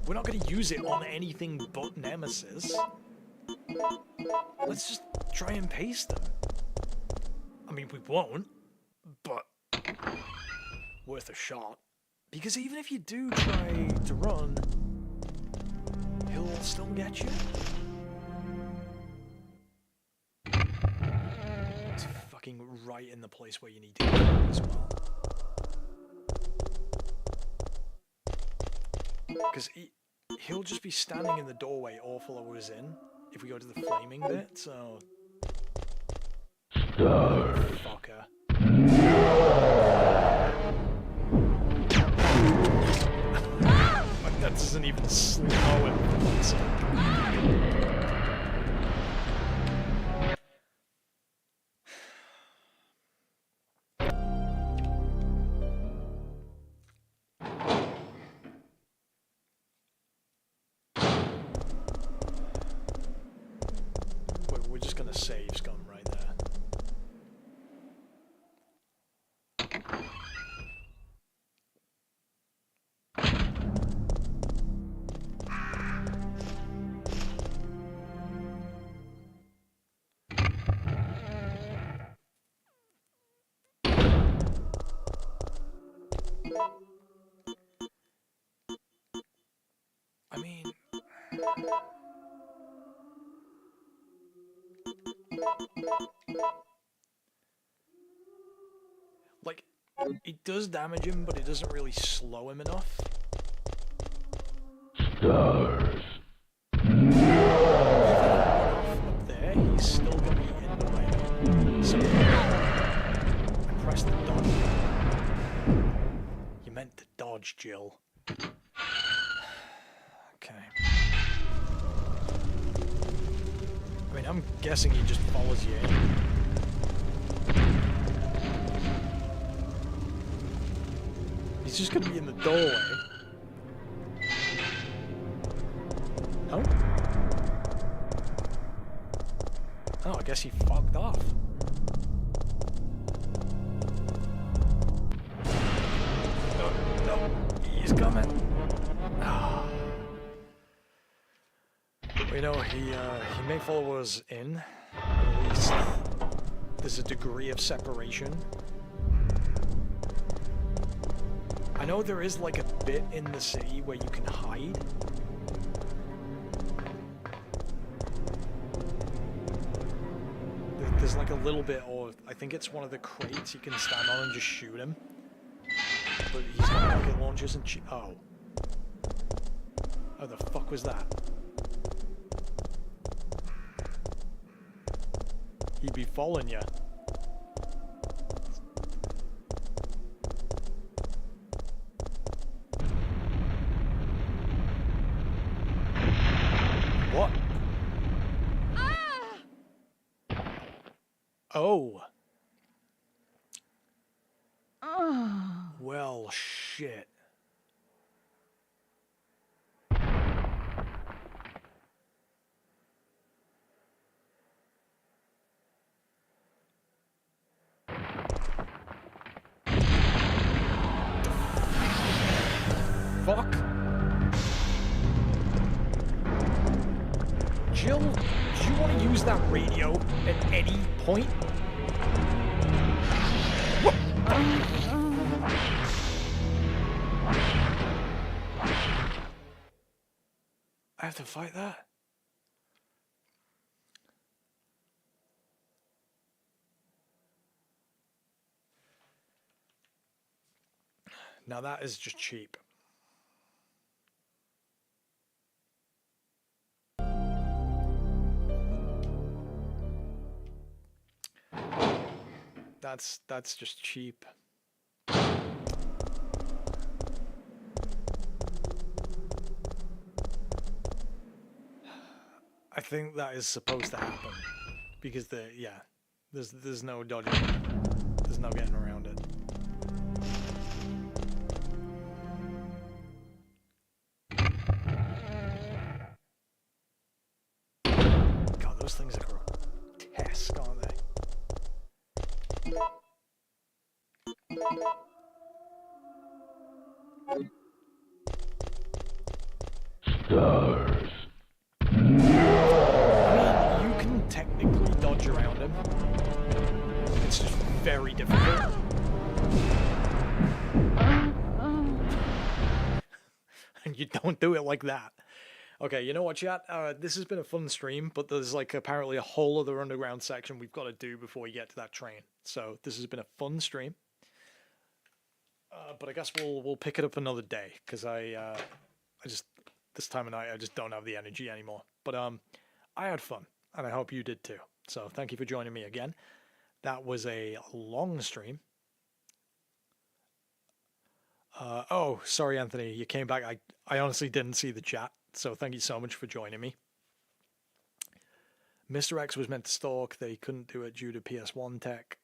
We're not gonna use it on anything but Nemesis. Let's just try and pace them. I mean, we won't, but worth a shot. Because even if you do try to run, he'll still get you. It's fucking right in the place where you need to go as well. Because he'll just be standing in the doorway all followers in if we go to the flaming bit, so Fucker. Like, that doesn't even slow him. We're just gonna save scum right there. I mean... Like, it does damage him, but it doesn't really slow him enough. Stars. Even up there, he's still gonna be in the way. So, I pressed the dodge. You meant to dodge, Jill. Okay. I mean, I'm guessing he just follows you in. He's just gonna be in the doorway. Oh? Oh, I guess he fucked off. No, no, he's coming. Ah. You know, he may follow us in, but at least there's a degree of separation. I know there is like a bit in the city where you can hide. There's like a little bit, or I think it's one of the crates you can stand on and just shoot him. But he's got rocket launchers and oh. Oh, the fuck was that? He'd be following you. What? Oh. Well, shit. Fuck. Jill, do you want to use that radio at any point? What? I have to fight that? Now that is just cheap. That's just cheap. I think that is supposed to happen because there's no dodging. There's no getting around it. God, those things are grotesque, aren't they? Stars. I mean, you can technically dodge around him. It's just very difficult. And you don't do it like that. Okay, you know what, chat? This has been a fun stream, but there's like apparently a whole other underground section we've got to do before we get to that train. So this has been a fun stream. But I guess we'll pick it up another day because I just this time of night I just don't have the energy anymore. But I had fun and I hope you did too. So thank you for joining me again. That was a long stream. Oh, sorry, Anthony. You came back. I honestly didn't see the chat, so thank you so much for joining me. Mr. X was meant to stalk. They couldn't do it due to PS1 tech.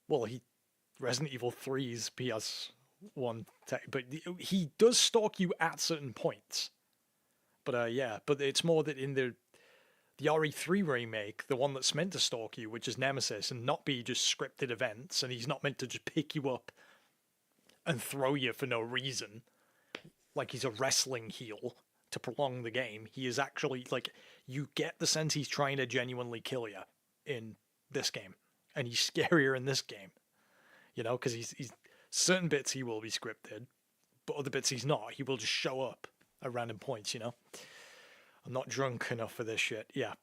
Well, Resident Evil 3's PS1 tech, but he does stalk you at certain points. But yeah, but it's more that in the RE3 remake, the one that's meant to stalk you, which is Nemesis, and not be just scripted events, and he's not meant to just pick you up and throw you for no reason, like he's a wrestling heel to prolong the game. He is actually, like, you get the sense he's trying to genuinely kill you in this game, and he's scarier in this game, you know, because he's certain bits he will be scripted, but other bits he's not. He will just show up at random points, you know. I'm not drunk enough for this shit. Yeah,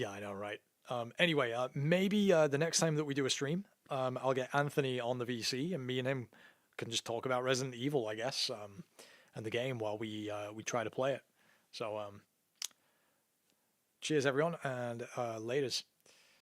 I know, right? Anyway, maybe the next time that we do a stream, I'll get Anthony on the VC, and me and him can just talk about Resident Evil, I guess, and the game while we try to play it. So, cheers everyone, and laters.